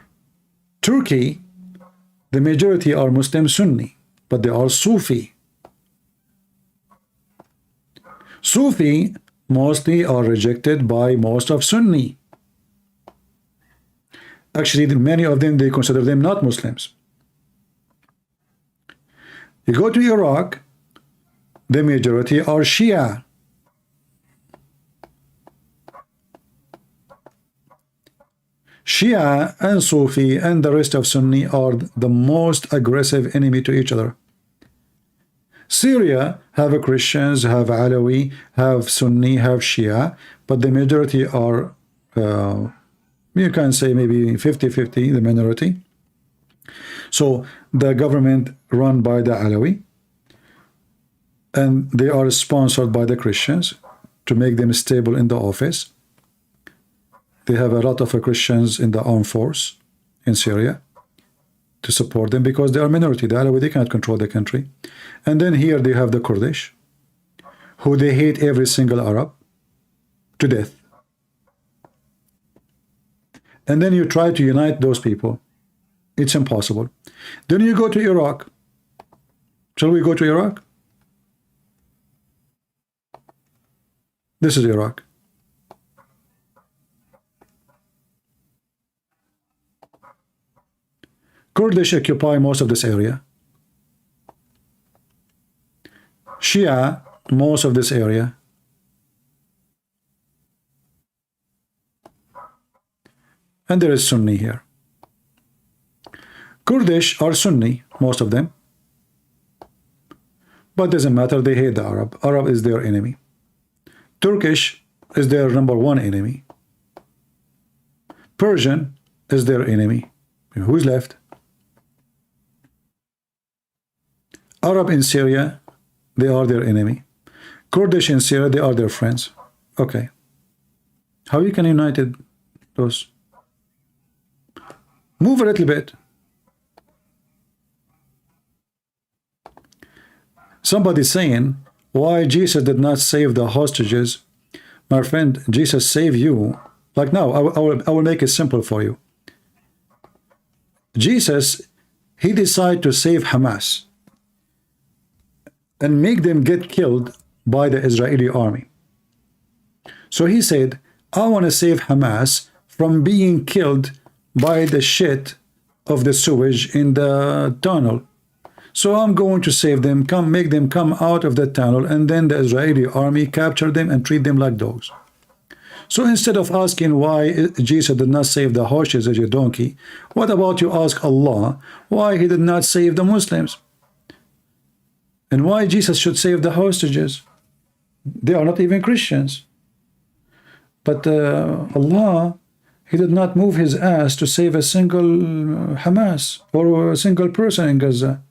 Turkey, the majority are Muslim Sunni, but they are Sufi. Sufi mostly are rejected by most of Sunni. Actually, many of them, they consider them not Muslims. You go to Iraq, the majority are Shia. Shia and Sufi and the rest of Sunni are the most aggressive enemy to each other. Syria have Christians, have Alawi, have Sunni, have Shia, but the majority are, you can say maybe 50-50, the minority. So the government run by the Alawi, and they are sponsored by the Christians to make them stable in the office. They have a lot of Christians in the armed force in Syria to support them because they are minority. The Alawi, they cannot control the country. And then here they have the Kurdish, who they hate every single Arab to death. And then you try to unite those people. It's impossible. Then you go to Iraq. Shall we go to Iraq? This is Iraq. Kurdish occupy most of this area. Shia, most of this area. And there is Sunni here. Kurdish are Sunni, most of them. But doesn't matter, they hate the Arab. Arab is their enemy. Turkish is their #1 enemy. Persian is their enemy. Who's left? Arab in Syria, they are their enemy. Kurdish in Syria, they are their friends. Okay. How you can unite those? Move a little bit. Somebody saying, why Jesus did not save the hostages? My friend, Jesus saved you. Like now, I will make it simple for you. Jesus, he decided to save Hamas and make them get killed by the Israeli army. So he said, I want to save Hamas from being killed by the shit of the sewage in the tunnel. So I'm going to save them, make them come out of the tunnel, and then the Israeli army capture them and treat them like dogs. So instead of asking why Jesus did not save the horses as a donkey, what about you ask Allah why he did not save the Muslims? And why Jesus should save the hostages? They are not even Christians. But Allah, he did not move his ass to save a single Hamas or a single person in Gaza.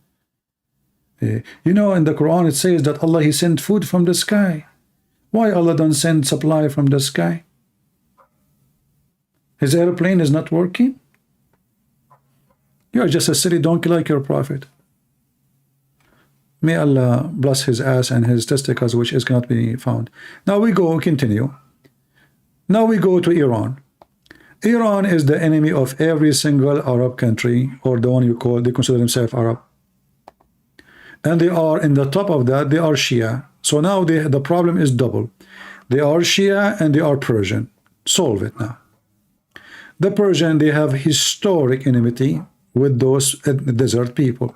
You know, in the Quran it says that Allah, he sent food from the sky. Why Allah don't send supply from the sky? His airplane is not working? You are just a silly donkey like your prophet. May Allah bless his ass and his testicles, which is cannot be found. Now we continue. Now we go to Iran. Iran is the enemy of every single Arab country, or the one they consider themselves Arab. And they are in the top of that, they are Shia. So now the problem is double. They are Shia and they are Persian. Solve it now. The Persian, they have historic enmity with those desert people.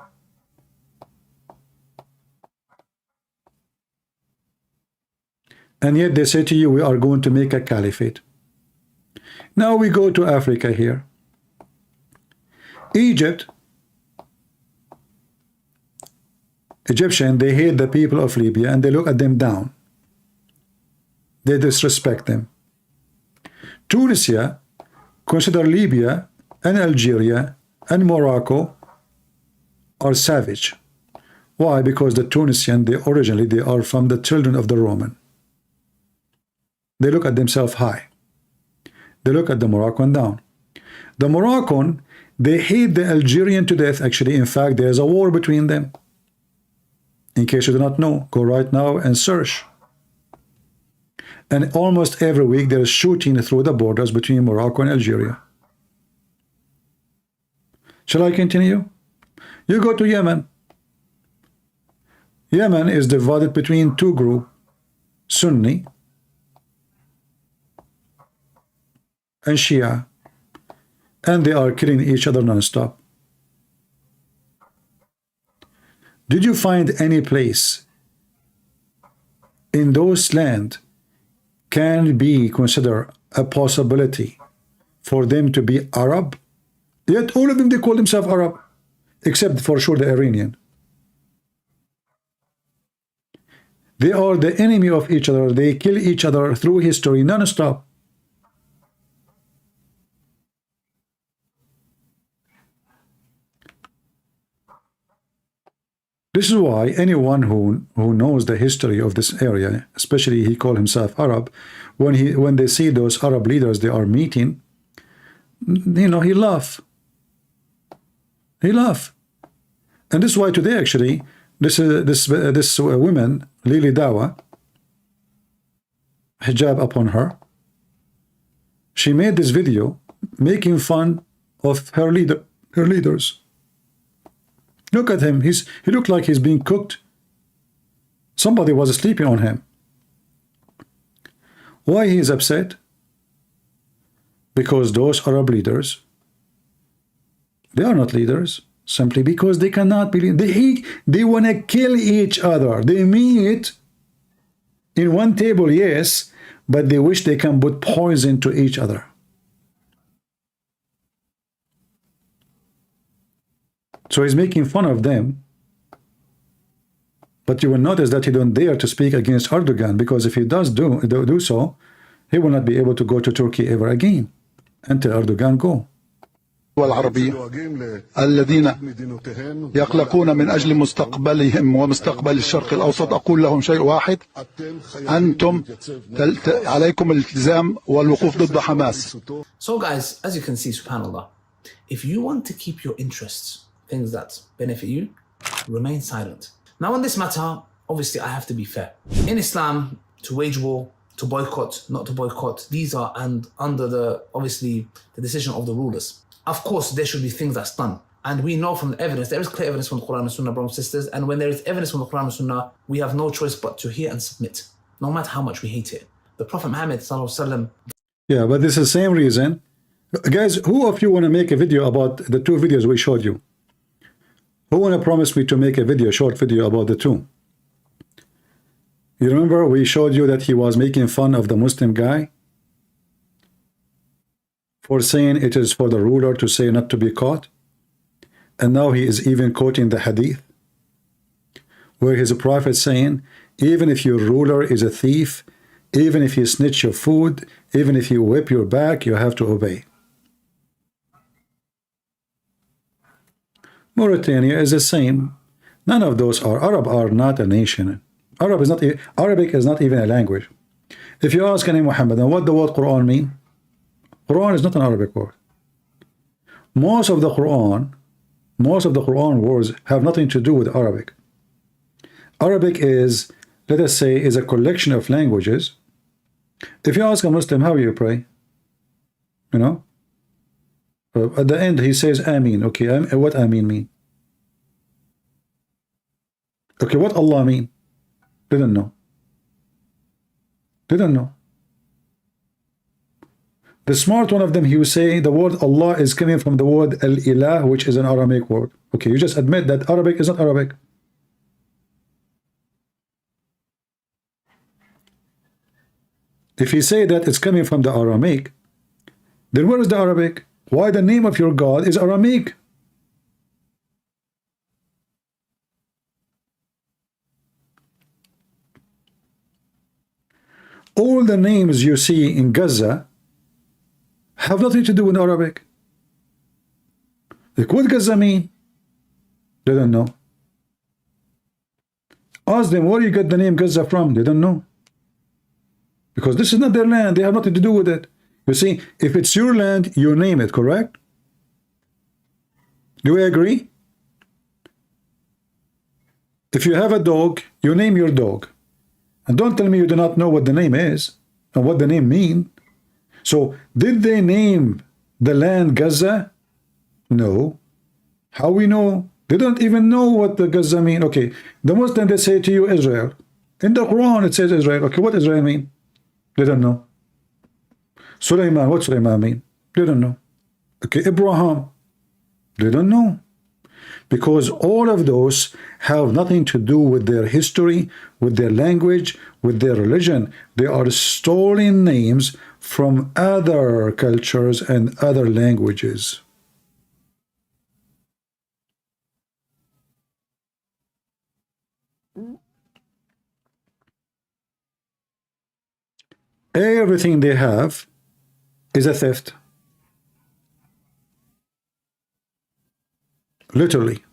And yet they say to you, we are going to make a caliphate. Now we go to Africa here. Egypt, Egyptian, they hate the people of Libya and they look at them down. They disrespect them. Tunisia consider Libya and Algeria and Morocco are savage. Why? Because the Tunisian, originally they are from the children of the Roman. They look at themselves high. They look at the Moroccan down. The Moroccan, They hate the Algerian to death. Actually, in fact, there's a war between them. In case you do not know, go right now and search. And almost every week there is shooting through the borders between Morocco and Algeria. Shall I continue? You go to Yemen. Yemen is divided between two groups, Sunni and Shia, and they are killing each other non-stop. Did you find any place in those lands can be considered a possibility for them to be Arab? Yet all of them, they call themselves Arab, except for sure the Iranian. They are the enemy of each other. They kill each other through history non-stop. This is why anyone who knows the history of this area, especially he called himself Arab, when they see those Arab leaders they are meeting, you know, he laugh. He laugh. And this is why today actually this woman, Lily Dawah, hijab upon her, she made this video making fun of her leaders. Look at him. He looked like he's being cooked. Somebody was sleeping on him. Why he is upset? Because those Arab leaders, they are not leaders, simply because they cannot believe. They want to kill each other. They meet in one table, yes, but they wish they can put poison to each other. So he's making fun of them, but you will notice that he don't dare to speak against Erdogan, because if he does do so, he will not be able to go to Turkey ever again until Erdogan go. والعربية الذين يقلقون من أجل مستقبلهم ومستقبل الشرق الأوسط أقول لهم شيء واحد أنتم عليكم الالتزام والوقوف ضد حماس. So guys, as you can see, subhanAllah, if you want to keep your interests, things that benefit you, remain silent. Now on this matter, obviously I have to be fair. In Islam, to wage war, to boycott, not to boycott, these are under the decision of the rulers. Of course, there should be things that's done. And we know from the evidence, there is clear evidence from the Quran and Sunnah, brothers and sisters. And when there is evidence from the Quran and Sunnah, we have no choice but to hear and submit, no matter how much we hate it. The Prophet Muhammad sallallahu. Yeah, but this is the same reason. Guys, who of you want to make a video about the two videos we showed you? Who want to promise me to make a short video about the two? You remember we showed you that he was making fun of the Muslim guy for saying it is for the ruler to say not to be caught, and now he is even quoting the hadith where his prophet saying, even if your ruler is a thief, even if he snitch your food, even if he whip your back, you have to obey. Mauritania is the same. None of those are. Arab are not a nation. Arabic is not even a language. If you ask any Muhammad, what the word Quran mean? Quran is not an Arabic word. Most of the Quran words have nothing to do with Arabic. Arabic is, let us say, is a collection of languages. If you ask a Muslim, how you pray? You know? At the end, he says, Ameen. Okay, what Ameen mean? Okay, what Allah mean? Didn't know. The smart one of them, he will say the word Allah is coming from the word Al-Ilah, which is an Aramaic word. Okay, you just admit that Arabic is not Arabic. If you say that it's coming from the Aramaic, then where is the Arabic? Why the name of your God is Aramaic? All the names you see in Gaza have nothing to do with Arabic. Like, what Gaza mean? They don't know. Ask them where you get the name Gaza from. They don't know. Because this is not their land. They have nothing to do with it. You see, if it's your land, you name it, correct? Do we agree? If you have a dog, you name your dog. And don't tell me you do not know what the name is and what the name mean. So, did they name the land Gaza? No. How we know? They don't even know what the Gaza mean. Okay, the Muslim, they say to you Israel. In the Quran it says Israel. Okay, what Israel mean? They don't know. Sulaiman, what Sulaiman mean? They don't know. Okay, Abraham, they don't know. Because all of those have nothing to do with their history, with their language, with their religion. They are stolen names from other cultures and other languages. Everything they have is a theft. Literally.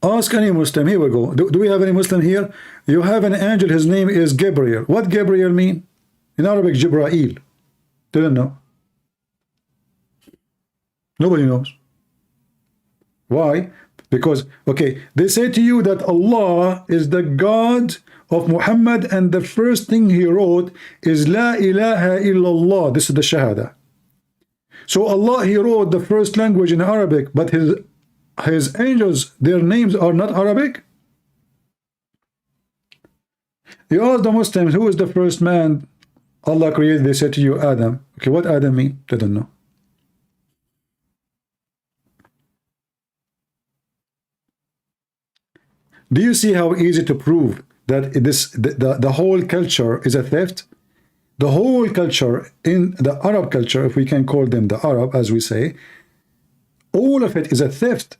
Ask any Muslim. Here we go. Do we have any Muslim here? You have an angel. His name is Gabriel. What Gabriel mean? In Arabic, Jibrail. Didn't know. Nobody knows. Why? Because, okay, they say to you that Allah is the God of Muhammad, and the first thing he wrote is La ilaha illallah. This is the Shahada. So Allah, he wrote the first language in Arabic, but his angels, their names are not Arabic. You ask the Muslims, who is the first man Allah created? They say to you, Adam. Okay, what Adam mean? They don't know. Do you see how easy to prove that the whole culture is a theft? The whole culture, in the Arab culture, if we can call them the Arab, as we say, all of it is a theft.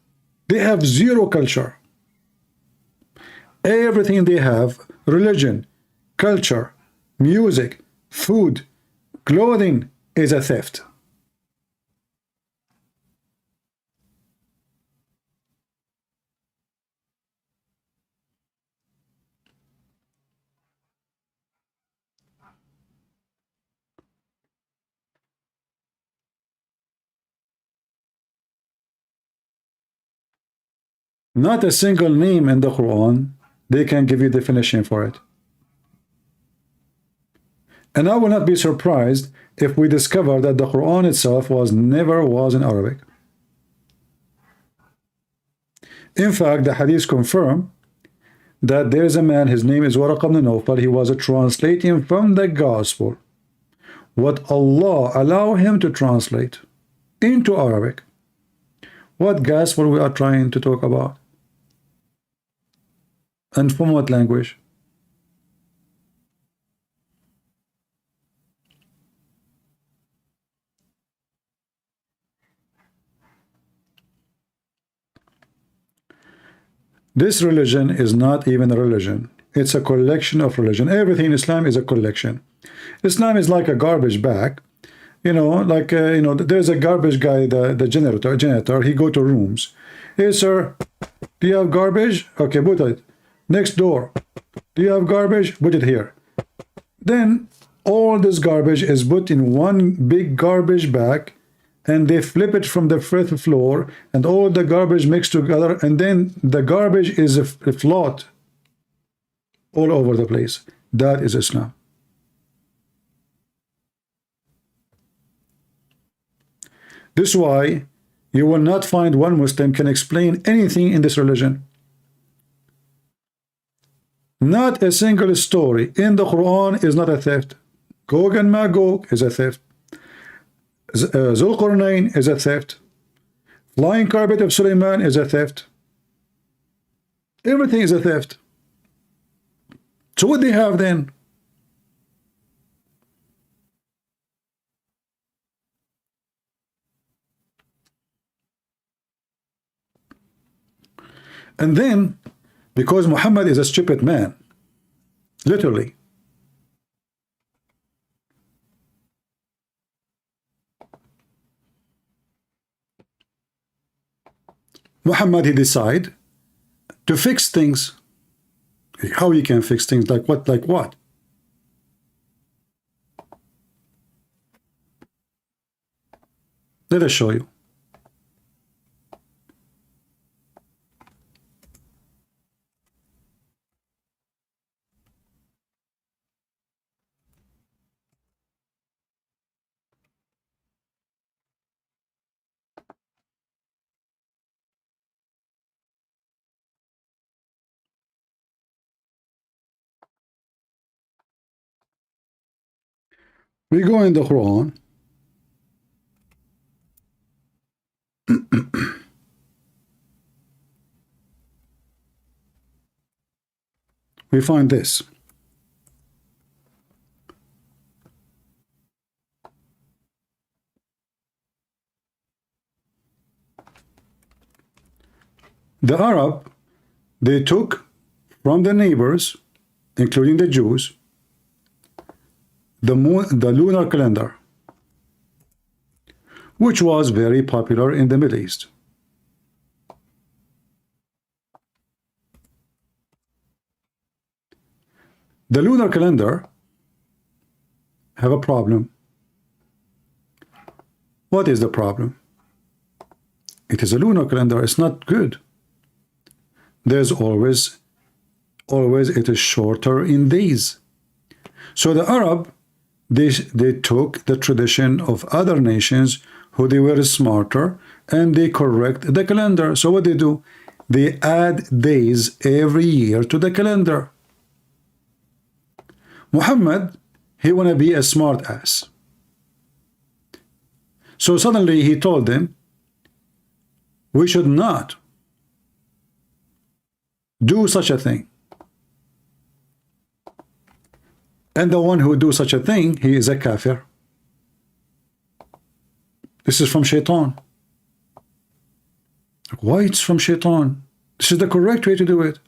They have zero culture. Everything they have, religion, culture, music, food, clothing, is a theft. Not a single name in the Quran they can give you definition for it. And I will not be surprised if we discover that the Quran itself never was in Arabic. In fact, the hadith confirm that there is a man, his name is Waraq ibn Nawfal, he was translating from the gospel what Allah allowed him to translate into Arabic. What gospel we are trying to talk about? And from what language? This religion is not even a religion. It's a collection of religion. Everything in Islam is a collection. Islam is like a garbage bag. You know, like, there's a garbage guy, the janitor, he go to rooms. Hey, sir, do you have garbage? Okay, put it. Next door. Do you have garbage? Put it here. Then all this garbage is put in one big garbage bag, and they flip it from the fifth floor, and all the garbage mixed together, and then the garbage is a float all over the place. That is Islam. This is why you will not find one Muslim can explain anything in this religion. Not a single story in the Quran is not a theft. Gog and Magog is a theft. Zulqarnain is a theft. Flying carpet of Sulaiman is a theft. Everything is a theft. So what they have then? And then, because Muhammad is a stupid man, literally, Muhammad, he decide to fix things. How he can fix things? Like what? Like what? Let us show you. We go in the Quran. We find this. The Arab, they took from the neighbors, including the Jews, the lunar calendar, which was very popular in the Middle East. The lunar calendar have a problem. What is the problem? It is a lunar calendar. It's not good. There's always it is shorter in days. So the Arab, they took the tradition of other nations who they were smarter, and they correct the calendar. So what they do? They add days every year to the calendar. Muhammad, he want to be a smart ass. So suddenly he told them, we should not do such a thing. And the one who do such a thing, he is a kafir. This is from Shaitan. Why it's from Shaitan? This is the correct way to do it.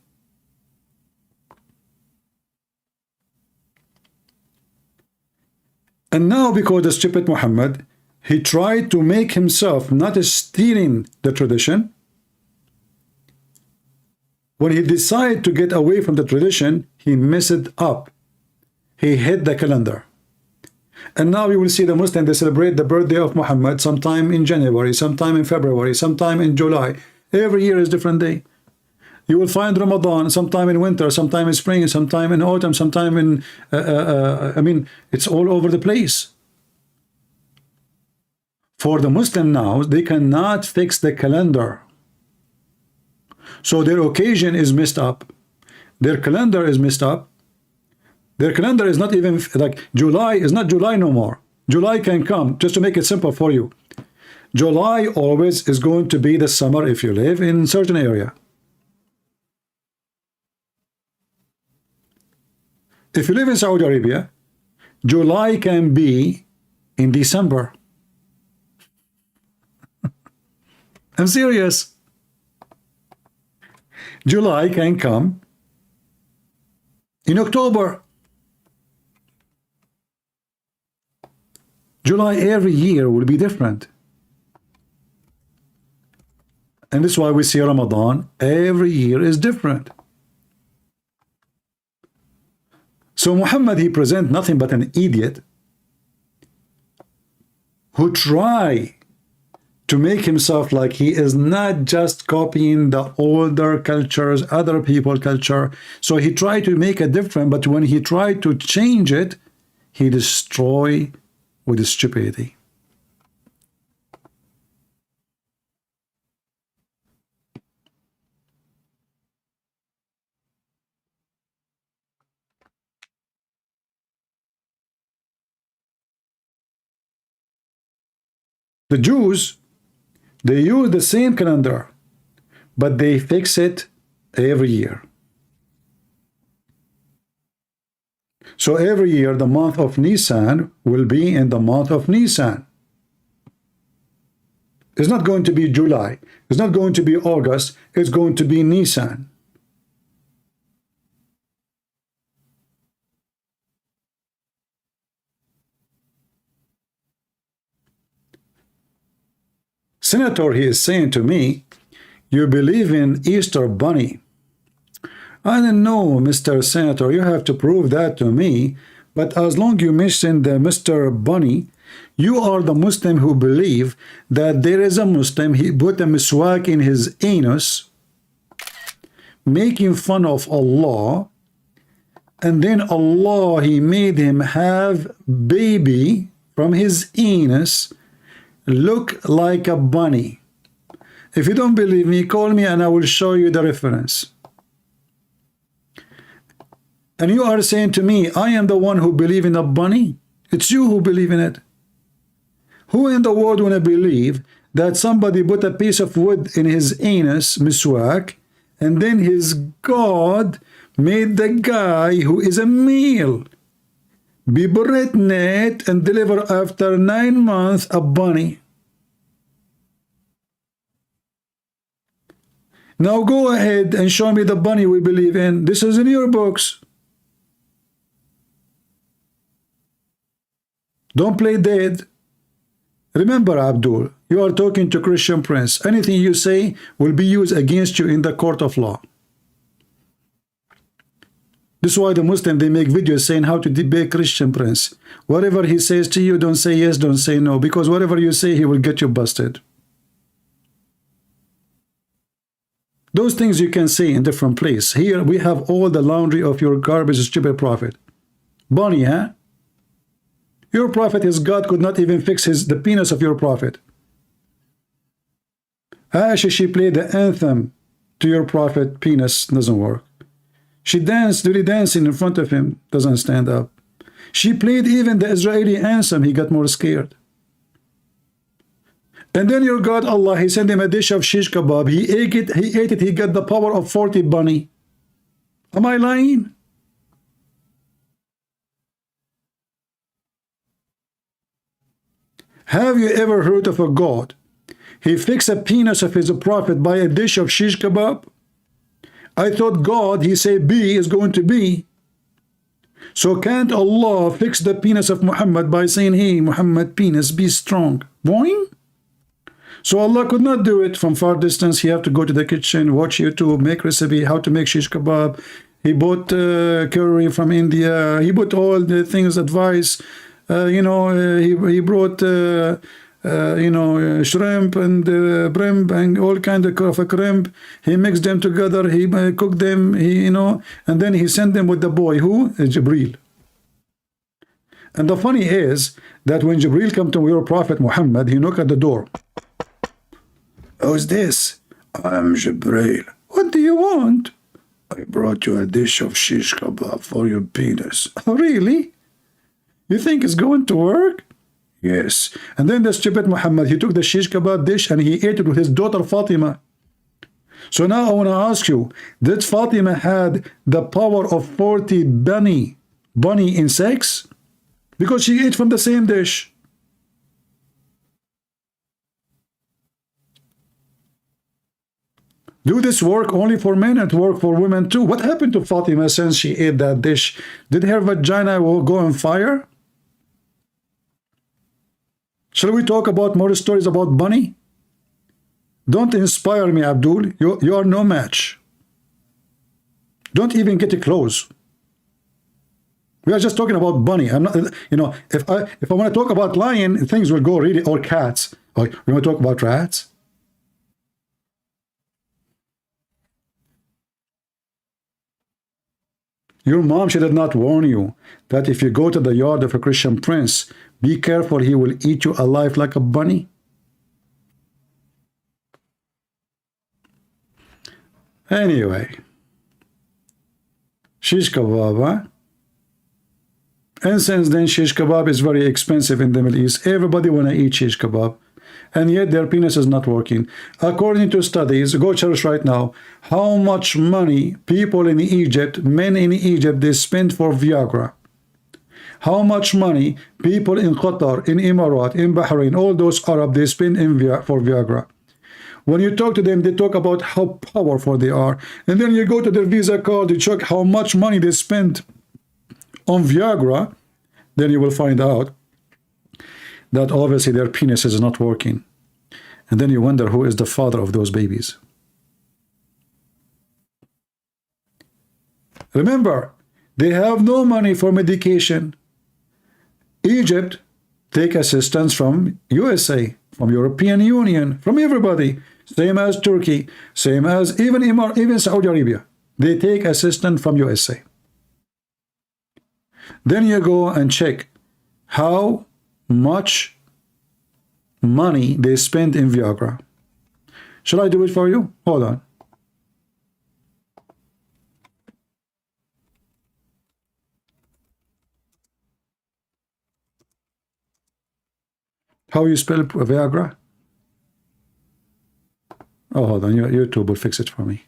And now, because the stupid Muhammad, he tried to make himself not stealing the tradition. When he decided to get away from the tradition, he messed it up. He hid the calendar. And now you will see the Muslims, they celebrate the birthday of Muhammad sometime in January, sometime in February, sometime in July. Every year is a different day. You will find Ramadan sometime in winter, sometime in spring, sometime in autumn, sometime in, I mean, it's all over the place. For the Muslim now, they cannot fix the calendar. So their occasion is messed up. Their calendar is messed up. Their calendar is not even, like, July is not July no more. July can come, just to make it simple for you. July always is going to be the summer if you live in a certain area. If you live in Saudi Arabia, July can be in December. I'm serious. July can come in October. July every year will be different. And this is why we see Ramadan every year is different. So Muhammad, he presents nothing but an idiot who try to make himself like he is not just copying the older cultures, other people culture. So he tried to make it different, but when he tried to change it, he destroy with his stupidity. The Jews, they use the same calendar, but they fix it every year. So every year, the month of Nisan will be in the month of Nisan. It's not going to be July. It's not going to be August. It's going to be Nisan. Senator, he is saying to me, you believe in Easter Bunny. I don't know, Mr. Senator, you have to prove that to me. But as long as you mention the Mr. Bunny, you are the Muslim who believe that there is a Muslim, he put a miswak in his anus, making fun of Allah, and then Allah, he made him have baby from his anus, look like a bunny. If you don't believe me, call me and I will show you the reference. And you are saying to me, I am the one who believe in a bunny? It's you who believe in it. Who in the world wanna believe that somebody put a piece of wood in his anus, miswak, and then his God made the guy who is a male be pregnant and deliver after 9 months a bunny? Now go ahead and show me the bunny we believe in. This is in your books. Don't play dead. Remember, Abdul, you are talking to Christian Prince. Anything you say will be used against you in the court of law. This is why the Muslims, they make videos saying how to debate Christian Prince. Whatever he says to you, don't say yes, don't say no, because whatever you say, he will get you busted. Those things you can say in different place. Here we have all the laundry of your garbage, stupid prophet. Bunny, huh? Your prophet, his God, could not even fix the penis of your prophet. Aisha, she played the anthem to your prophet, penis doesn't work. She danced, dirty dancing in front of him, doesn't stand up. She played even the Israeli anthem, he got more scared. And then your God, Allah, he sent him a dish of shish kebab. He ate it, he got the power of 40 bunny. Am I lying? Have you ever heard of a God? He fixed a penis of his prophet by a dish of shish kebab? I thought God, he said be is going to be. So can't Allah fix the penis of Muhammad by saying, hey, Muhammad, penis, be strong? Boing? So Allah could not do it from far distance. He had to go to the kitchen, watch YouTube, make recipe, how to make shish kebab. He bought curry from India. He bought all the things, advice. He brought, shrimp and brimp and all kind of a crimp. He mixed them together. He cooked them, and then he sent them with the boy. Who? Jibreel. And the funny is that when Jibreel come to your prophet Muhammad, he knocked at the door. Who's this? I'm Jibreel. What do you want? I brought you a dish of shish kebab for your penis. Oh, really? You think it's going to work? Yes. And then the stupid Muhammad, he took the shish kebab dish and he ate it with his daughter Fatima. So now I want to ask you, did Fatima had the power of 40 bunny in sex? Because she ate from the same dish. Do this work only for men and work for women too? What happened to Fatima since she ate that dish? Did her vagina go on fire? Shall we talk about more stories about bunny? Don't inspire me, Abdul. You are no match. Don't even get close. We are just talking about bunny. I'm not, if I want to talk about lion, things will go really, or cats. Or we want to talk about rats? Your mom, she did not warn you that if you go to the yard of a Christian prince, be careful, he will eat you alive like a bunny. Anyway, shish kebab, huh? And since then, shish kebab is very expensive in the Middle East. Everybody want to eat shish kebab. And yet their penis is not working. According to studies, go church right now, how much money people in Egypt, men in Egypt, they spend for Viagra. How much money people in Qatar, in Emirat, in Bahrain, all those Arab, they spend for Viagra. When you talk to them, they talk about how powerful they are. And then you go to their Visa card, you check how much money they spend on Viagra, then you will find out that obviously their penis is not working. And then you wonder who is the father of those babies. Remember, they have no money for medication. Egypt take assistance from USA, from European Union, from everybody. Same as Turkey, same as even Saudi Arabia. They take assistance from USA. Then you go and check how much money they spend in Viagra. Shall I do it for you? Hold on. How you spell Viagra? Oh, hold on. YouTube will fix it for me.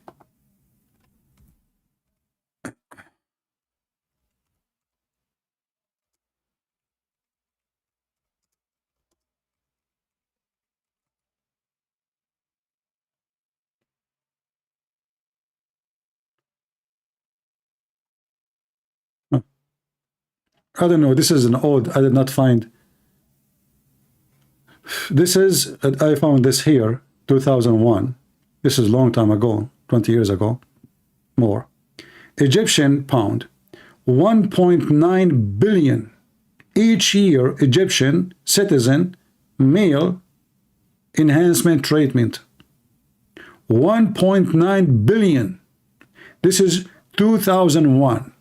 I don't know. This is an old. I did not find. This is. I found this here, 2001. This is a long time ago, 20 years ago, more. Egyptian pound, 1.9 billion each year. Egyptian citizen male enhancement treatment. 1.9 billion. This is 2001.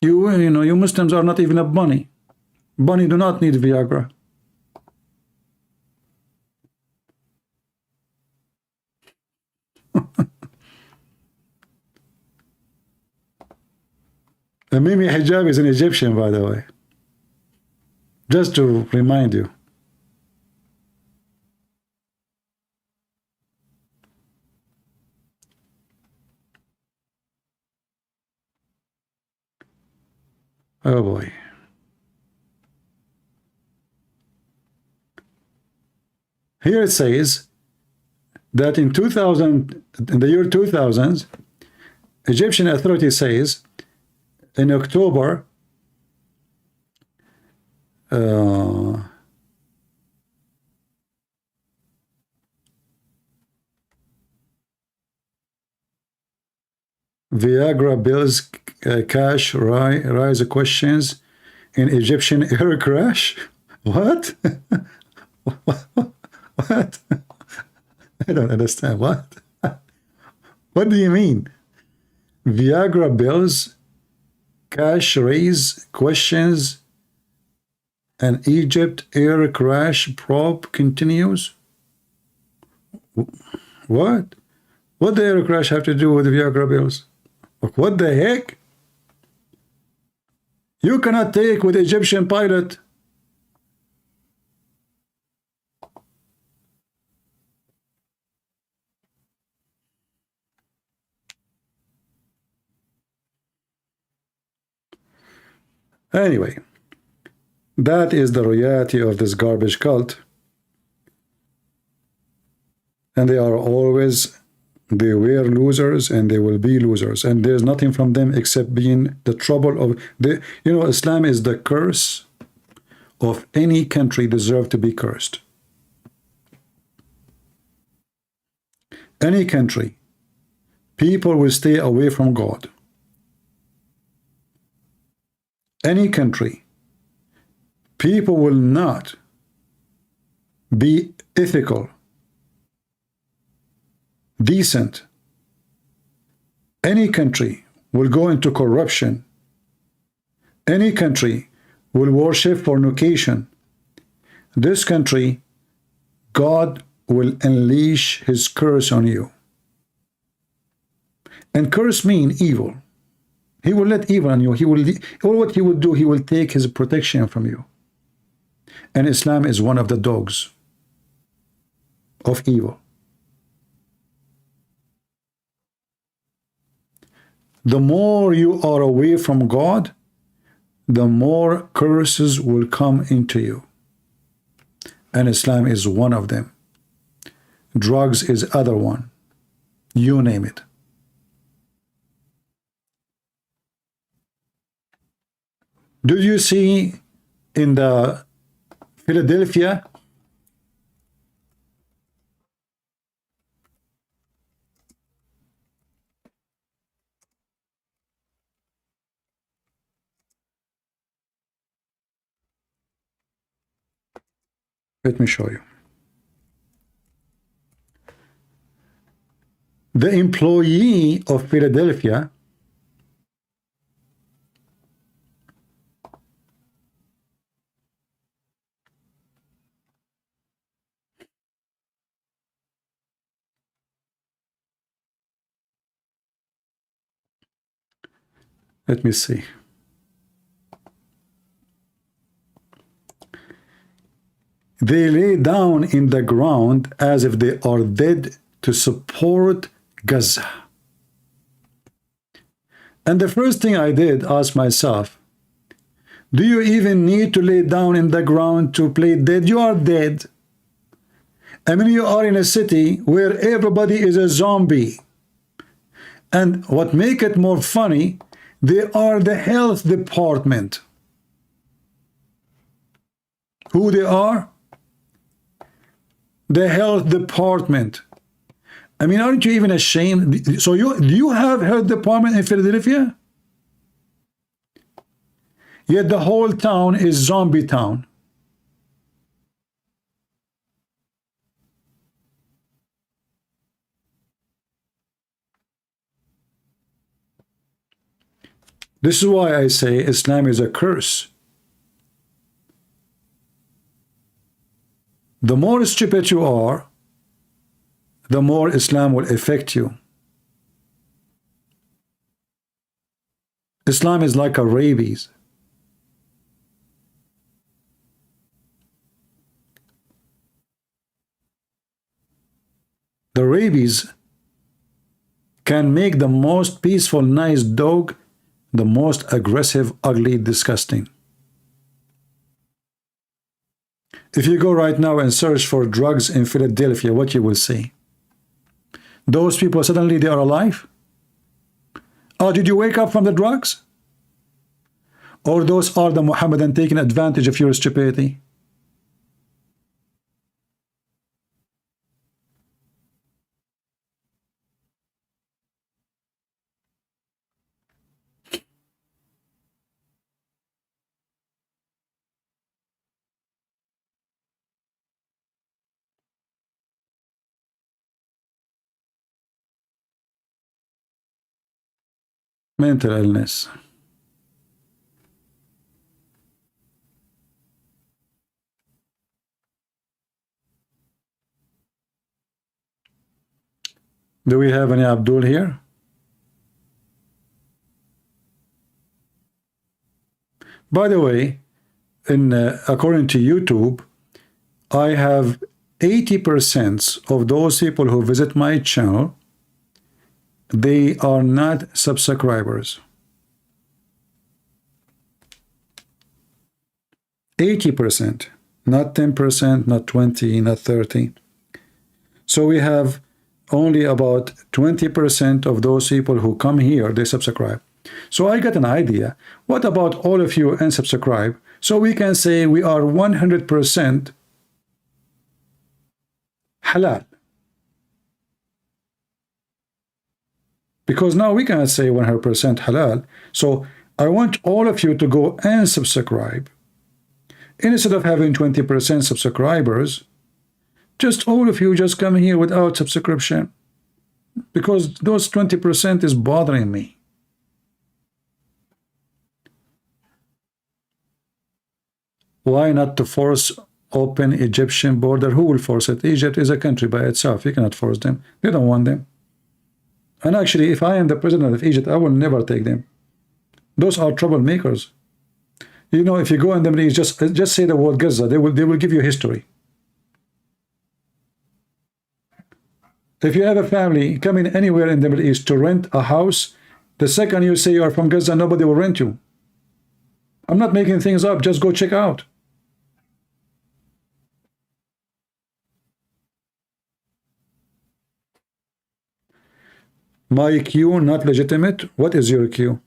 You know, you Muslims are not even a bunny. Bunny do not need Viagra. Mimi Hijab is an Egyptian, by the way. Just to remind you. Oh boy. Here it says that in the year 2000, Egyptian authority says in October, Viagra bills cash rise questions in Egyptian air crash. What? What? I don't understand. What? What do you mean? Viagra bills cash raise questions and Egypt air crash probe continues? What? What the air crash have to do with the Viagra bills? What the heck? You cannot take with Egyptian pilot. Anyway, that is the reality of this garbage cult. And they are always, they were losers and they will be losers. And there's nothing from them except being the trouble of, you know, Islam is the curse of any country deserved to be cursed. Any country, people will stay away from God. Any country, people will not be ethical, decent. Any country will go into corruption. Any country will worship fornication. This country, God will unleash his curse on you. And curse means evil. He will let evil on you. All what he will do, he will take his protection from you. And Islam is one of the dogs of evil. The more you are away from God, the more curses will come into you. And Islam is one of them. Drugs is other one. You name it. Did you see in the Philadelphia? Let me show you. The employee of Philadelphia let me see. They lay down in the ground as if they are dead to support Gaza. And the first thing I did, ask myself, do you even need to lay down in the ground to play dead? You are dead. I mean, you are in a city where everybody is a zombie. And what make it more funny, they are the health department. Who they are? The health department. I mean, aren't you even ashamed? So do you have health department in Philadelphia? Yet the whole town is zombie town. This is why I say Islam is a curse. The more stupid you are, the more Islam will affect you. Islam is like a rabies. The rabies can make the most peaceful, nice dog the most aggressive, ugly, disgusting. If you go right now and search for drugs in Philadelphia, what you will see? Those people suddenly they are alive? Oh, did you wake up from the drugs? Or those are the Mohammedan taking advantage of your stupidity? Mental illness. Do we have any Abdul here? By the way, according to YouTube, I have 80% of those people who visit my channel, they are not subscribers. 80%, not 10%, not 20, not 30. So we have only about 20% of those people who come here, they subscribe. So I got an idea. What about all of you unsubscribe? So we can say we are 100% halal. Because now we cannot say 100% halal. So I want all of you to go and subscribe. Instead of having 20% subscribers, just all of you just come here without subscription. Because those 20% is bothering me. Why not to force open Egyptian border? Who will force it? Egypt is a country by itself. You cannot force them. They don't want them. And actually, if I am the president of Egypt, I will never take them. Those are troublemakers. You know, if you go in the Middle East, just say the word Gaza, they will give you history. If you have a family coming anywhere in the Middle East to rent a house, the second you say you are from Gaza, nobody will rent you. I'm not making things up. Just go check out. My queue not legitimate? What is your queue?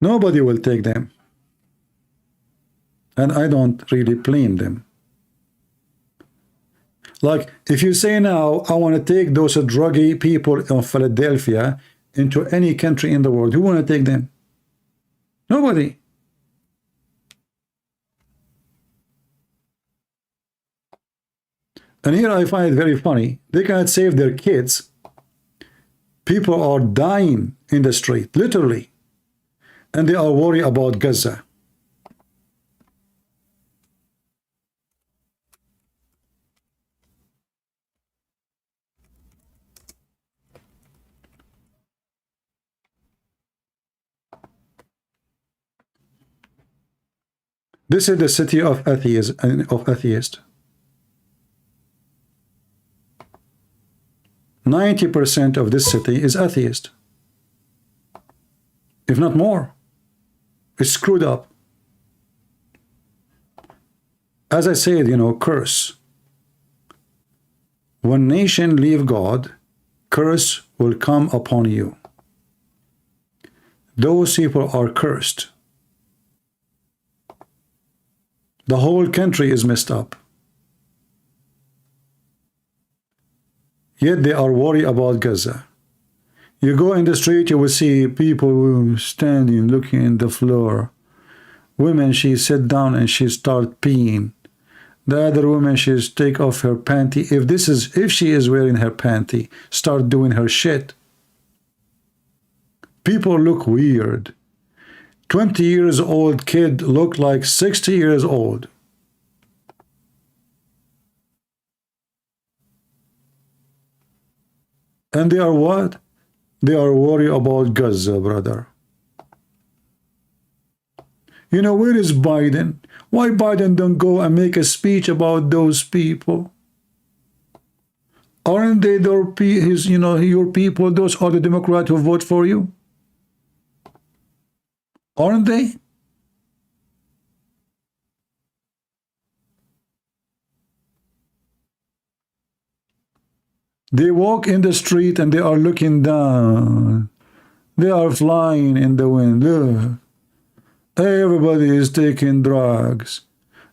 Nobody will take them. And I don't really blame them. Like, if you say now, I want to take those druggy people in Philadelphia into any country in the world, who want to take them? Nobody. And here I find it very funny. They cannot save their kids. People are dying in the street, literally. And they are worried about Gaza. This is the city of atheists. 90% of this city is atheist, if not more. It's screwed up. As I said, you know, curse. When nation leave God, curse will come upon you. Those people are cursed. The whole country is messed up. Yet they are worried about Gaza. You go in the street, you will see people standing, looking at the floor. Women, she sit down and she start peeing. The other woman, she take off her panty. If she is wearing her panty, start doing her shit. People look weird. 20 years old kid look like 60 years old. And they are what? They are worried about Gaza, brother. You know, where is Biden? Why Biden don't go and make a speech about those people? Aren't they your people? Those are the Democrats who vote for you. Aren't they? They walk in the street and they are looking down. They are flying in the wind. Look. Everybody is taking drugs.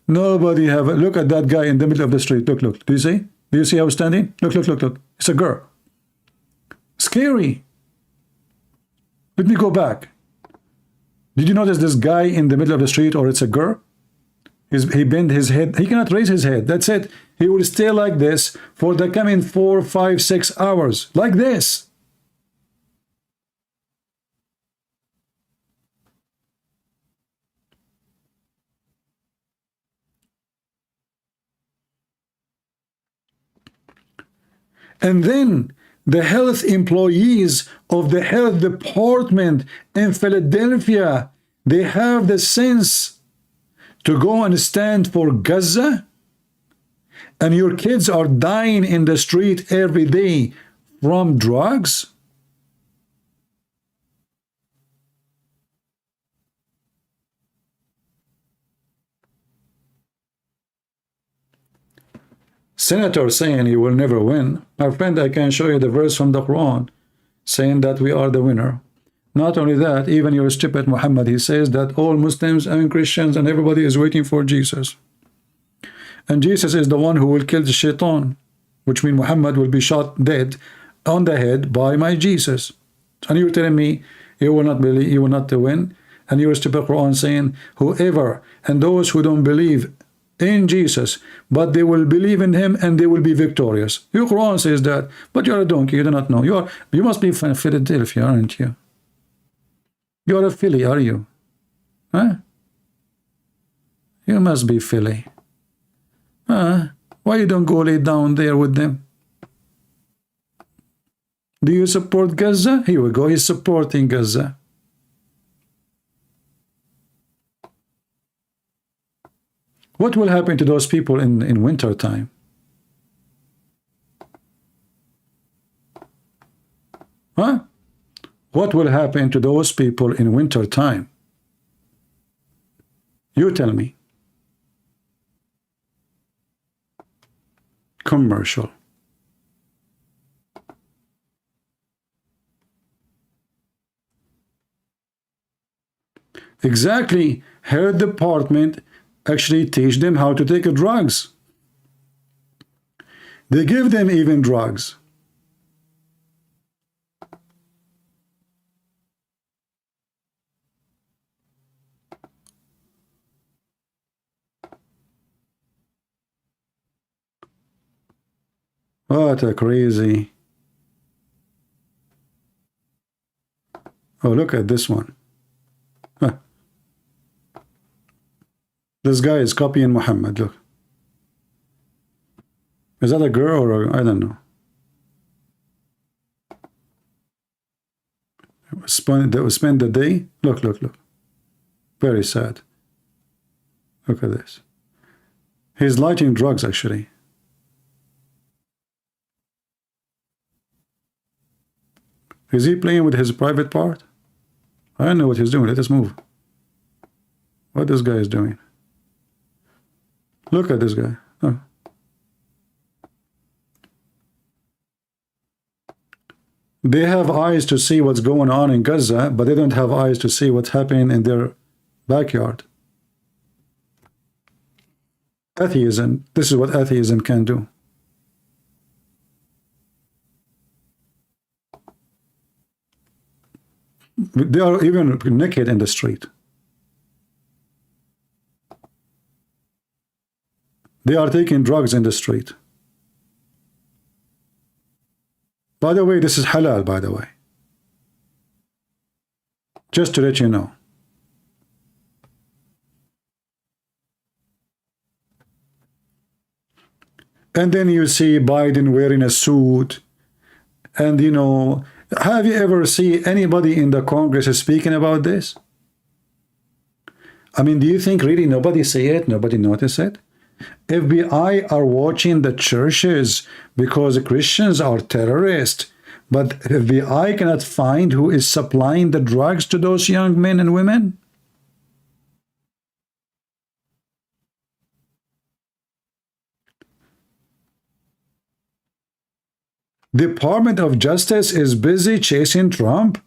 Nobody have a look at that guy in the middle of the street. Look, look. Do you see? Do you see how he's standing? Look, look, look, look. It's a girl. Scary. Let me go back. Did you notice this guy in the middle of the street, or it's a girl? He bent his head. He cannot raise his head. That's it. He will stay like this for the coming 4, 5, 6 hours. Like this. And then the health employees of the health department in Philadelphia, they have the sense to go and stand for Gaza, and your kids are dying in the street every day from drugs? Senator saying he will never win. My friend, I can show you the verse from the Quran saying that we are the winner. Not only that, even your stupid Muhammad, he says that all Muslims and Christians and everybody is waiting for Jesus. And Jesus is the one who will kill the shaitan, which means Muhammad will be shot dead on the head by my Jesus. And you're telling me you will not believe, you will not win? And your stupid Quran saying whoever and those who don't believe in Jesus, but they will believe in him and they will be victorious. Your Quran says that, but you're a donkey, you do not know. You must be from Philadelphia, aren't you? You're a Philly, are you? Huh? You must be Philly. Why you don't go lay down there with them? Do you support Gaza? Here we go, he's supporting Gaza. What will happen to those people in winter time? Huh? What will happen to those people in winter time? You tell me. Commercial. Exactly. Health department actually teach them how to take drugs. They give them even drugs. What a crazy. Oh, look at this one. Huh. This guy is copying Muhammad, look. Is that a girl or I don't know. Spend the day. Look, look, look. Very sad. Look at this. He's lighting drugs, actually. Is he playing with his private part? I don't know what he's doing. Let us move. What this guy is doing. Look at this guy. Oh. They have eyes to see what's going on in Gaza, but they don't have eyes to see what's happening in their backyard. Atheism. This is what atheism can do. They are even naked in the street. They are taking drugs in the street. By the way, this is halal, by the way. Just to let you know. And then you see Biden wearing a suit. And, you know, have you ever seen anybody in the Congress speaking about this? I mean, do you think really nobody see it? Nobody notice it? FBI are watching the churches because Christians are terrorists. But FBI cannot find who is supplying the drugs to those young men and women? Department of Justice is busy chasing Trump.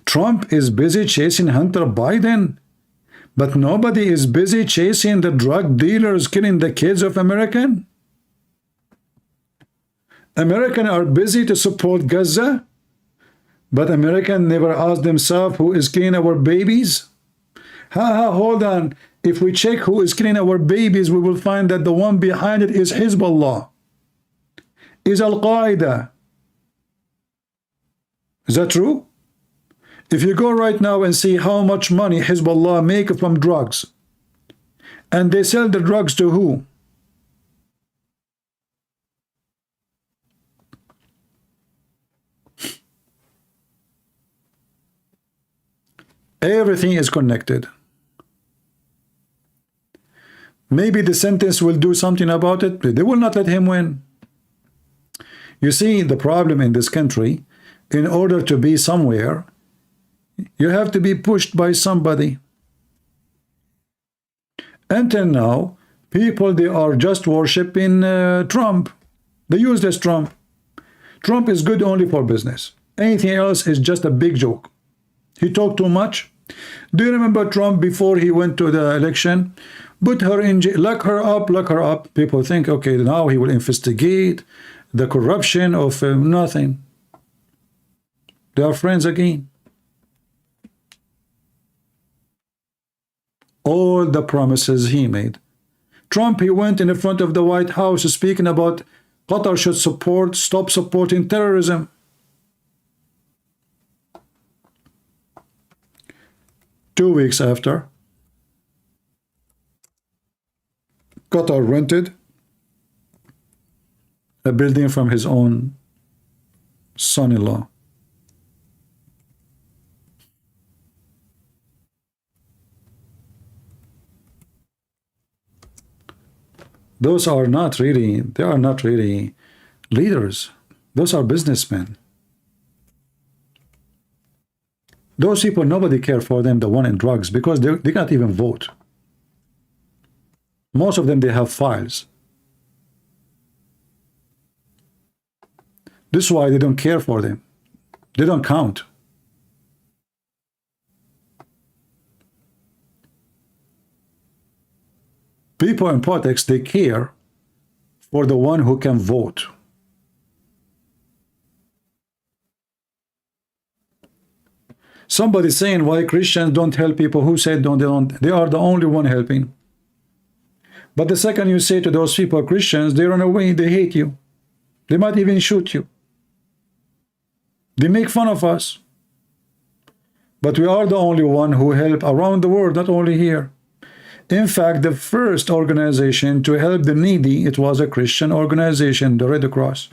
Trump is busy chasing Hunter Biden. But nobody is busy chasing the drug dealers killing the kids of American. Americans are busy to support Gaza, but Americans never ask themselves who is killing our babies. Hold on. If we check who is killing our babies, we will find that the one behind it is Hezbollah, is Al-Qaeda. Is that true? If you go right now and see how much money Hezbollah make from drugs, and they sell the drugs to who? Everything is connected. Maybe the sentence will do something about it. They will not let him win. You see, the problem in this country, in order to be somewhere, you have to be pushed by somebody. Until now, people, they are just worshiping Trump. They use this Trump. Trump is good only for business. Anything else is just a big joke. He talked too much. Do you remember Trump before he went to the election? Put her in jail, lock her up, lock her up. People think, okay, now he will investigate the corruption of nothing. They are friends again. All the promises he made. Trump, he went in the front of the White House speaking about Qatar should stop supporting terrorism. Two weeks after, Qatar rented a building from his own son-in-law. Those are not really, they are not really leaders. Those are businessmen. Those people, nobody cares for them, the one in drugs, because they can't even vote. Most of them, they have files. This is why they don't care for them. They don't count. People in politics, they care for the one who can vote. Somebody saying why Christians don't help people. Who said don't? They are the only one helping. But the second you say to those people, Christians, they run away, they hate you. They might even shoot you. They make fun of us. But we are the only one who help around the world, not only here. In fact, the first organization to help the needy, it was a Christian organization, the Red Cross.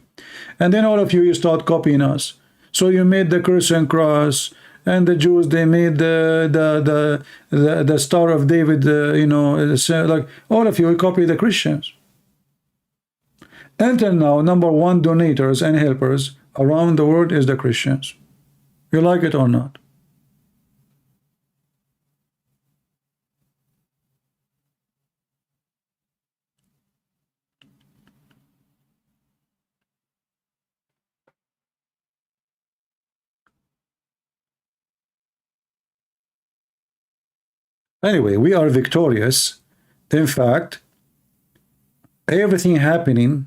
And then all of you start copying us. So you made the Christian cross, and the Jews, they made the Star of David, you know, like all of you copy the Christians. Until now, number one donators and helpers around the world is the Christians. You like it or not? Anyway, we are victorious. In fact, everything happening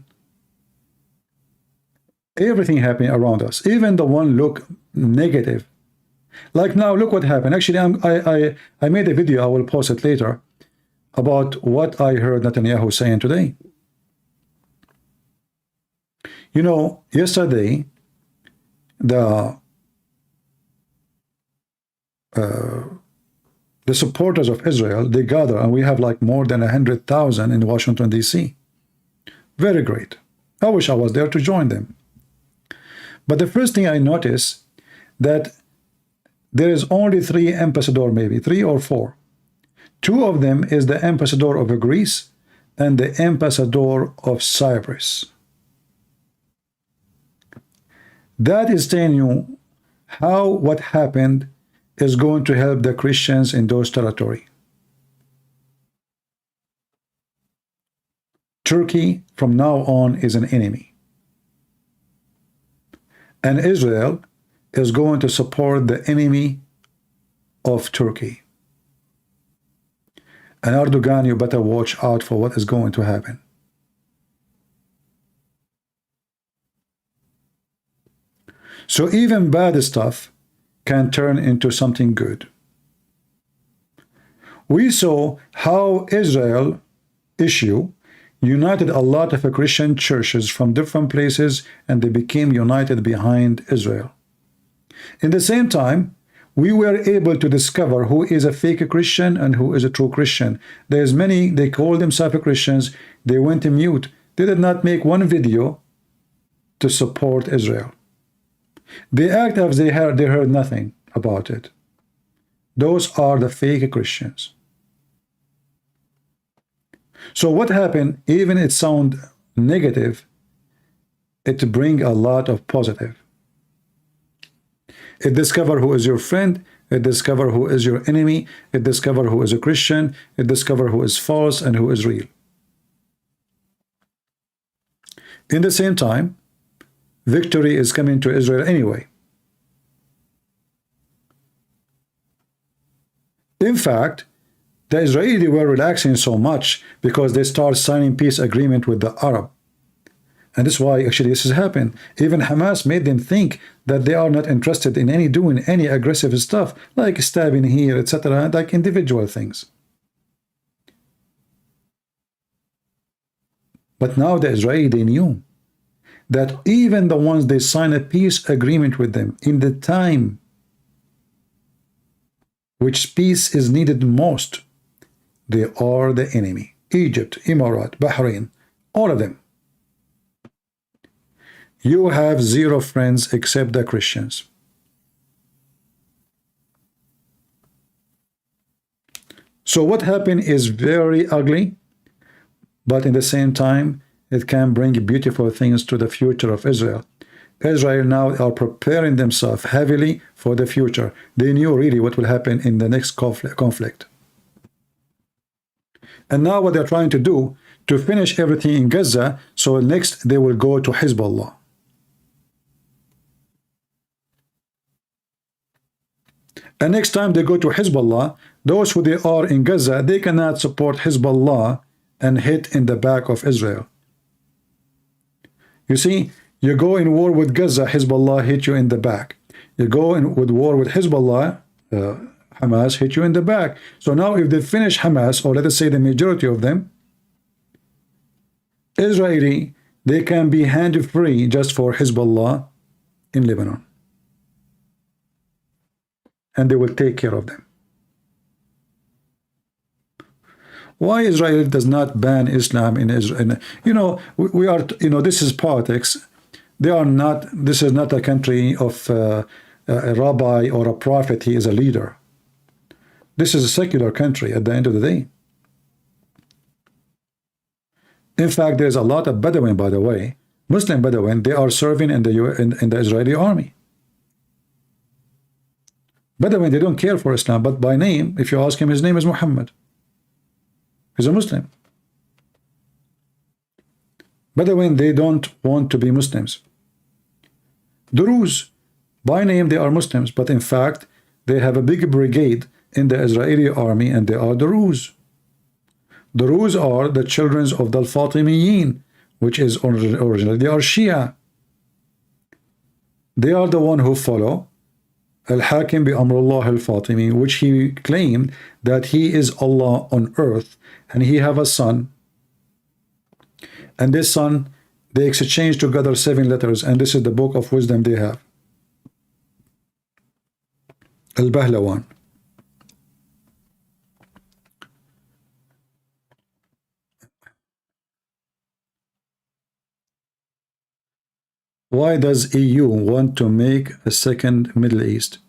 around us, even the one look negative. Like now, look what happened. Actually, I made a video, I will post it later, about what I heard Netanyahu saying today. You know, yesterday, the supporters of Israel, they gather, and we have like more than 100,000 in Washington, D.C. Very great. I wish I was there to join them. But the first thing I noticed, that there is only 3 ambassadors, maybe 3 or 4. 2 of them is the ambassador of Greece and the ambassador of Cyprus. That is telling you how what happened is going to help the Christians in those territories. Turkey from now on is an enemy. And Israel is going to support the enemy of Turkey. And Erdogan, you better watch out for what is going to happen. So even bad stuff can turn into something good. We saw how Israel issue united a lot of Christian churches from different places, and they became united behind Israel. In the same time, we were able to discover who is a fake Christian and who is a true Christian. There's many, they call themselves Christians, they went mute. They did not make one video to support Israel. They act as they heard nothing about it. Those are the fake Christians. So what happened, even it sound negative, it bring a lot of positive. It discover who is your friend, it discover who is your enemy, it discover who is a Christian, it discover who is false and who is real. In the same time, victory is coming to Israel anyway. In fact, the Israelis were relaxing so much because they start signing peace agreement with the Arab. And that's why actually this has happened. Even Hamas made them think that they are not interested in doing any aggressive stuff, like stabbing here, etc., like individual things. But now the Israelis, they knew that even the ones they sign a peace agreement with them in the time which peace is needed most, they are the enemy. Egypt, Emirat, Bahrain, all of them. You have zero friends except the Christians. So what happened is very ugly, but in the same time, it can bring beautiful things to the future of Israel. Israel now are preparing themselves heavily for the future. They knew really what will happen in the next conflict. And now what they're trying to do, to finish everything in Gaza, so next they will go to Hezbollah. And next time they go to Hezbollah, those who they are in Gaza, they cannot support Hezbollah and hit in the back of Israel. You see, you go in war with Gaza, Hezbollah hit you in the back. You go in with war with Hezbollah, Hamas hit you in the back. So now if they finish Hamas, or let us say the majority of them, Israeli, they can be hand-free just for Hezbollah in Lebanon. And they will take care of them. Why Israel does not ban Islam in Israel? You know, this is politics. They are not, this is not a country of a rabbi or a prophet, he is a leader. This is a secular country at the end of the day. In fact, there's a lot of Bedouin, by the way, Muslim Bedouin, they are serving in the Israeli army. Bedouin, they don't care for Islam, but by name, if you ask him, his name is Muhammad. He's a Muslim. Bedouin, they don't want to be Muslims. Druze, by name, they are Muslims, but in fact, they have a big brigade in the Israeli army, and they are Druze. Druze are the children of the Fatimiyin, which is originally they are Shia. They are the one who follow Al-Hakim bi Amrullah al-Fatimi, which he claimed that he is Allah on earth, and he have a son. And this son, they exchange together 7 letters, and this is the book of wisdom they have. Al-Bahlawan. Why does EU want to make a second Middle East?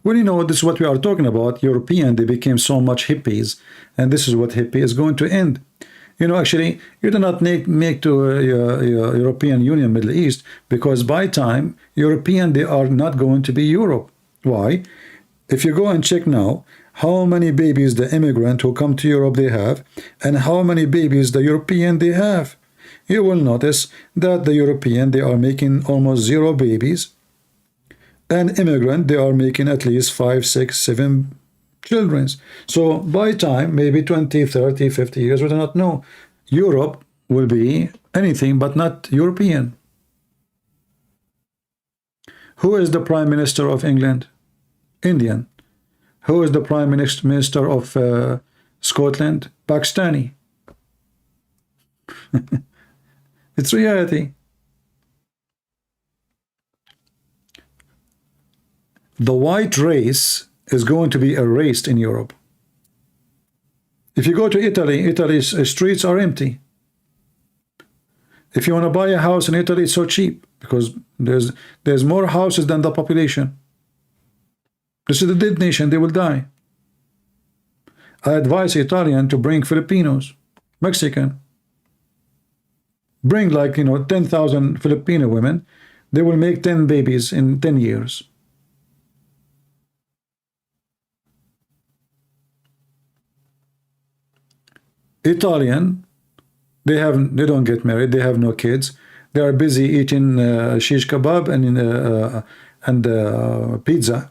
Well, you know, this is what we are talking about. European, they became so much hippies, and this is what hippie is going to end. You know, actually, you do not make to European Union Middle East, because by time, European, they are not going to be Europe. Why? If you go and check now, how many babies the immigrant who come to Europe they have, and how many babies the European they have, you will notice that the European, they are making almost 0 babies, and immigrant, they are making at least 5, 6, 7 children. So by time, maybe 20, 30, 50 years, we do not know, Europe will be anything but not European. Who is the Prime Minister of England? Indian. Who is the Prime Minister of Scotland? Pakistani. It's reality. The white race is going to be erased in Europe. If you go to Italy, Italy's streets are empty. If you want to buy a house in Italy, it's so cheap because there's more houses than the population. This is a dead nation, they will die. I advise Italian to bring Filipinos, Mexican. Bring, like, you know, 10,000 Filipino women, they will make 10 babies in 10 years. Italian, they don't get married, they have no kids, they are busy eating shish kebab and pizza.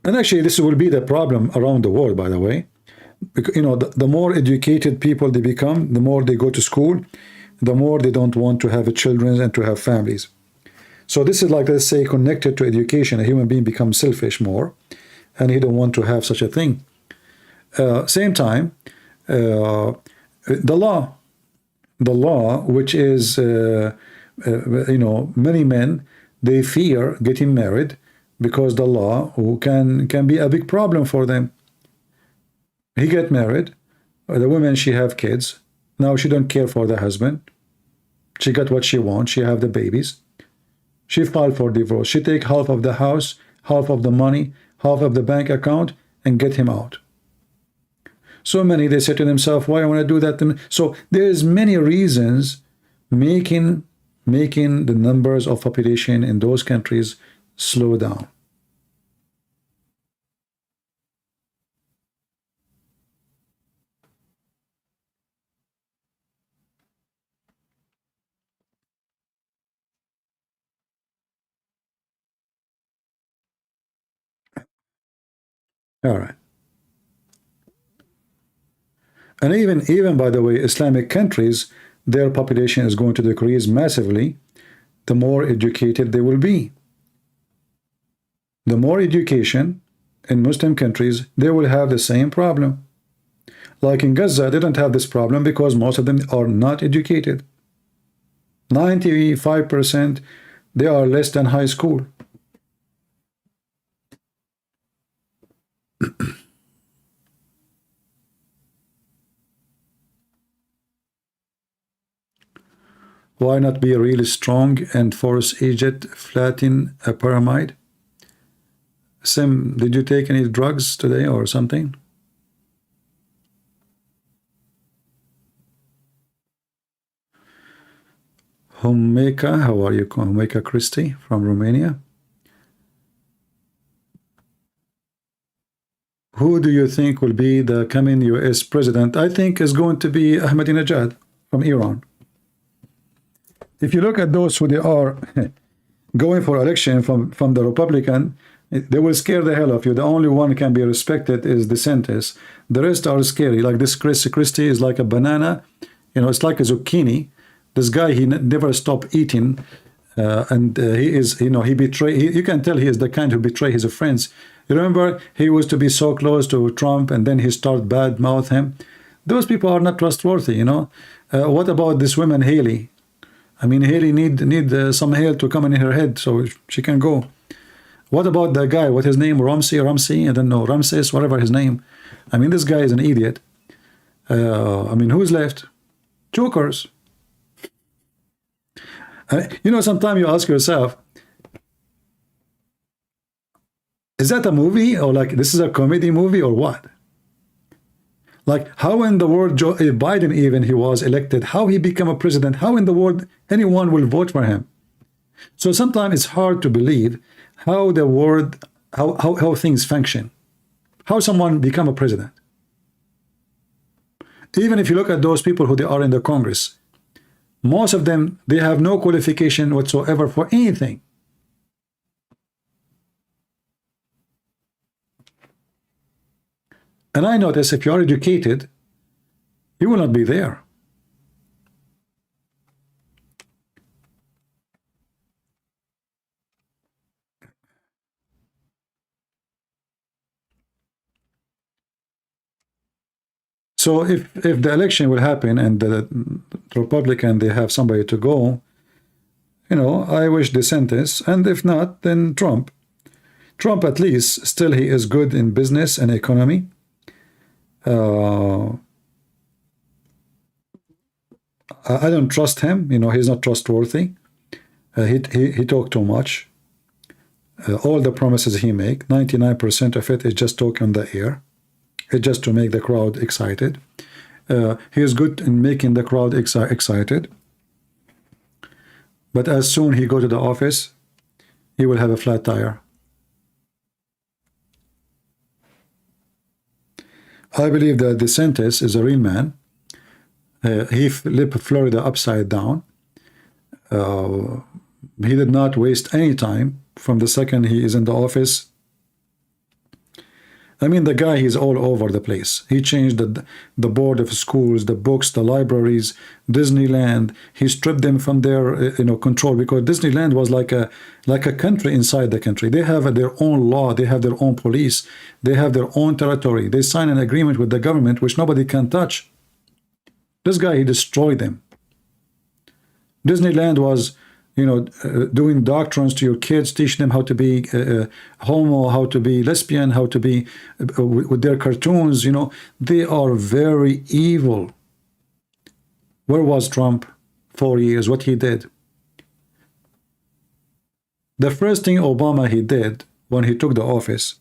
And actually, this will be the problem around the world, by the way. Because, you know, the more educated people they become, the more they go to school, the more they don't want to have children and to have families. So this is like, let's say, connected to education. A human being becomes selfish more, and he don't want to have such a thing. Same time, the law, which is, you know, many men, they fear getting married, because the law can be a big problem for them. He get married, the woman, she have kids, now she don't care for the husband, she got what she wants, she have the babies, she filed for divorce, she take half of the house, half of the money, half of the bank account, and get him out. So many, they say to themselves, why I want to do that? So there is many reasons making the numbers of population in those countries slow down. All right. And even by the way, Islamic countries, their population is going to decrease massively the more educated they will be. The more education in Muslim countries, they will have the same problem. Like in Gaza, they don't have this problem because most of them are not educated. 95%, they are less than high school. Why not be really strong and force Egypt flatten a pyramid? Sim, did you take any drugs today or something? Homeka, how are you? Homeka Christie from Romania. Who do you think will be the coming US president? I think is going to be Ahmadinejad from Iran. If you look at those who they are going for election from the Republican, they will scare the hell of you. The only one can be respected is DeSantis. The rest are scary. Like this Christie is like a banana. You know, it's like a zucchini. This guy, he never stopped eating. He is, you know, he betray. You can tell he is the kind who betray his friends. You remember, he was to be so close to Trump, and then he started bad mouth him. Those people are not trustworthy, you know. What about this woman, Haley? I mean, Haley need some hair to come in her head so she can go. What about the guy? What his name? Ramsey? I don't know. Ramses, whatever his name. I mean, this guy is an idiot. I mean, who's left? Jokers. You know, sometimes you ask yourself, is that a movie, or like this is a comedy movie, or what? Like, how in the world Biden, even he was elected, how he become a president, how in the world anyone will vote for him? So sometimes it's hard to believe how the world, how things function, how someone become a president. Even if you look at those people who they are in the Congress, most of them, they have no qualification whatsoever for anything. And I notice if you are educated, you will not be there. So if the election will happen and the Republican, they have somebody to go, you know, I wish DeSantis, and if not, then Trump. Trump, at least, still he is good in business and economy. I don't trust him. You know, he's not trustworthy. He talked too much. All the promises he make, 99% of it is just talk on the air. It's just to make the crowd excited. He is good in making the crowd excited. But as soon he go to the office, he will have a flat tire. I believe that DeSantis is a real man. He flipped Florida upside down. He did not waste any time from the second he is in the office. I mean, the guy, he's all over the place. He changed the board of schools, the books, the libraries, Disneyland. He stripped them from their control, because Disneyland was like a country inside the country. They have their own law. They have their own police. They have their own territory. They sign an agreement with the government which nobody can touch. This guy, he destroyed them. Disneyland was, doing doctrines to your kids, teaching them how to be homo, how to be lesbian, how to be with their cartoons. They are very evil. Where was Trump 4 years? What he did? The first thing Obama he did when he took the office,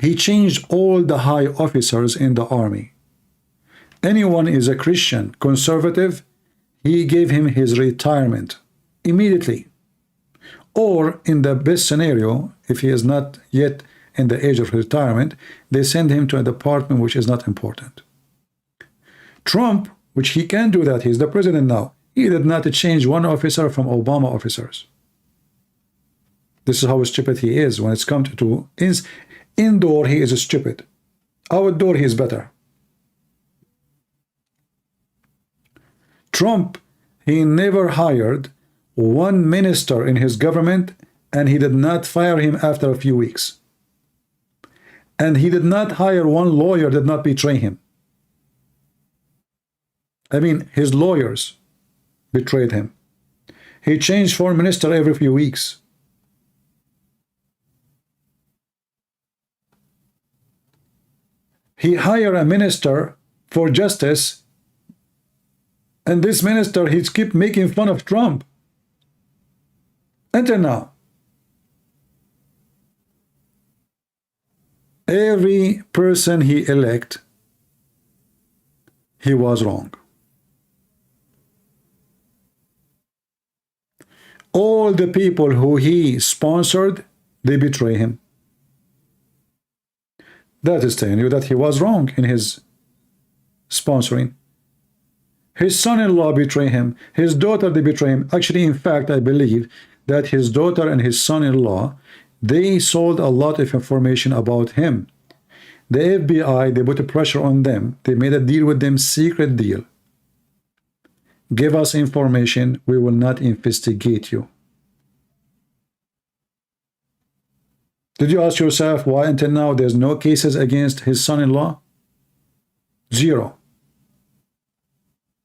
he changed all the high officers in the army. Anyone is a Christian, conservative, he gave him his retirement immediately. Or in the best scenario, if he is not yet in the age of retirement, they send him to a department which is not important. Trump, which he can do that, he's the president now, he did not change one officer from Obama officers. This is how stupid he is when it's come to indoor, he is stupid. Outdoor, he is better. Trump, he never hired one minister in his government, and he did not fire him after a few weeks. And he did not hire one lawyer, did not betray him. I mean, his lawyers betrayed him. He changed foreign minister every few weeks. He hired a minister for justice And this minister, he's keep making fun of Trump. Until now. Every person he elect, he was wrong. All the people who he sponsored, they betray him. That is telling you that he was wrong in his sponsoring. His son-in-law betray him. His daughter, they betray him. Actually, in fact, I believe that his daughter and his son-in-law, they sold a lot of information about him. The FBI, they put a pressure on them. They made a deal with them, secret deal. Give us information, we will not investigate you. Did you ask yourself why until now there's no cases against his son-in-law? Zero.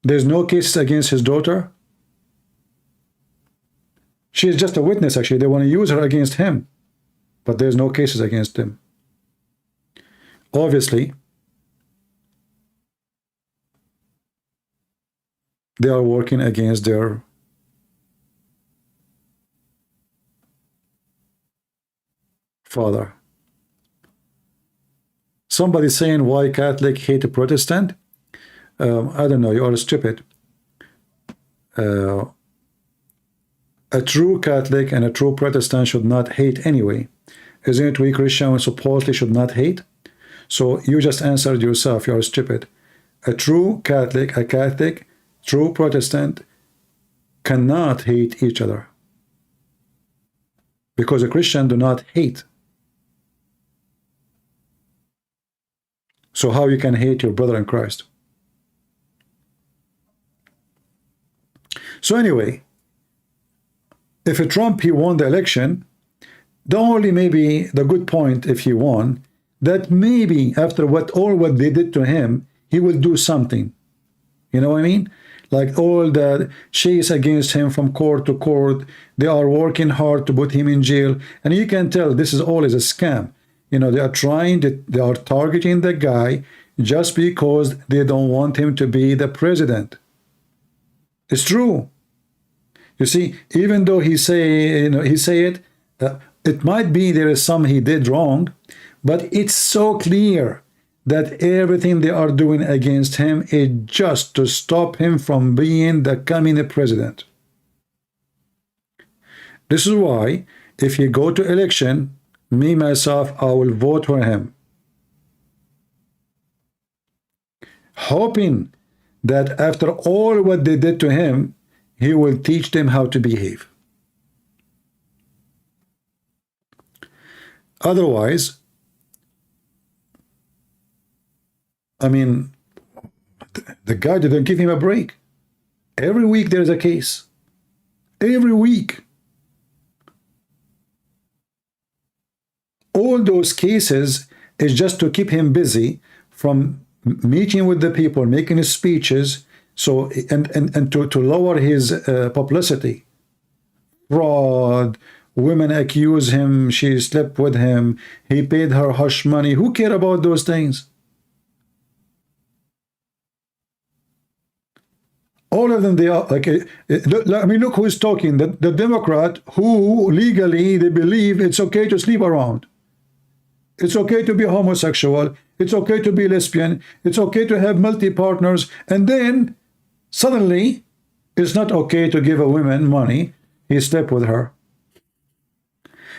There's no cases against his daughter? She is just a witness, actually. They want to use her against him. But there's no cases against him. Obviously, they are working against their father. Somebody saying why Catholic hate a Protestant? I don't know, you are stupid. A true Catholic and a true Protestant should not hate anyway. Isn't it we Christians supposedly should not hate? So you just answered yourself, you are stupid. A true Catholic, a Catholic, true Protestant cannot hate each other. Because a Christian do not hate. So how you can hate your brother in Christ? So anyway, if a Trump, he won the election, the only maybe the good point if he won, that maybe after all what they did to him, he will do something. You know what I mean? Like all the chase against him from court to court, they are working hard to put him in jail. And you can tell this is always a scam. You know, they are they are targeting the guy just because they don't want him to be the president. It's true. You see, even though he say it, it might be there is some he did wrong, but it's so clear that everything they are doing against him is just to stop him from being the coming president. This is why, if he go to election, me, myself, I will vote for him. Hoping that after all what they did to him, he will teach them how to behave. Otherwise, I mean, the guy didn't give him a break. Every week there's a case. Every week. All those cases is just to keep him busy from meeting with the people, making his speeches, so and to lower his publicity. Fraud, women accuse him, she slept with him, he paid her hush money. Who care about those things? All of them, they are like, I mean, look who's talking. The Democrat who legally they believe it's okay to sleep around. It's okay to be homosexual. It's okay to be lesbian. It's okay to have multi-partners. And then suddenly it's not okay to give a woman money. He slept with her.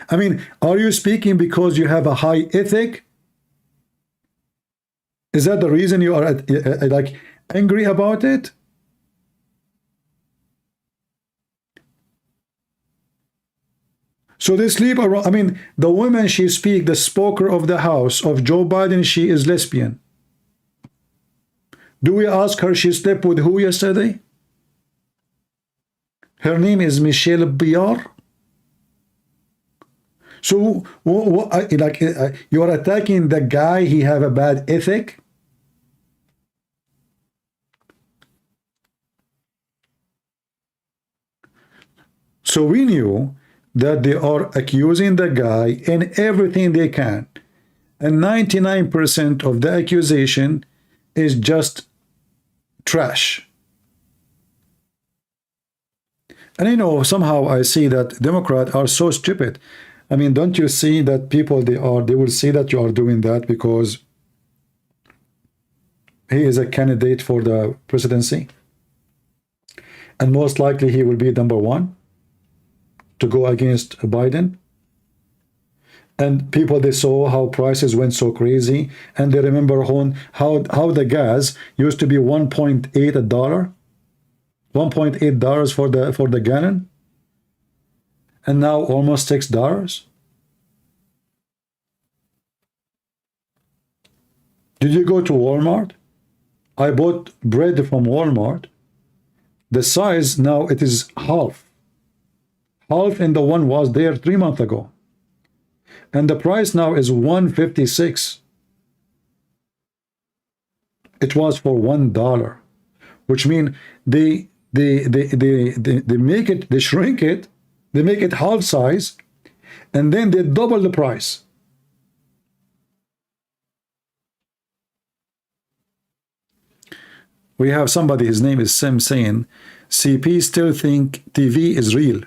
I mean, are you speaking because you have a high ethic? Is that the reason you are like angry about it? So they sleep around. I mean, the woman she speak, the Speaker of the House of Joe Biden, she is lesbian. Do we ask her she slept with who yesterday? Her name is Michelle Biar. So you are attacking the guy, he have a bad ethic? So we knew that they are accusing the guy in everything they can. And 99% of the accusation is just trash. And you know, somehow I see that Democrats are so stupid. I mean, don't you see that people, they will see that you are doing that because he is a candidate for the presidency, and most likely he will be number one to go against Biden. And people, they saw how prices went so crazy, and they remember how the gas used to be $1.8 for the gallon, and now almost $6. Did you go to Walmart? I bought bread from Walmart. The size now, it is half, and the one was there 3 months ago, and the price now is $1.56. It was for $1, which means they make it, they shrink it, they make it half size, and then they double the price. We have somebody, his name is Sim, saying, CP still think TV is real.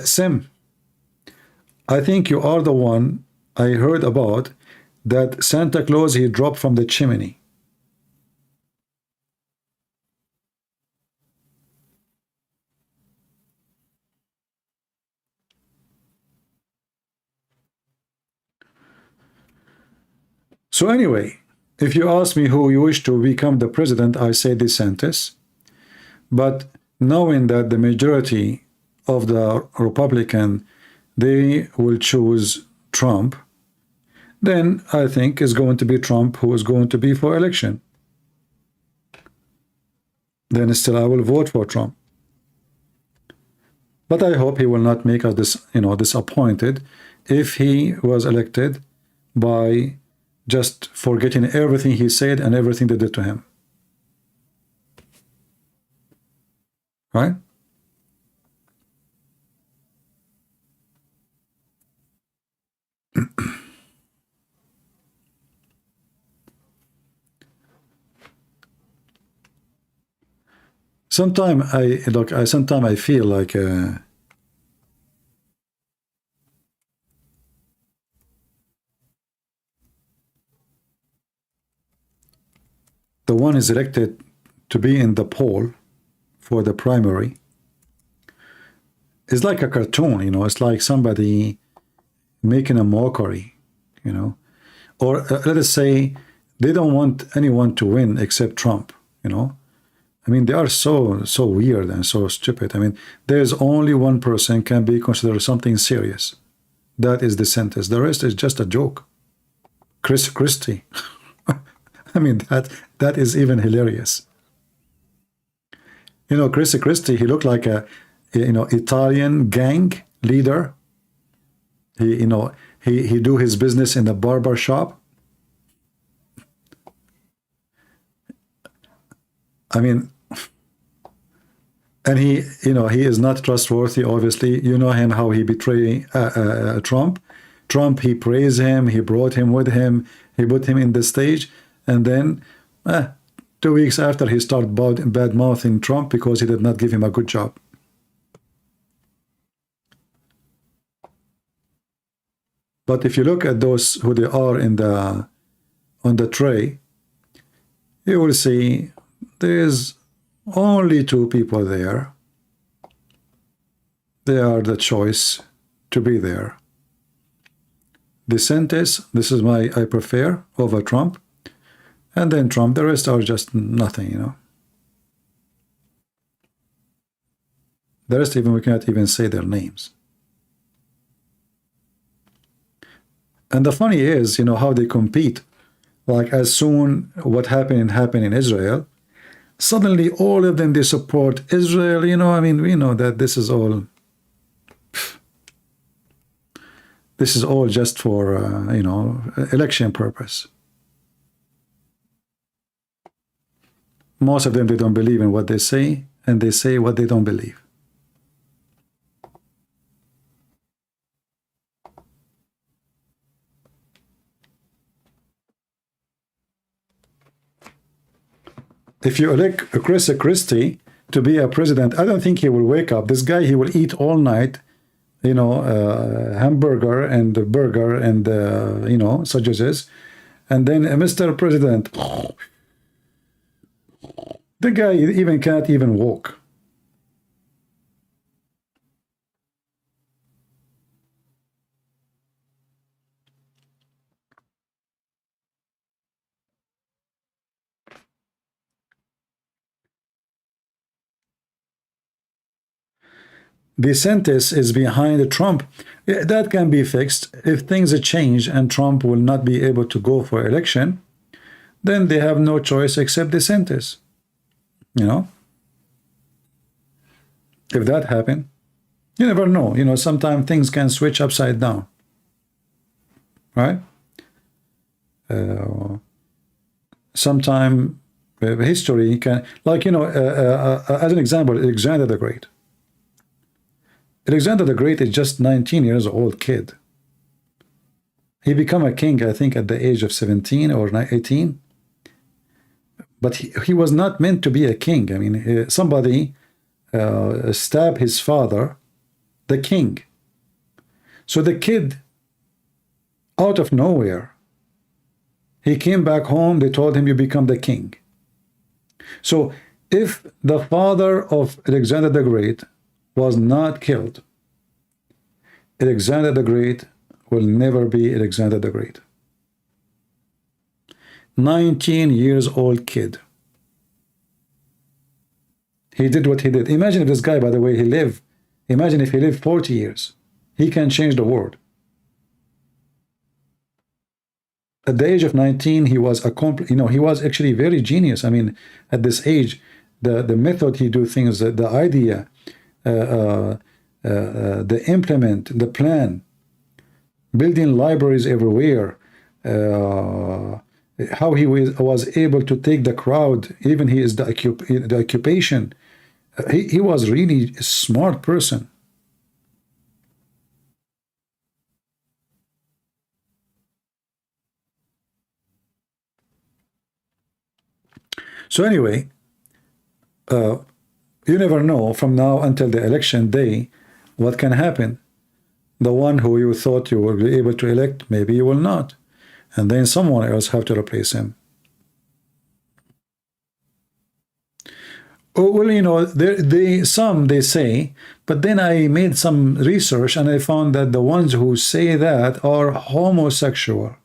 Sim, I think you are the one I heard about that Santa Claus, he dropped from the chimney. So anyway, if you ask me who you wish to become the president, I say DeSantis. But knowing that the majority of the Republican, they will choose Trump, then I think it's going to be Trump who is going to be for election. Then still I will vote for Trump. But I hope he will not make us disappointed if he was elected by just forgetting everything he said and everything they did to him. Right? Sometimes I feel like the one is elected to be in the poll for the primary is like a cartoon, you know. It's like somebody making a mockery, you know. Or let us say they don't want anyone to win except Trump, you know. I mean, they are so weird and so stupid. I mean, there's only one person can be considered something serious. That is DeSantis. The rest is just a joke. Chris Christie. I mean, that is even hilarious. You know, Chris Christie, he looked like a, Italian gang leader. He do his business in the barber shop. I mean, and he is not trustworthy, obviously. You know him, how he betrayed Trump. Trump, he praised him, he brought him with him, he put him in the stage, and then 2 weeks after, he started bad-mouthing Trump because he did not give him a good job. But if you look at those who they are on the tray, you will see there's only two people there. They are the choice to be there. DeSantis, this is I prefer over Trump. And then Trump, the rest are just nothing, you know. The rest, we cannot even say their names. And the funny is, how they compete. Like, as soon what happened in Israel, suddenly all of them, they support Israel, I mean, we know that this is all just for, election purpose. Most of them, they don't believe in what they say, and they say what they don't believe. If you elect Chris Christie, to be a president, I don't think he will wake up. This guy, he will eat all night, you know, hamburger and burger and, you know, sausages. And then Mr. President, the guy even can't even walk. DeSantis is behind Trump. Yeah, that can be fixed. If things change and Trump will not be able to go for election, then they have no choice except DeSantis. You know? If that happen, you never know. You know, sometimes things can switch upside down. Right? Sometime history can, like, you know, as an example, Alexander the Great. Alexander the Great is just 19 years old kid. He became a king, I think, at the age of 17 or 18. But he was not meant to be a king. I mean, somebody stabbed his father, the king. So the kid, out of nowhere, he came back home. They told him, you become the king. So if the father of Alexander the Great was not killed, Alexander the Great will never be Alexander the Great. 19 years old kid. He did what he did. Imagine if this guy, by the way, imagine if he lived 40 years. He can change the world. At the age of 19, he was he was actually very genius. I mean, at this age, the method he do things, the idea, the implement, the plan, building libraries everywhere, how he was able to take the crowd, even he is the occupation. He was really a smart person. So anyway, you never know from now until the election day what can happen. The one who you thought you will be able to elect, maybe you will not. And then someone else have to replace him. Oh, well, you know, some say, but then I made some research and I found that the ones who say that are homosexual.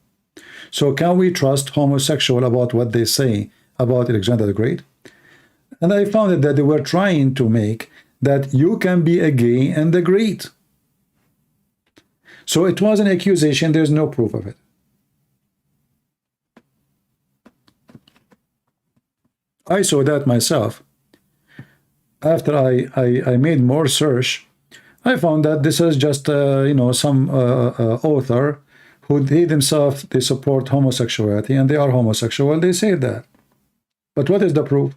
So can we trust homosexual about what they say about Alexander the Great? And I found that they were trying to make that you can be a gay and a great. So it was an accusation, there's no proof of it. I saw that myself. After I made more search, I found that this is just, you know, some author who they themselves, they support homosexuality and they are homosexual, they say that. But what is the proof?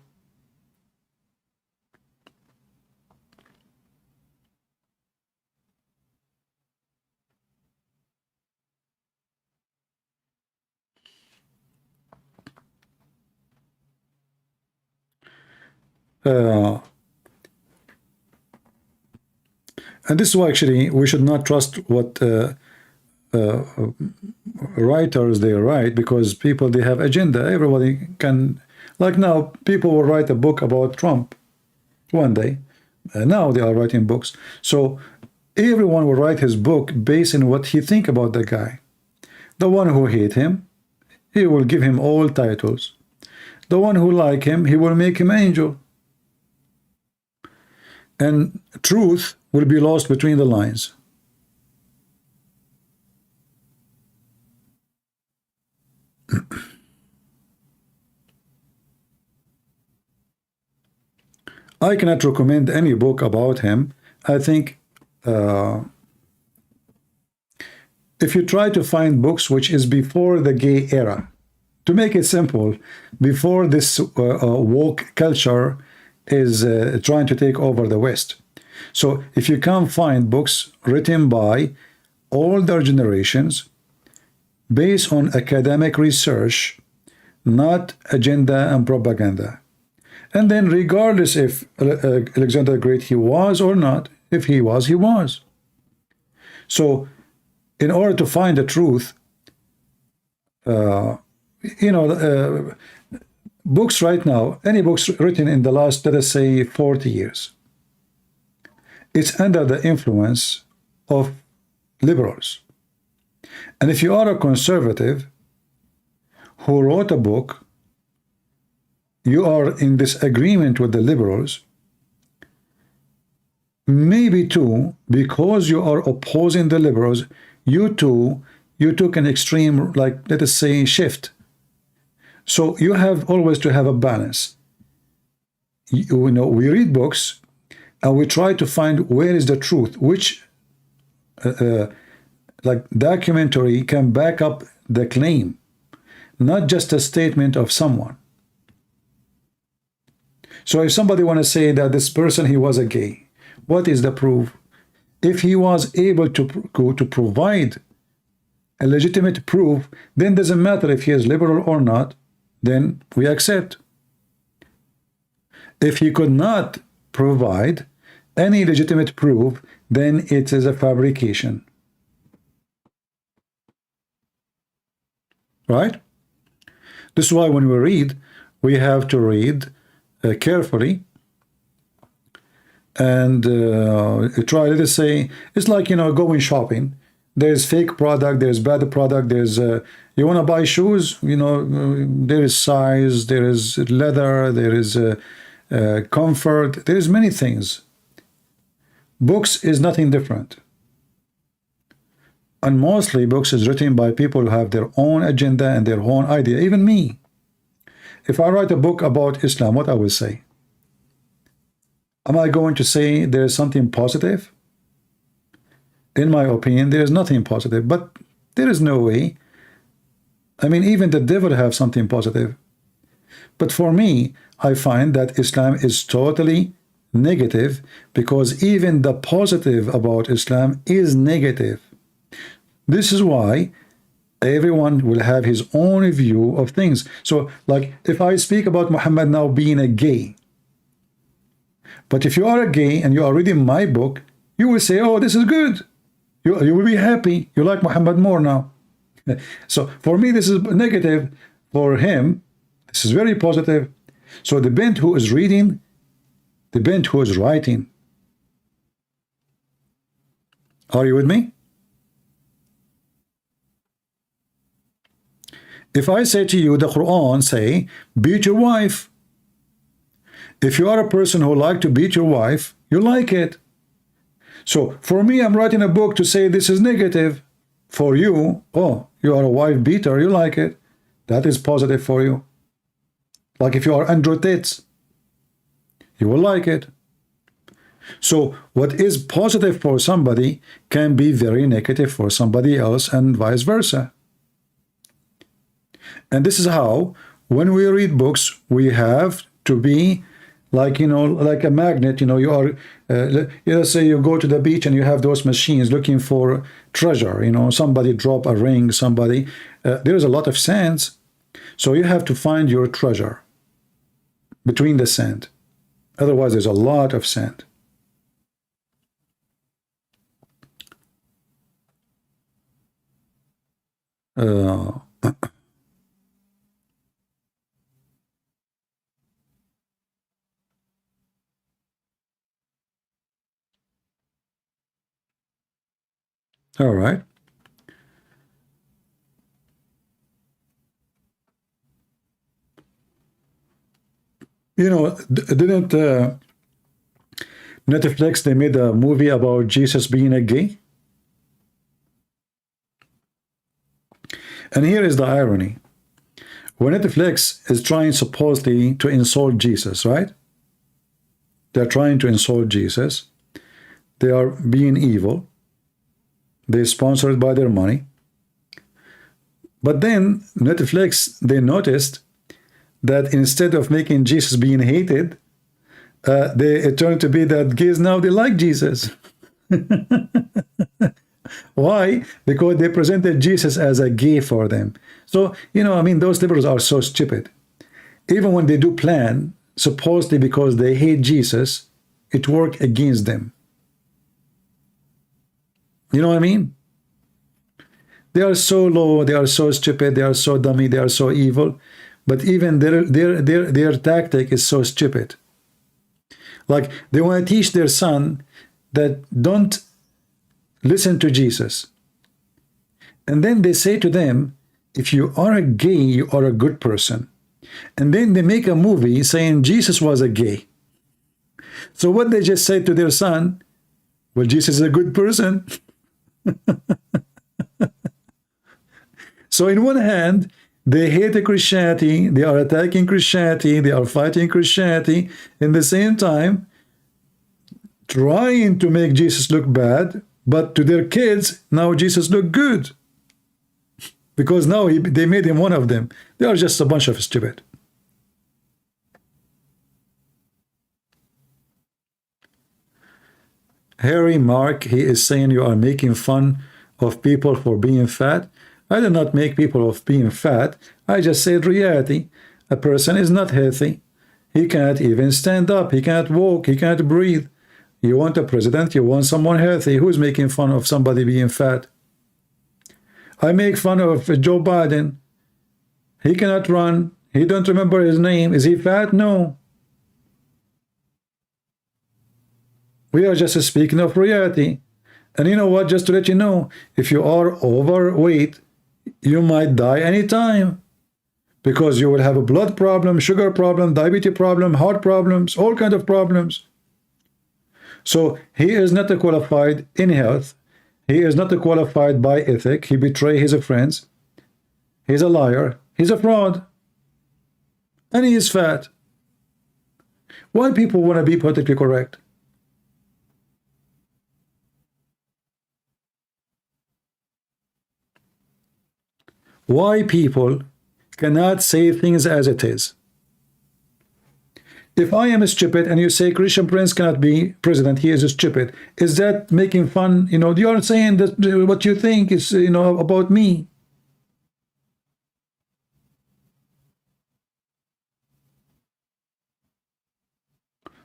And this is why actually we should not trust what writers they write, because people, they have agenda. Everybody can, like now, people will write a book about Trump one day. Now they are writing books. So everyone will write his book based on what he think about the guy. The one who hate him, he will give him all titles. The one who like him, he will make him angel. And truth will be lost between the lines. I cannot recommend any book about him. I think if you try to find books which is before the gay era, to make it simple, before this woke culture is trying to take over the West. So if you can't find books written by older generations based on academic research, not agenda and propaganda, And then regardless if Alexander the Great he was or not, if he was, he was. So in order to find the truth, books right now, any books written in the last, let us say, 40 years, it's under the influence of liberals. And if you are a conservative who wrote a book, you are in disagreement with the liberals, maybe too, because you are opposing the liberals, you took an extreme, like, let us say, shift. So you have always to have a balance. You know, we read books and we try to find where is the truth, which like documentary can back up the claim, not just a statement of someone. So if somebody want to say that this person, he was a gay, what is the proof? If he was able to provide a legitimate proof, then doesn't matter if he is liberal or not, then we accept. If he could not provide any legitimate proof, then it is a fabrication. Right? This is why when we read, we have to read carefully and try, let us say, it's like, you know, going shopping. There's fake product, there's bad product, there's you want to buy shoes, you know, there is size, there is leather, there is comfort, there is many things. Books is nothing different. And mostly books is written by people who have their own agenda and their own idea. Even me. If I write a book about Islam, what I will say? Am I going to say there is something positive? In my opinion, there is nothing positive, but there is no way. I mean, even the devil have something positive. But for me, I find that Islam is totally negative, because even the positive about Islam is negative. This is why everyone will have his own view of things. So, like, if I speak about Muhammad now being a gay, but if you are a gay and you are reading my book, you will say, oh, this is good. You will be happy. You like Muhammad more now. So for me, this is negative. For him, this is very positive. So depend who is reading, depend who is writing. Are you with me? If I say to you, the Quran say, beat your wife. If you are a person who like to beat your wife, you like it. So for me, I'm writing a book to say this is negative. For you, oh, you are a wife beater, you like it. That is positive for you. Like if you are Andrew Tate, you will like it. So what is positive for somebody can be very negative for somebody else, and vice versa. And this is how, when we read books, we have to be like, you know, like a magnet. You know, you are, let's say you go to the beach and you have those machines looking for treasure. You know, somebody drop a ring, somebody, there is a lot of sands. So you have to find your treasure between the sand. Otherwise, there's a lot of sand. All right. You know, didn't Netflix, they made a movie about Jesus being a gay? And here is the irony. When Netflix is trying supposedly to insult Jesus, right? They're trying to insult Jesus. They are being evil. They're sponsored by their money. But then Netflix, they noticed that instead of making Jesus being hated, it turned to be that gays now, they like Jesus. Why? Because they presented Jesus as a gay for them. So, you know, I mean, those liberals are so stupid. Even when they do plan supposedly because they hate Jesus, it worked against them. You know what I mean? They are so low, they are so stupid, they are so dummy, they are so evil, but even their tactic is so stupid. Like, they want to teach their son that don't listen to Jesus. And then they say to them, if you are a gay, you are a good person. And then they make a movie saying Jesus was a gay. So what they just said to their son, well, Jesus is a good person. So in one hand, they hate Christianity, they are attacking Christianity, they are fighting Christianity, in the same time, trying to make Jesus look bad, but to their kids, now Jesus look good. Because now they made him one of them. They are just a bunch of stupid. Harry Mark, he is saying you are making fun of people for being fat. I do not make people of being fat. I just said reality. A person is not healthy. He can't even stand up. He can't walk. He can't breathe. You want a president, you want someone healthy. Who's making fun of somebody being fat? I make fun of Joe Biden. He cannot run. He don't remember his name. Is he fat? No. We are just speaking of reality. And you know what? Just to let you know, if you are overweight, you might die anytime. Because you will have a blood problem, sugar problem, diabetes problem, heart problems, all kinds of problems. So he is not qualified in health. He is not qualified by ethic. He betrays his friends. He's a liar. He's a fraud. And he is fat. Why people want to be politically correct? Why people cannot say things as it is? If I am stupid and you say Christian Prince cannot be president, he is stupid, is that making fun? You know, you are saying that what you think is, you know, about me.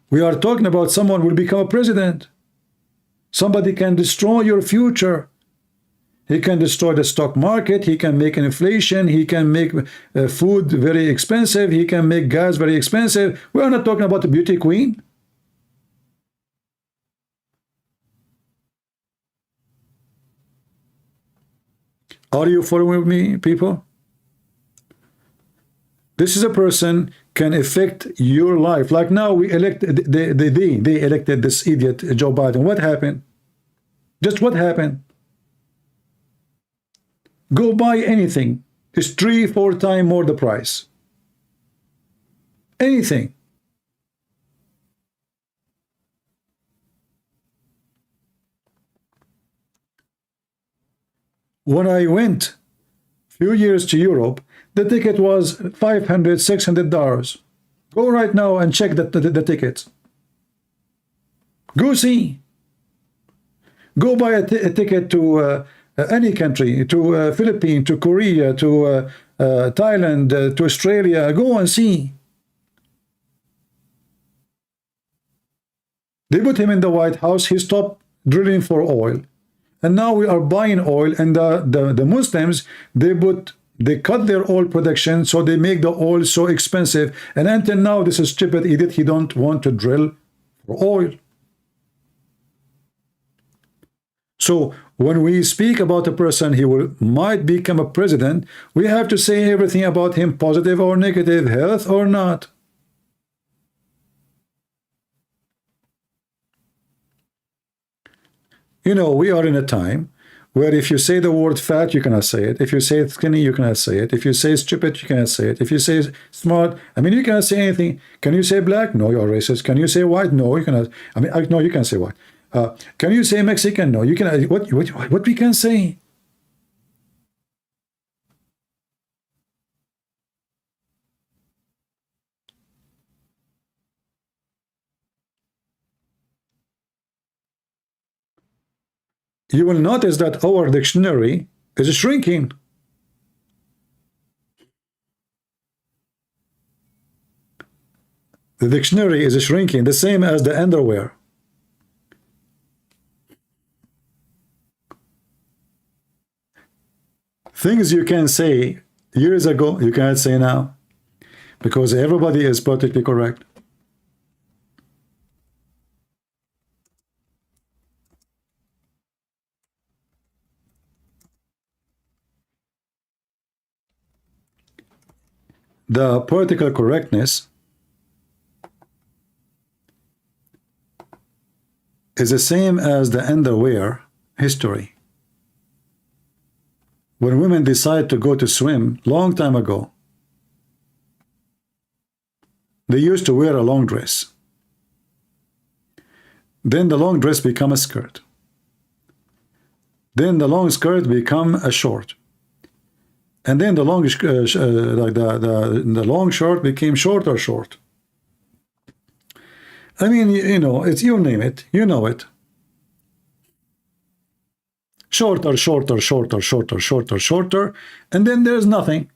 We are talking about someone who will become a president. Somebody can destroy your future. He can destroy the stock market. He can make inflation. He can make food very expensive. He can make gas very expensive. We are not talking about the beauty queen. Are you following me, people? This is a person can affect your life. Like now we elected, they elected this idiot Joe Biden. What happened? Just what happened? Go buy anything. It's 3-4 times more the price. Anything. When I went a few years to Europe, the ticket was $500-600. Go right now and check the tickets. Go see. Go buy a ticket to any country, to Philippines, to Korea, to Thailand, to Australia. Go and see. They put him in the White House. He stopped drilling for oil. And now we are buying oil. And the Muslims, they cut their oil production, so they make the oil so expensive. And until now, this is stupid idiot. He don't want to drill for oil. So when we speak about a person might become a president, we have to say everything about him, positive or negative, health or not. You know, we are in a time where if you say the word fat, you cannot say it. If you say skinny, you cannot say it. If you say stupid, you cannot say it. If you say smart, I mean, you cannot say anything. Can you say black? No, you're racist. Can you say white? No, you cannot. I mean, no, you can't say white. Can you say Mexican? No, you can. What we can say? You will notice that our dictionary is shrinking. The dictionary is shrinking, the same as the underwear. Things you can say years ago, you cannot say now, because everybody is politically correct. The political correctness is the same as the underwear history. When women decide to go to swim long time ago, they used to wear a long dress. Then the long dress become a skirt. Then the long skirt become a short. And then the long the long short became shorter short. I mean, you know, it's, you name it, you know it. Shorter, shorter, shorter, shorter, shorter, shorter, and then there's nothing.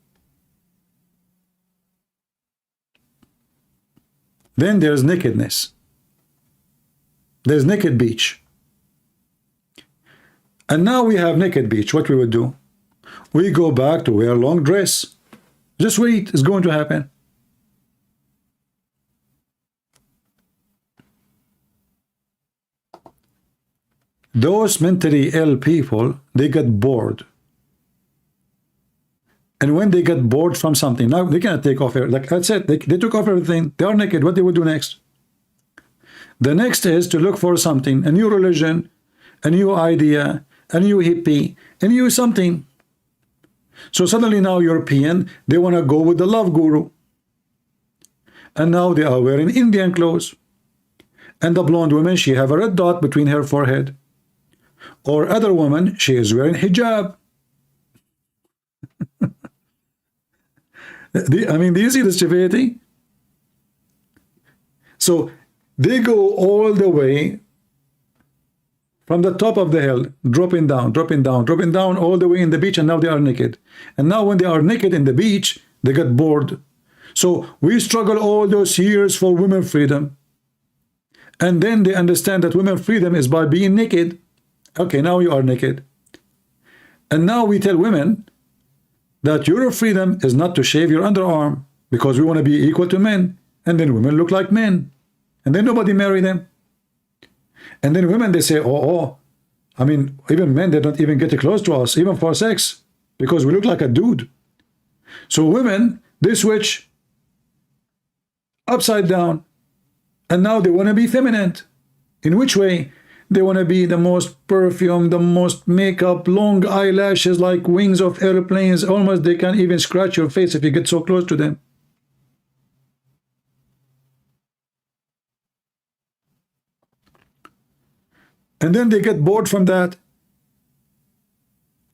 Then there's nakedness. There's naked beach. And now we have naked beach. What we would do? We go back to wear long dress. Just wait, it's going to happen. Those mentally ill people, they get bored. And when they get bored from something, now they cannot take off, like I said, they took off everything, they are naked, what they will do next? The next is to look for something, a new religion, a new idea, a new hippie, a new something. So suddenly now European, they want to go with the love guru. And now they are wearing Indian clothes. And the blonde woman, she have a red dot between her forehead. Or other woman, she is wearing hijab. I mean, do you see the stupidity? So they go all the way from the top of the hill, dropping down, dropping down, dropping down, all the way in the beach, and now they are naked. And now when they are naked in the beach, they get bored. So we struggle all those years for women freedom. And then they understand that women freedom is by being naked. Okay, now you are naked. And now we tell women that your freedom is not to shave your underarm, because we want to be equal to men. And then women look like men. And then nobody marry them. And then women, they say, oh, I mean, even men, they don't even get close to us, even for sex, because we look like a dude. So women, they switch upside down, and now they want to be feminine. In which way? They want to be the most perfume, the most makeup, long eyelashes like wings of airplanes. Almost they can't even scratch your face if you get so close to them. And then they get bored from that.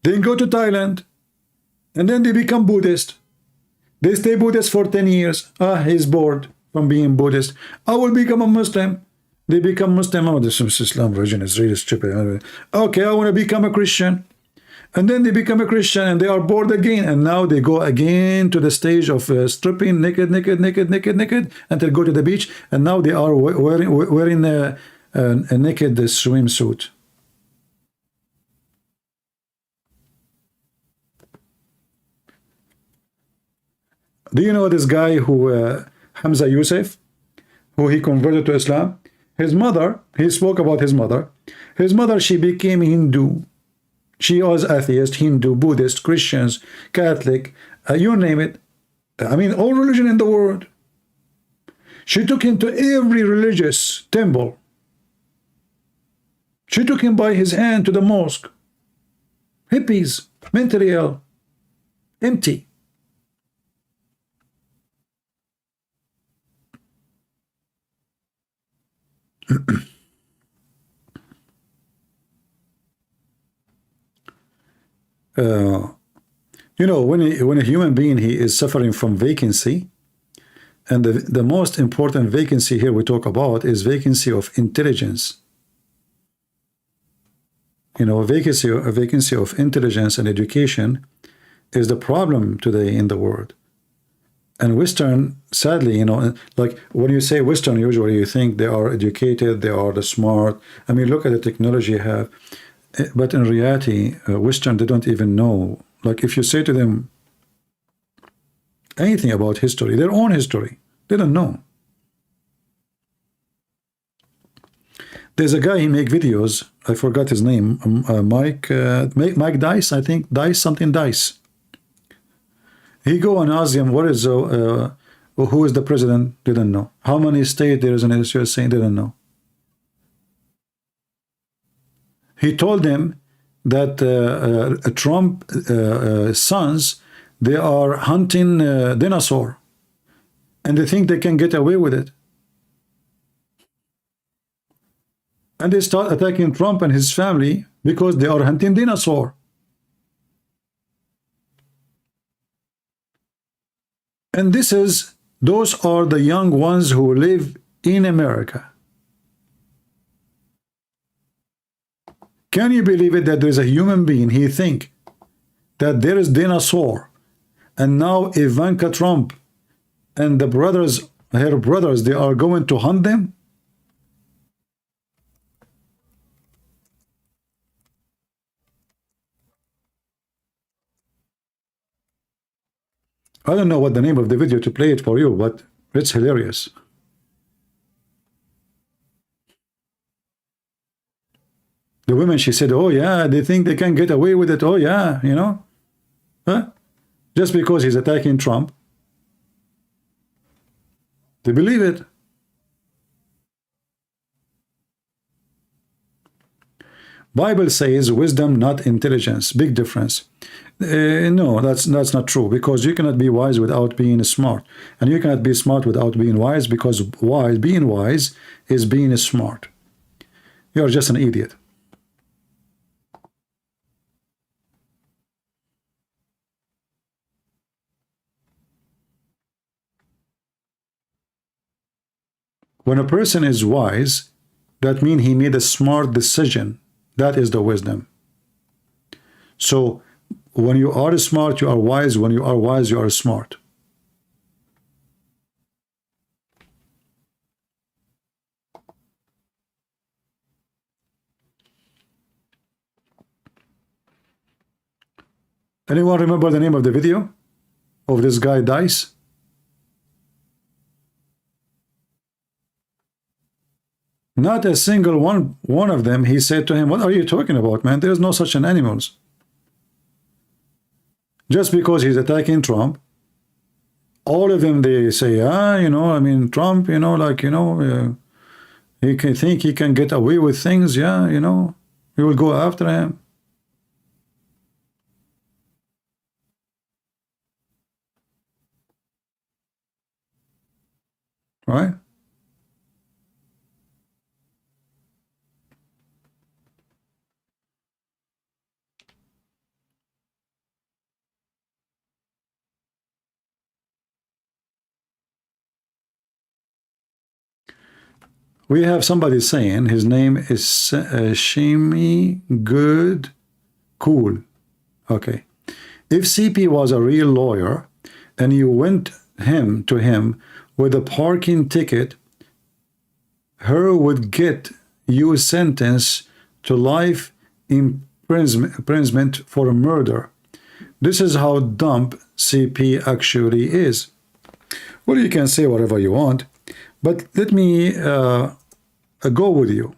Then go to Thailand. And then they become Buddhist. They stay Buddhist for 10 years. He's bored from being Buddhist. I will become a Muslim. They become Muslim. Oh, this Islam religion is really stupid. Okay, I want to become a Christian. And then they become a Christian and they are bored again. And now they go again to the stage of stripping, naked, naked, naked, naked, naked, until go to the beach. And now they are wearing a naked swimsuit. Do you know this guy who Hamza Yusuf, who he converted to Islam? His mother, he spoke about his mother. His mother, she became Hindu. She was atheist, Hindu, Buddhist, Christians, Catholic, you name it. I mean, all religion in the world. She took him to every religious temple. She took him by his hand to the mosque. Hippies, mentally ill, empty. You know, when a human being, he is suffering from vacancy, and the most important vacancy here we talk about is vacancy of intelligence. You know, a vacancy of intelligence and education is the problem today in the world. And Western, sadly, you know, like when you say Western, usually you think they are educated, they are the smart. I mean, look at the technology you have. But in reality, Western, they don't even know. Like if you say to them anything about history, their own history, they don't know. There's a guy, he make videos. I forgot his name. Mike Dice, I think. Dice. He go and ask him, what is who is the president? Didn't know. How many states there is in the USA? Didn't know. He told them that Trump sons, they are hunting dinosaur, and they think they can get away with it. And they start attacking Trump and his family because they are hunting dinosaur. And those are the young ones who live in America. Can you believe it that there is a human being, he think that there is dinosaur, and now Ivanka Trump and the brothers, her brothers, they are going to hunt them? I don't know what the name of the video to play it for you, but it's hilarious. The women, she said, oh yeah, they think they can get away with it. Oh yeah, you know, huh? Just because he's attacking Trump, they believe it. Bible says wisdom, not intelligence. Big difference. No, that's not true, because you cannot be wise without being smart, and you cannot be smart without being wise, because being wise is being smart. You're just an idiot. When a person is wise, that means he made a smart decision. That is the wisdom. So when you are smart, you are wise. When you are wise, you are smart. Anyone remember the name of the video of this guy Dice? Not a single one of them, he said to him, what are you talking about, man? There is no such an animals. Just because he's attacking Trump, all of them, they say, you know, I mean, Trump, you know, like, you know, he can think he can get away with things, yeah, you know, we will go after him. Right? We have somebody saying his name is Shimi Good Cool. Okay. If CP was a real lawyer and you went to him with a parking ticket, her would get you sentenced to life imprisonment for murder. This is how dumb CP actually is. Well, you can say whatever you want, but let me go with you.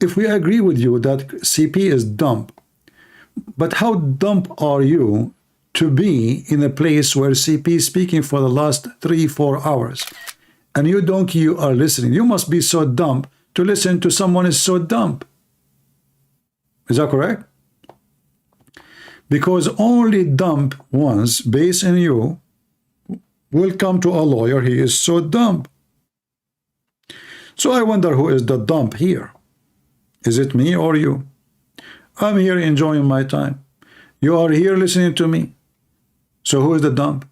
If we agree with you that CP is dumb, but how dumb are you to be in a place where CP is speaking for the last 3-4 hours, and you are listening? You must be so dumb to listen to someone is so dumb. Is that correct? Because only dumb ones based in you will come to a lawyer. He is so dumb. So I wonder who is the dump here. Is it me or you? I'm here enjoying my time. You are here listening to me. So who is the dump?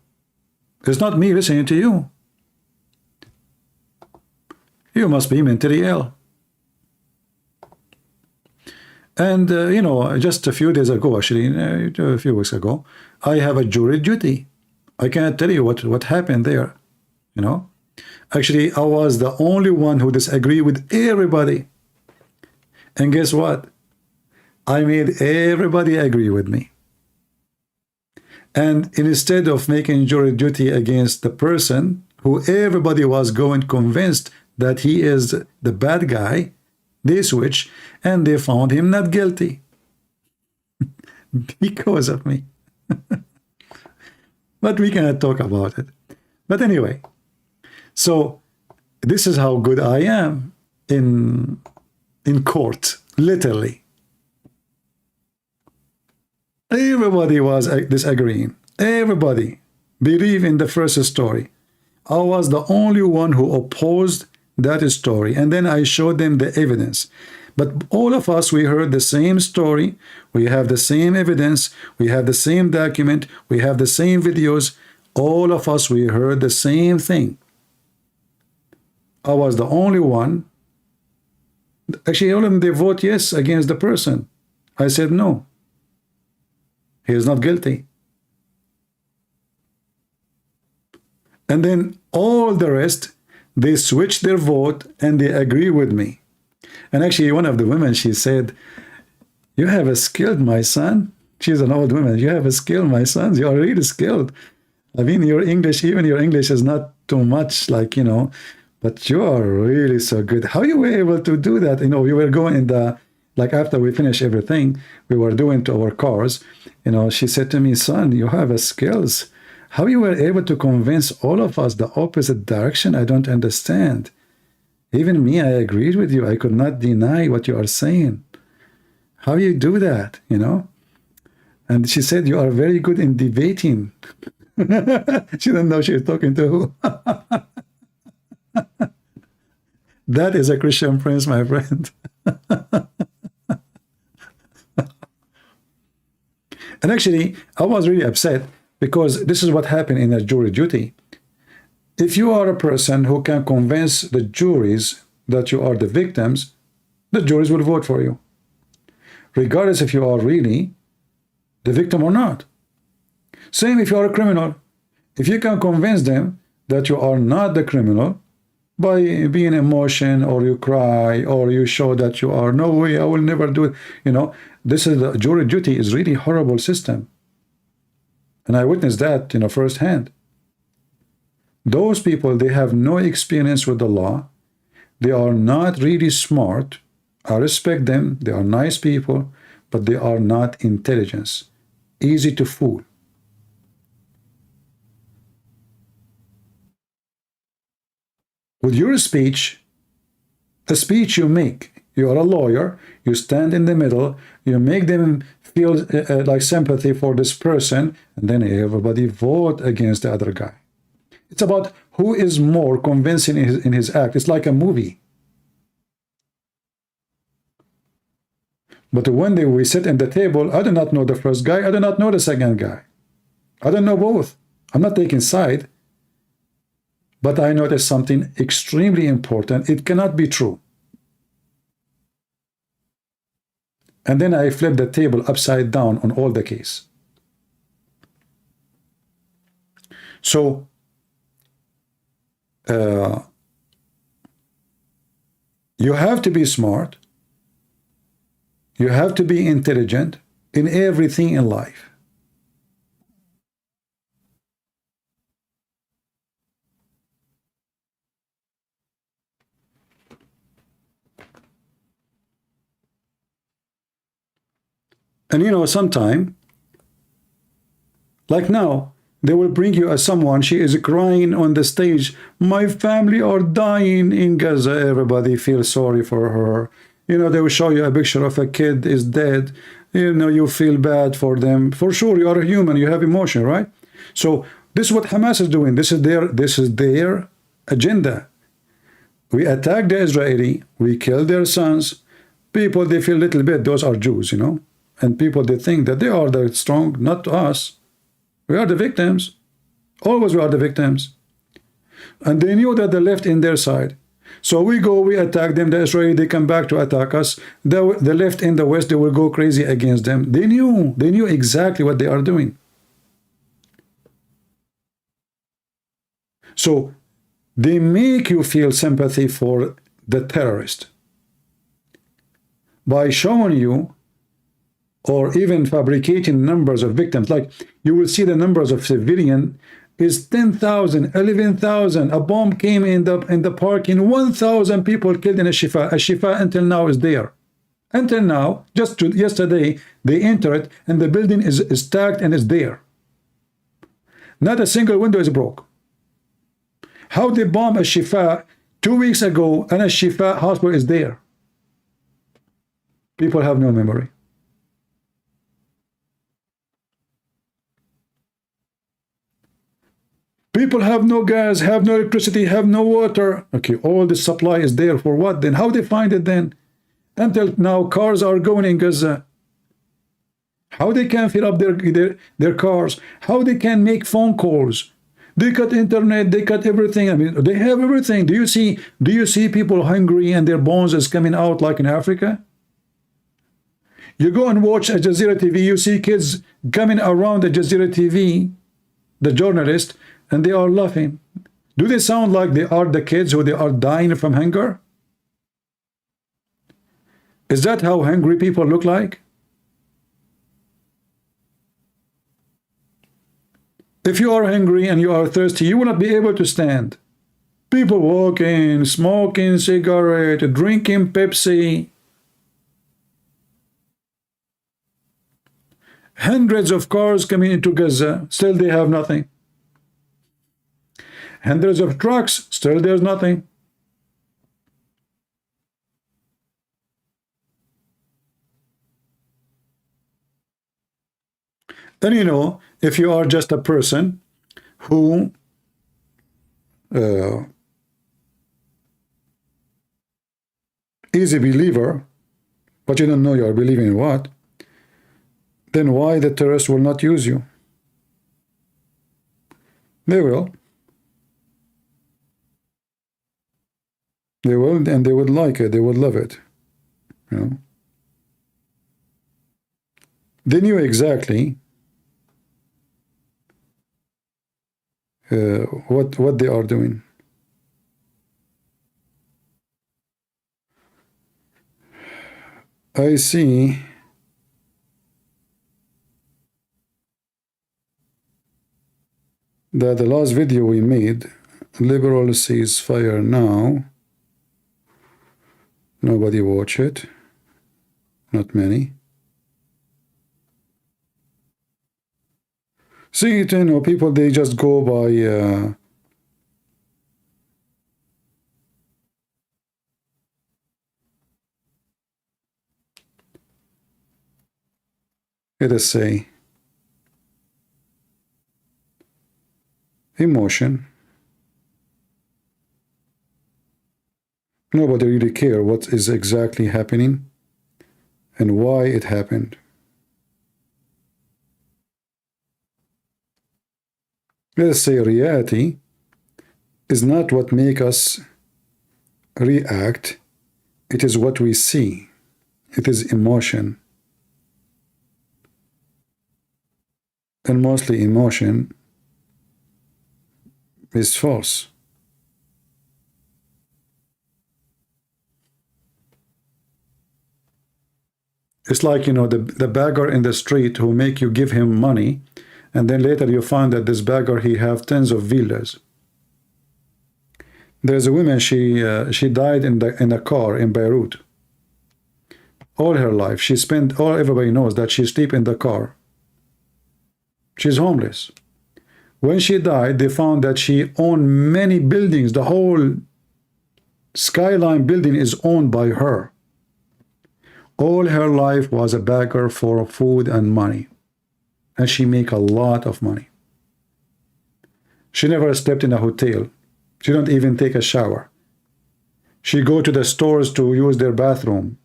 It's not me listening to you. You must be mentally ill. And, you know, just a few days ago, actually, a few weeks ago, I have a jury duty. I cannot tell you what happened there, you know. Actually, I was the only one who disagreed with everybody. And guess what? I made everybody agree with me. And instead of making jury duty against the person who everybody was going convinced that he is the bad guy, they switched and they found him not guilty because of me. But we cannot talk about it. But anyway, so this is how good I am in court, literally. Everybody was disagreeing. Everybody believed in the first story. I was the only one who opposed that story. And then I showed them the evidence. But all of us, we heard the same story. We have the same evidence. We have the same document. We have the same videos. All of us, we heard the same thing. I was the only one. Actually, all of them, they vote yes against the person. I said no. He is not guilty. And then all the rest, they switched their vote and they agree with me. And actually, one of the women, she said, "You have a skill, my son." She's an old woman. "You have a skill, my son. You are really skilled. I mean, your English, even your English is not too much, like, you know, but you are really so good. How you were able to do that?" You know, we were going in the, like after we finished everything, we were doing to our cars. You know, she said to me, "Son, you have a skills. How you were able to convince all of us the opposite direction, I don't understand. Even me, I agreed with you. I could not deny what you are saying. How you do that, you know?" And she said, "You are very good in debating." She didn't know she was talking to who. That is a Christian prince, my friend. And actually, I was really upset because this is what happened in a jury duty. If you are a person who can convince the juries that you are the victims, the juries will vote for you, regardless if you are really the victim or not. Same if you are a criminal. If you can convince them that you are not the criminal by being emotion, or you cry, or you show that you are, "No way, I will never do it." You know, this is the jury duty is really horrible system. And I witnessed that, you know, firsthand. Those people, they have no experience with the law. They are not really smart. I respect them. They are nice people, but they are not intelligent. Easy to fool. With your speech, a speech you make, you are a lawyer, you stand in the middle, you make them feel like sympathy for this person, and then everybody vote against the other guy. It's about who is more convincing in his act. It's like a movie. But when we sit at the table, I do not know the first guy, I do not know the second guy. I don't know both. I'm not taking side. But I noticed something extremely important. It cannot be true. And then I flipped the table upside down on all the case. So, you have to be smart. You have to be intelligent in everything in life. And you know, sometime, like now, they will bring you as someone, she is crying on the stage, "My family are dying in Gaza." Everybody feels sorry for her. You know, they will show you a picture of a kid is dead. You know, you feel bad for them. For sure, you are a human, you have emotion, right? So this is what Hamas is doing. This is their agenda. We attack the Israeli, we kill their sons. People, they feel a little bit, those are Jews, you know. And people, they think that they are the strong, not us. We are the victims. Always we are the victims. And they knew that they left in their side. So we go, we attack them. The Israeli, they come back to attack us. The left in the West, they will go crazy against them. They knew exactly what they are doing. So they make you feel sympathy for the terrorist by showing you, or even fabricating numbers of victims. Like you will see the numbers of civilian is 10,000, 11,000. A bomb came in the park and 1,000 people killed in a Shifa. A Shifa until now is there. Until now, yesterday, they enter it and the building is stacked and is there. Not a single window is broke. How they bomb a Shifa 2 weeks ago and a Shifa hospital is there. People have no memory. People have no gas, have no electricity, have no water. Okay, all the supply is there for what then? How they find it then? Until now, cars are going in Gaza. How they can fill up their cars? How they can make phone calls? They cut internet, they cut everything. I mean, they have everything. Do you see people hungry and their bones is coming out like in Africa? You go and watch Al Jazeera TV, you see kids coming around Al Jazeera TV, the journalist, and they are laughing. Do they sound like they are the kids who they are dying from hunger? Is that how hungry people look like? If you are hungry and you are thirsty, you will not be able to stand. People walking, smoking cigarette, drinking Pepsi. Hundreds of cars coming into Gaza, still they have nothing. Hundreds of trucks, still there's nothing. Then you know, if you are just a person who is a believer, but you don't know you are believing in what, then why the terrorists will not use you? They will. They will, and they would like it. They would love it. You know? They knew exactly what they are doing. I see that the last video we made, liberal ceasefire now, nobody watch it, not many. See, you know, people, they just go by let us say emotion. Nobody really care what is exactly happening and why it happened. Let us say reality is not what makes us react. It is what we see. It is emotion. And mostly emotion is false. It's like, you know, the beggar in the street who make you give him money, and then later you find that this beggar, he have tens of villas. There's a woman, she died in a car in Beirut. All her life, she spent, everybody knows that she sleep in the car. She's homeless. When she died, they found that she owned many buildings. The whole skyline building is owned by her. All her life was a beggar for food and money. And she make a lot of money. She never slept in a hotel. She don't even take a shower. She go to the stores to use their bathroom.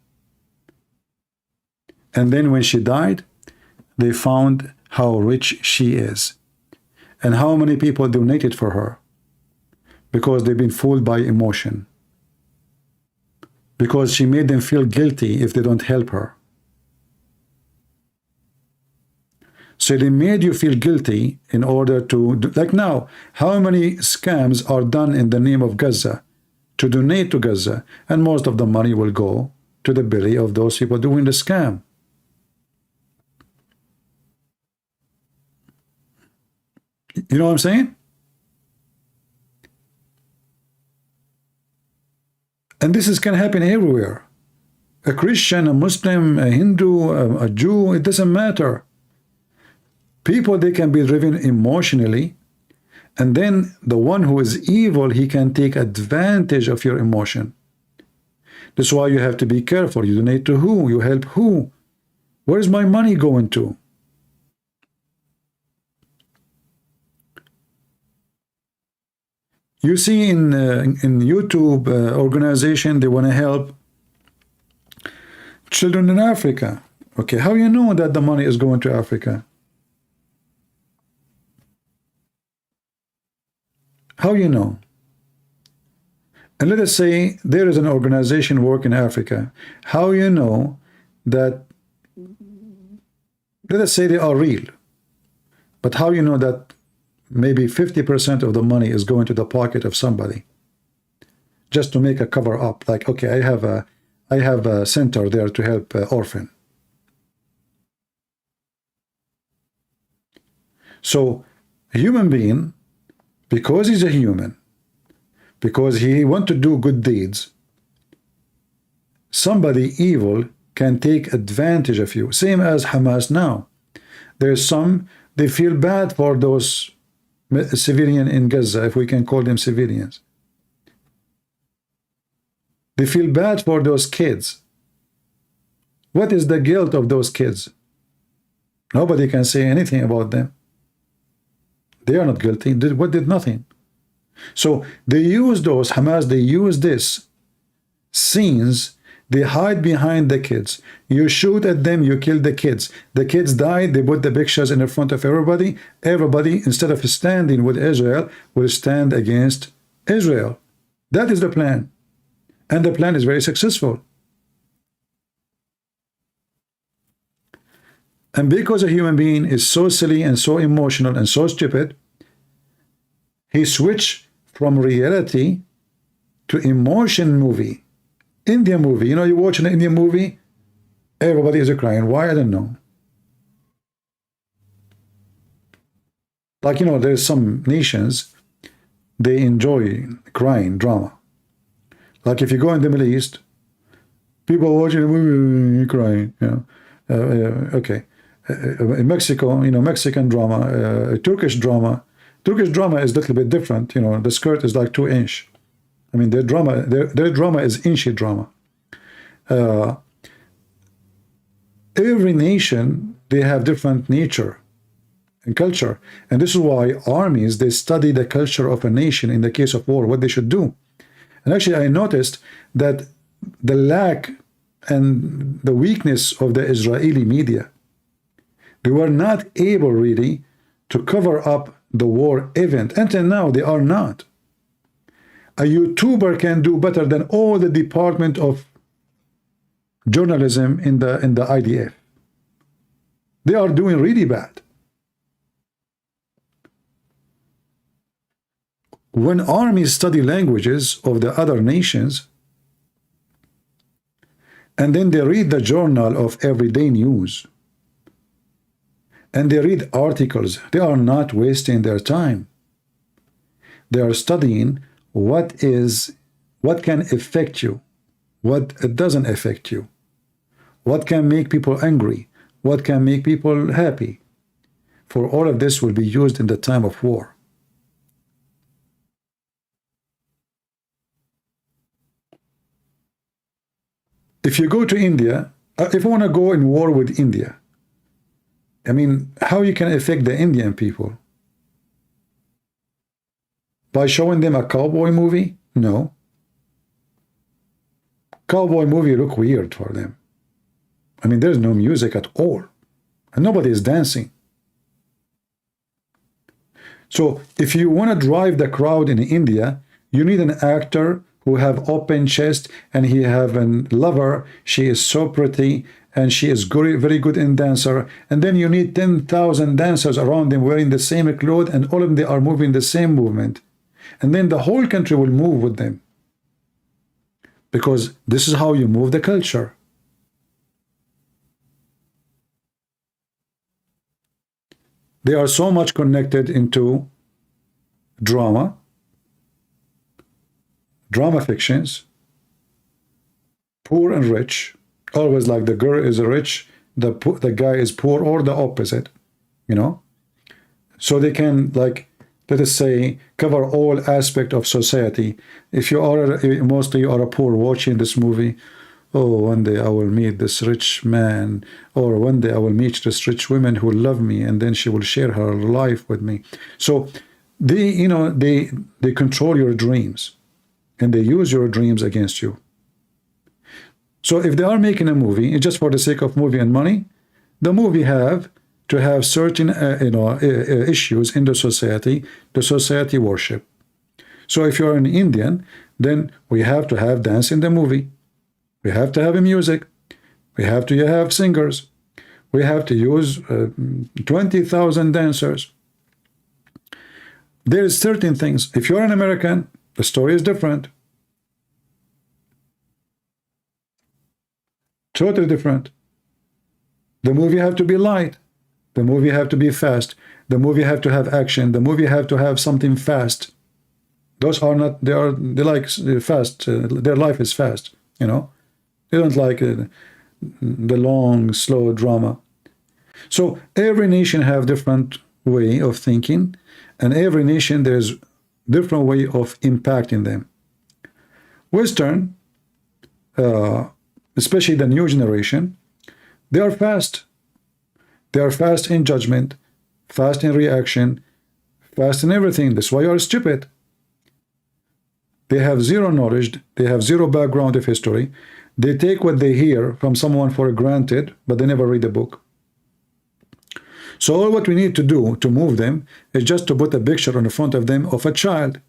And then when she died, they found how rich she is. And how many people donated for her. Because they've been fooled by emotion. Because she made them feel guilty if they don't help her. So they made you feel guilty in order to do, like now, how many scams are done in the name of Gaza to donate to Gaza, and most of the money will go to the belly of those people doing the scam. You know what I'm saying? And this can happen everywhere. A Christian, a Muslim, a Hindu, a Jew, it doesn't matter. People, they can be driven emotionally, and then the one who is evil, he can take advantage of your emotion. That's why you have to be careful. You donate to who? You help who? Where is my money going to? You see in YouTube organization, they want to help children in Africa. Okay, how you know that the money is going to Africa? How you know? And let us say there is an organization work in Africa. How you know that, let us say they are real, but how you know that maybe 50% of the money is going to the pocket of somebody just to make a cover up, like, okay, I have a center there to help orphan. So a human being, because he's a human, because he wants to do good deeds, somebody evil can take advantage of you. Same as Hamas now. There's some, they feel bad for those civilians in Gaza, if we can call them civilians. They feel bad for those kids. What is the guilt of those kids? Nobody can say anything about them. They are not guilty. What did nothing? So they use those, Hamas, they use this scenes, they hide behind the kids. You shoot at them, you kill the kids. The kids die, they put the pictures in the front of everybody. Everybody, instead of standing with Israel, will stand against Israel. That is the plan. And the plan is very successful. And because a human being is so silly and so emotional and so stupid, he switched from reality to emotion movie. Indian movie. You know, you watch an Indian movie, everybody is crying. Why? I don't know. Like, you know, there's some nations, they enjoy crying drama. Like if you go in the Middle East, people watching a movie crying, you know. Okay. In Mexico, you know, Mexican drama, Turkish drama. Turkish drama is a little bit different. You know, the skirt is like 2 inch. I mean, their drama is inchy drama. Every nation, they have different nature and culture. And this is why armies, they study the culture of a nation in the case of war, what they should do. And actually, I noticed that the lack and the weakness of the Israeli media, they were not able really to cover up the war event. Until now, they are not. A YouTuber can do better than all the department of journalism in the IDF. They are doing really bad. When armies study languages of the other nations, and then they read the journal of everyday news, and they read articles, they are not wasting their time. They are studying what can affect you, what doesn't affect you, what can make people angry, what can make people happy. For all of this will be used in the time of war. If you go to India, if you want to go in war with India, I mean, how you can affect the Indian people? By showing them a cowboy movie? No. Cowboy movie look weird for them. I mean, there's no music at all. And nobody is dancing. So if you want to drive the crowd in India, you need an actor who have open chest, and he have a lover. She is so pretty, and she is very good in dancer, and then you need 10,000 dancers around them wearing the same clothes, and all of them, they are moving the same movement, and then the whole country will move with them, because this is how you move the culture. They are so much connected into drama fictions, poor and rich, always like the girl is rich, the guy is poor, or the opposite, you know. So they can, like, let us say, cover all aspect of society. If you are mostly you are a poor watching this movie, oh, one day I will meet this rich man, or one day I will meet this rich woman who will love me, and then she will share her life with me. So they, you know, they control your dreams, and they use your dreams against you. So if they are making a movie just for the sake of movie and money, the movie have to have certain issues in the society worship. So if you're an Indian, then we have to have dance in the movie. We have to have a music. We have to have singers. We have to use 20,000 dancers. There is certain things. If you're an American, the story is different. Totally different. The movie have to be light. The movie have to be fast. The movie have to have action. The movie have to have something fast. Those are not, they like fast. Their life is fast, you know. They don't like the long, slow drama. So every nation have different way of thinking, and every nation there's different way of impacting them. Western, especially the new generation, they are fast. They are fast in judgment, fast in reaction, fast in everything. That's why you are stupid. They have zero knowledge. They have zero background of history. They take what they hear from someone for granted, but they never read the book. So all what we need to do to move them is just to put a picture on the front of them of a child.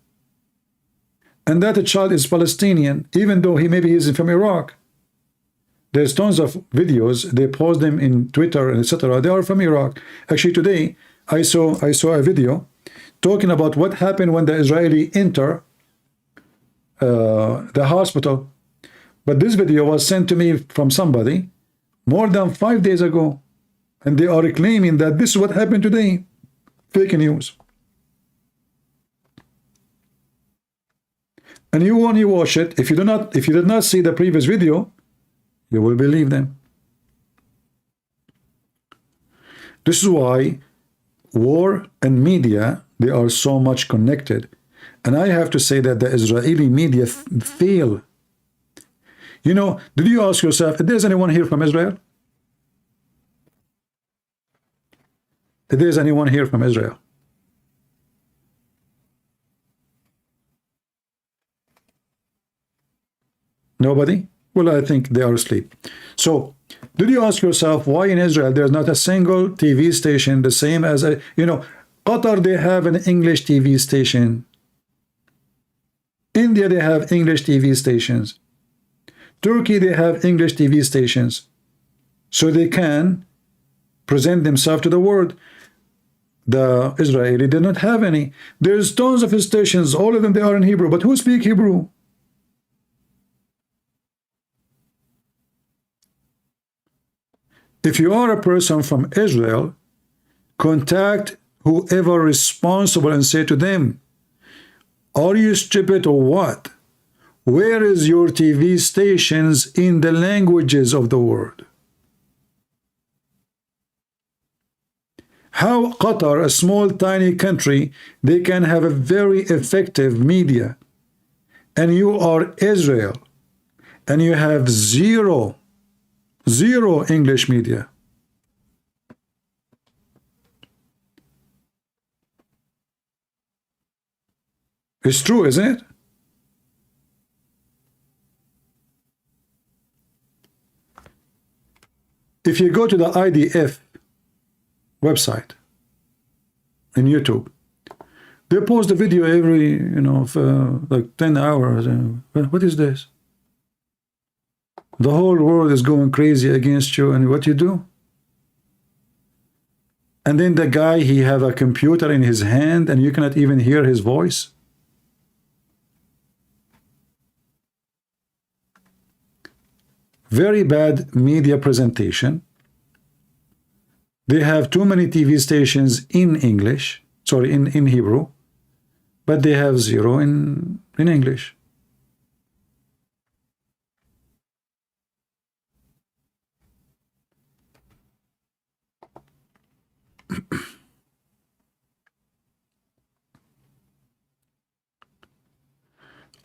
And that child is Palestinian, even though maybe he's from Iraq. There's tons of videos, they post them in Twitter and etc. They are from Iraq. Actually today I saw a video talking about what happened when the Israeli enter the hospital. But this video was sent to me from somebody more than 5 days ago, and they are claiming that this is what happened today. Fake news. And you only watch it. If you did not see the previous video, you will believe them. This is why war and media, they are so much connected. And I have to say that the Israeli media fail. You know, did you ask yourself, if there's anyone here from Israel? If there's anyone here from Israel? Nobody? Well, I think they are asleep. So, did you ask yourself why in Israel there's not a single TV station the same as a, you know, Qatar, they have an English TV station. India, they have English TV stations. Turkey, they have English TV stations. So they can present themselves to the world. The Israeli did not have any. There's tons of stations, all of them, they are in Hebrew. But who speak Hebrew? If you are a person from Israel, contact whoever responsible and say to them, are you stupid or what? Where is your TV stations in the languages of the world? How Qatar, a small tiny country, they can have a very effective media, and you are Israel, and you have zero English media. It's true, isn't it? If you go to the IDF website in YouTube, they post a video every, you know, for like 10 hours. What is this? The whole world is going crazy against you, and what you do? And then the guy, he have a computer in his hand and you cannot even hear his voice. Very bad media presentation. They have too many TV stations in English, sorry, in Hebrew, but they have zero in English.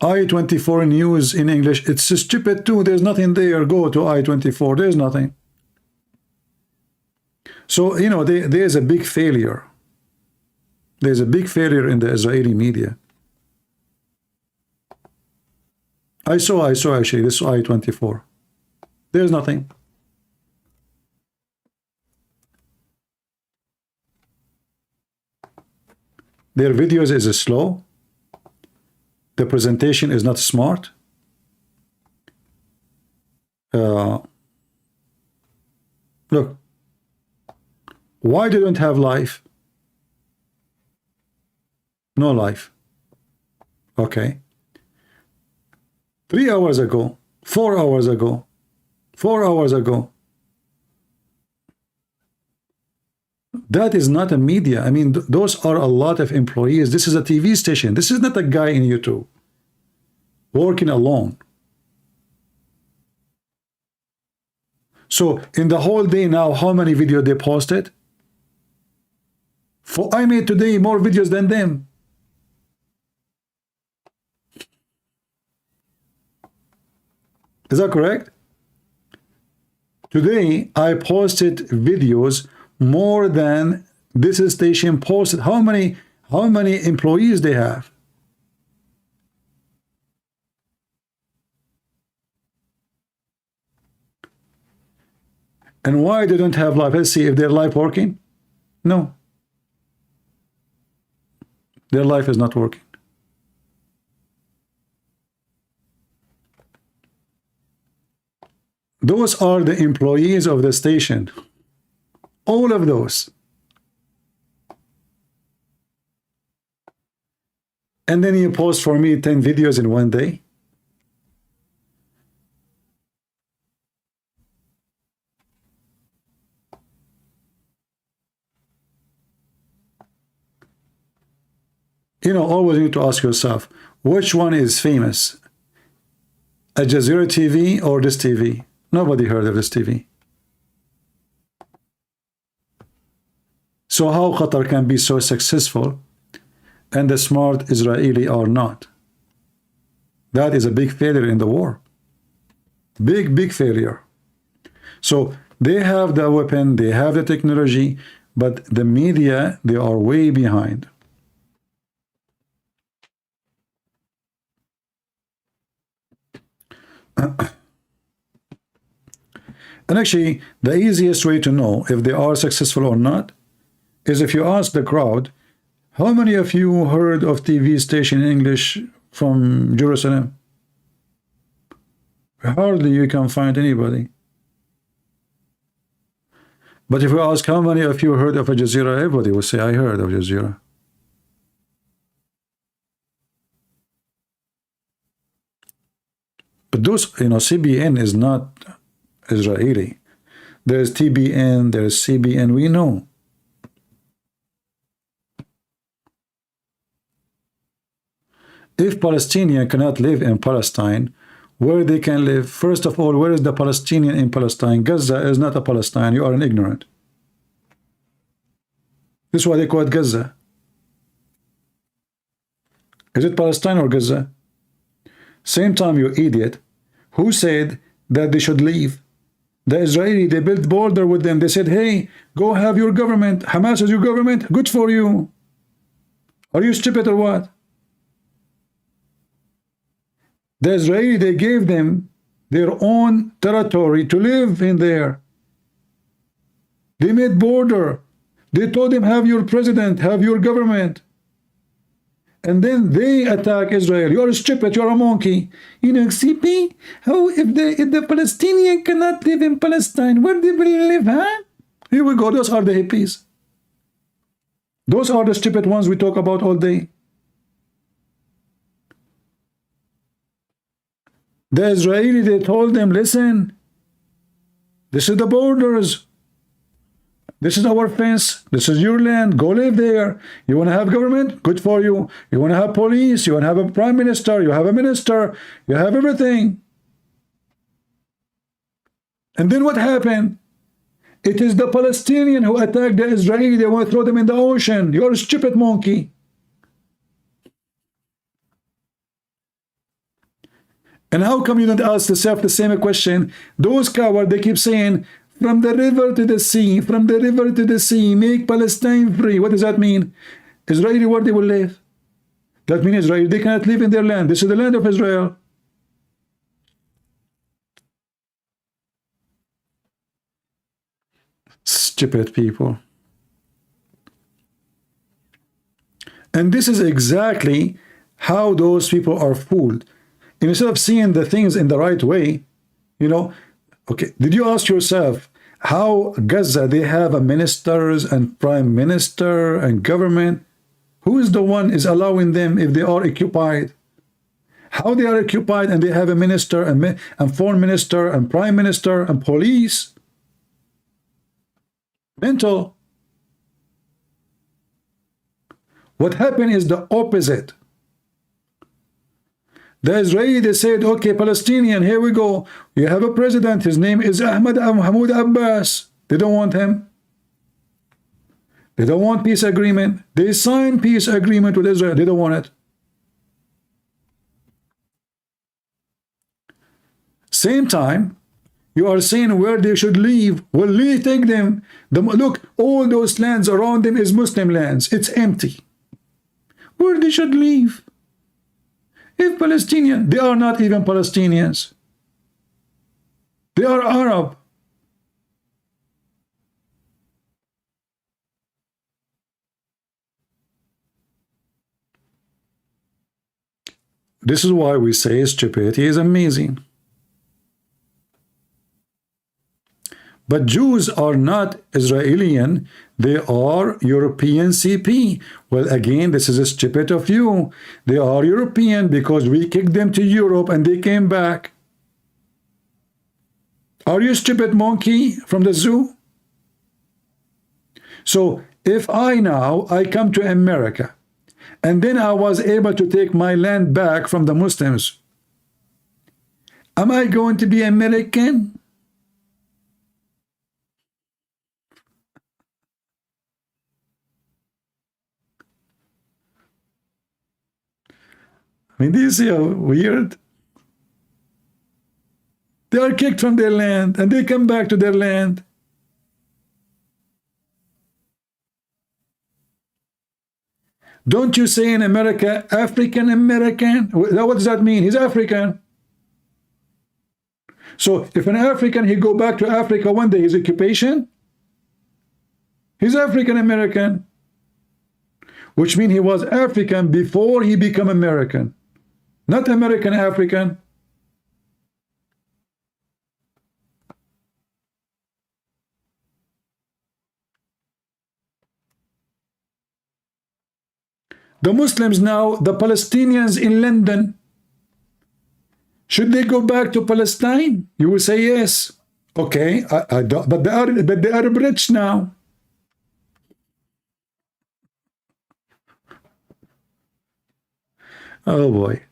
I-24 news in English, it's stupid too. There's nothing there. Go to I-24. There's nothing. So, you know, there's a big failure. There's a big failure in the Israeli media. I saw actually this I-24. There's nothing. Their videos is slow. The presentation is not smart. Look, why they don't have life? No life. Okay. 3 hours ago, 4 hours ago, 4 hours ago. That is not a media. I mean, those are a lot of employees. This is a TV station. This is not a guy in YouTube working alone. So in the whole day now, how many videos they posted? I made today more videos than them. Is that correct? Today I posted videos more than this station posted. How many employees they have? And why they don't have live? Let's see if their live working. No, their life is not working. Those are the employees of the station. All of those. And then you post for me 10 videos in one day. You know, always need to ask yourself, which one is famous? Al Jazeera TV or this TV? Nobody heard of this TV. So how Qatar can be so successful and the smart Israeli are not? That is a big failure in the war. Big failure. So they have the weapon, they have the technology, but the media, they are way behind. And actually, the easiest way to know if they are successful or not is if you ask the crowd, how many of you heard of TV station in English from Jerusalem? Hardly you can find anybody. But if we ask how many of you heard of Al Jazeera, everybody will say, I heard of Al Jazeera. But those, you know, CBN is not Israeli. There's TBN, there's CBN, we know. If Palestinian cannot live in Palestine, where they can live? First of all, where is the Palestinian in Palestine? Gaza is not a Palestine. You are an ignorant. This is why they call it Gaza. Is it Palestine or Gaza? Same time, you idiot. Who said that they should leave? The Israeli, they built border with them. They said, hey, go have your government. Hamas is your government. Good for you. Are you stupid or what? The Israeli, they gave them their own territory to live in there. They made border. They told them, have your president, have your government. and then they attack Israel. You're stupid, you're a monkey. You know, CP, how if the Palestinian cannot live in Palestine, where they will live, huh? Here we go, those are the hippies. Those are the stupid ones we talk about all day. The Israeli, they told them, listen, this is the borders. This is our fence. This is your land. Go live there. You want to have government? Good for you. You want to have police? You want to have a prime minister? You have a minister. You have everything. And then what happened? It is the Palestinian who attacked the Israeli. They want to throw them in the ocean. You're a stupid monkey. And how come you don't ask yourself the same question? Those cowards, they keep saying, from the river to the sea, from the river to the sea, make Palestine free. What does that mean? Israeli, where they will live? That means Israel, they cannot live in their land. This is the land of Israel. Stupid people. And this is exactly how those people are fooled. Instead of seeing the things in the right way, you know, okay, did you ask yourself how Gaza, they have a ministers and prime minister and government? Who is the one is allowing them if they are occupied? How they are occupied and they have a minister and foreign minister and prime minister and police? Mental. What happened is the opposite. The Israeli, they said, okay, Palestinian, here we go. You have a president. His name is Mahmoud Abbas. They don't want him. They don't want peace agreement. They signed peace agreement with Israel. They don't want it. Same time, you are saying where they should leave. Well, take them. Look, all those lands around them is Muslim lands. It's empty. Where they should leave? If Palestinian, they are not even Palestinians. They are Arab. This is why we say stupidity is amazing. But Jews are not Israeli, they are European CP. Well, again, this is stupid of you. They are European because we kicked them to Europe and they came back. Are you stupid monkey from the zoo? So, if I come to America, and then I was able to take my land back from the Muslims, am I going to be American? I mean, do you see how weird? They are kicked from their land and they come back to their land. Don't you say in America, African American? What does that mean? He's African. So if an African, he go back to Africa one day, his occupation? He's African American. Which means he was African before he became American. Not American African. The Muslims now, the Palestinians in London, should they go back to Palestine? You will say yes. Okay, I don't, but they are rich now. Oh boy.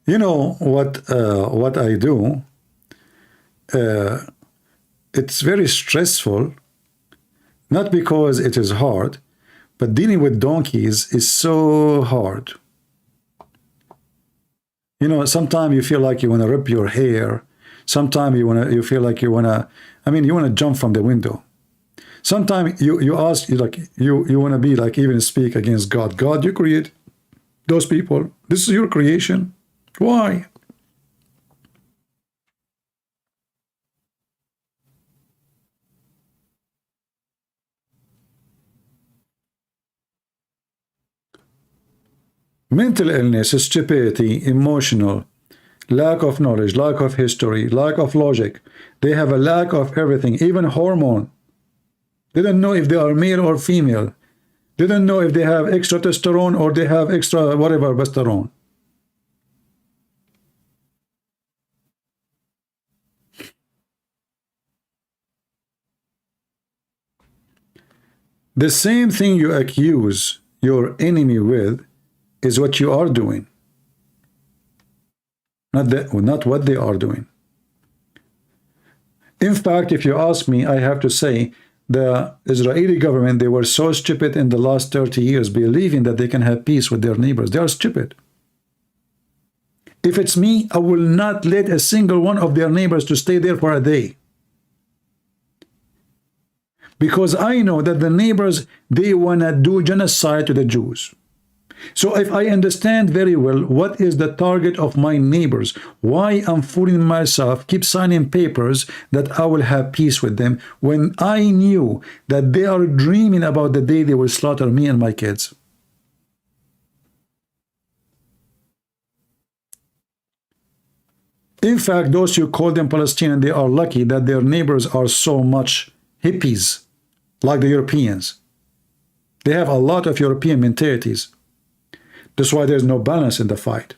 You know what I do? It's very stressful, not because it is hard, but dealing with donkeys is so hard. You know, sometimes you feel like you want to rip your hair. Sometimes you feel like you want to jump from the window. Sometimes you ask, you want to be like, even speak against God. God, you create those people. This is your creation. Why? Mental illness, stupidity, emotional, lack of knowledge, lack of history, lack of logic. They have a lack of everything, even hormone. They don't know if they are male or female. They don't know if they have extra testosterone or they have extra whatever testosterone. The same thing you accuse your enemy with is what you are doing. Not what they are doing. In fact, if you ask me, I have to say the Israeli government, they were so stupid in the last 30 years, believing that they can have peace with their neighbors. They are stupid. If it's me, I will not let a single one of their neighbors to stay there for a day. Because I know that the neighbors, they want to do genocide to the Jews. So if I understand very well what is the target of my neighbors, why I'm fooling myself, keep signing papers that I will have peace with them, when I knew that they are dreaming about the day they will slaughter me and my kids. In fact, those who call them Palestinian, they are lucky that their neighbors are so much hippies, like the Europeans. They have a lot of European mentalities. That's why there's no balance in the fight.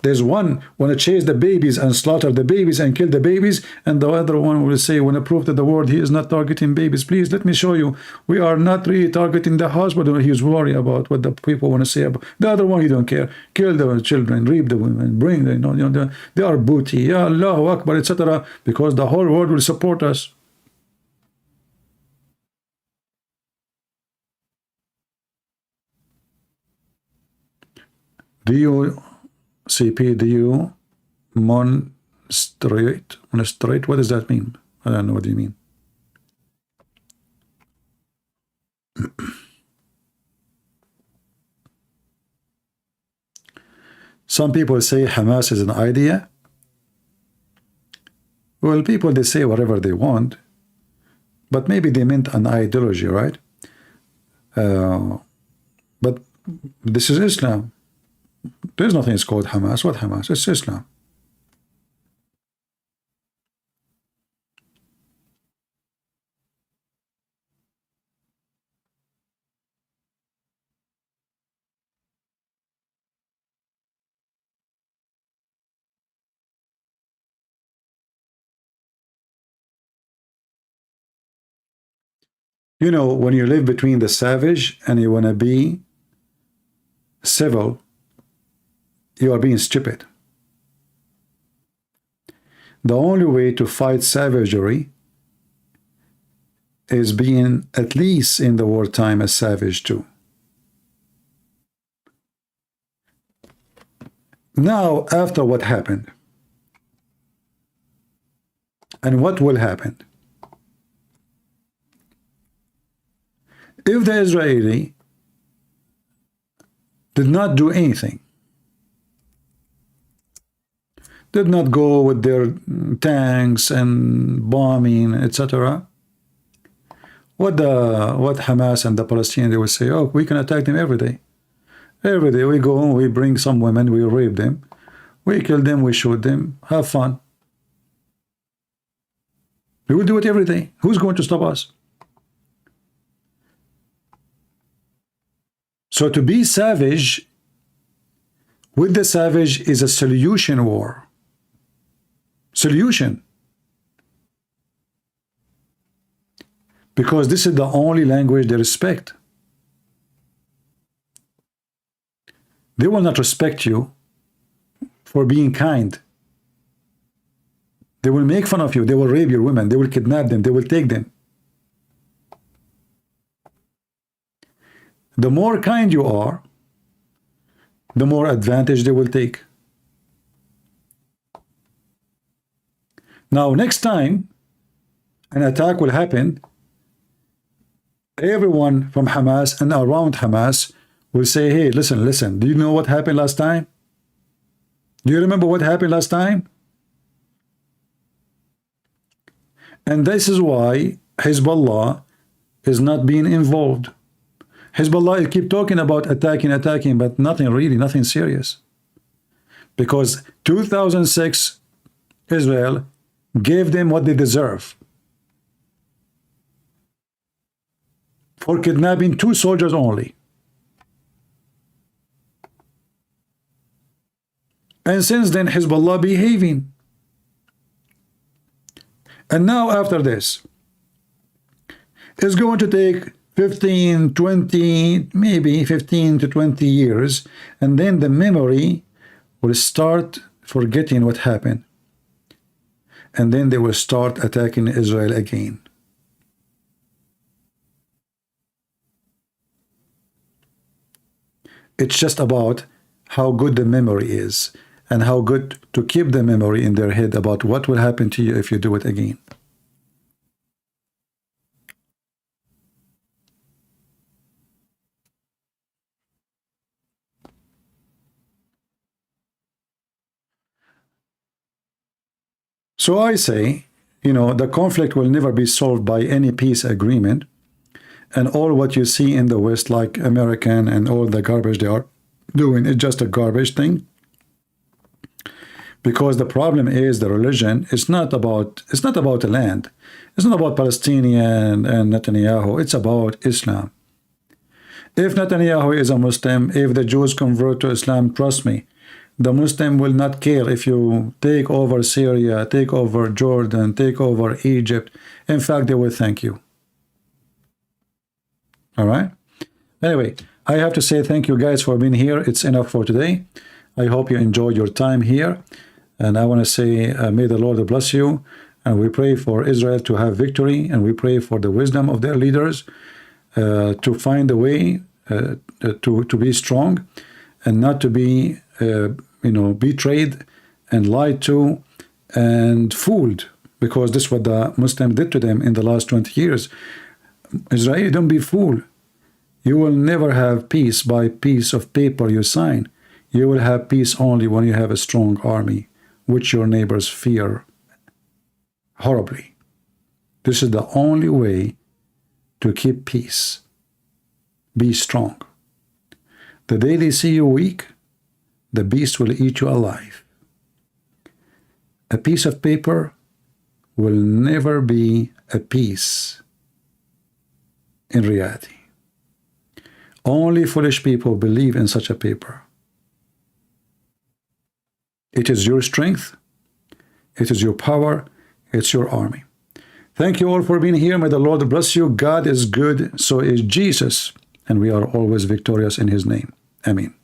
There's one want to chase the babies and slaughter the babies and kill the babies, and the other one will say, when I prove to the world he is not targeting babies, please let me show you, we are not really targeting the husband. He's worried about what the people want to say about the other one. He don't care. Kill the children, rape the women, bring them, they are booty, ya Allahu Akbar, etc. Because the whole world will support us. Do you, CP, do you monstrate? What does that mean? I don't know what you mean. Some people say Hamas is an idea. Well, people, they say whatever they want, but maybe they meant an ideology, right? But this is Islam. There's nothing it's called Hamas. What Hamas? It's Islam. You know, when you live between the savage and you want to be civil, you are being stupid. The only way to fight savagery is being, at least in the wartime, a savage too. Now, after what happened, and what will happen, if the Israeli did not do anything, did not go with their tanks and bombing, etc., what Hamas and the Palestinians, they will say, oh, we can attack them every day. Every day we go, we bring some women, we rape them, we kill them, we shoot them, have fun. We will do it every day. Who's going to stop us? So to be savage with the savage is a solution war. Solution. Because this is the only language they respect. They will not respect you for being kind. They will make fun of you. They will rape your women. They will kidnap them. They will take them. The more kind you are, the more advantage they will take. Now, next time an attack will happen, everyone from Hamas and around Hamas will say, hey, listen, do you know what happened last time? Do you remember what happened last time? And this is why Hezbollah is not being involved. Hezbollah keep talking about attacking, but nothing really, nothing serious. Because 2006, Israel gave them what they deserve for kidnapping 2 soldiers only. And since then, Hezbollah behaving. And now after this, it's going to take 15, 20, maybe 15 to 20 years, and then the memory will start forgetting what happened. And then they will start attacking Israel again. It's just about how good the memory is, and how good to keep the memory in their head about what will happen to you if you do it again. So I say, you know, the conflict will never be solved by any peace agreement, and all what you see in the West, like American and all the garbage they are doing, is just a garbage thing. Because the problem is the religion. It's not about the land. It's not about Palestinian and Netanyahu. It's about Islam. If Netanyahu is a Muslim, if the Jews convert to Islam, trust me, the Muslim will not care if you take over Syria, take over Jordan, take over Egypt. In fact, they will thank you. All right? Anyway, I have to say thank you guys for being here. It's enough for today. I hope you enjoyed your time here. And I want to say, may the Lord bless you. And we pray for Israel to have victory. And we pray for the wisdom of their leaders to find a way to be strong and not to be, betrayed and lied to and fooled. Because this is what the Muslim did to them in the last 20 years. Israel, don't be fooled. You will never have peace by piece of paper you sign. You will have peace only when you have a strong army, which your neighbors fear horribly. This is the only way to keep peace. Be strong. The day they see you weak, the beast will eat you alive. A piece of paper will never be a peace in reality. Only foolish people believe in such a paper. It is your strength, it is your power, it's your army. Thank you all for being here. May the Lord bless you. God is good, so is Jesus, and we are always victorious in his name. Amen.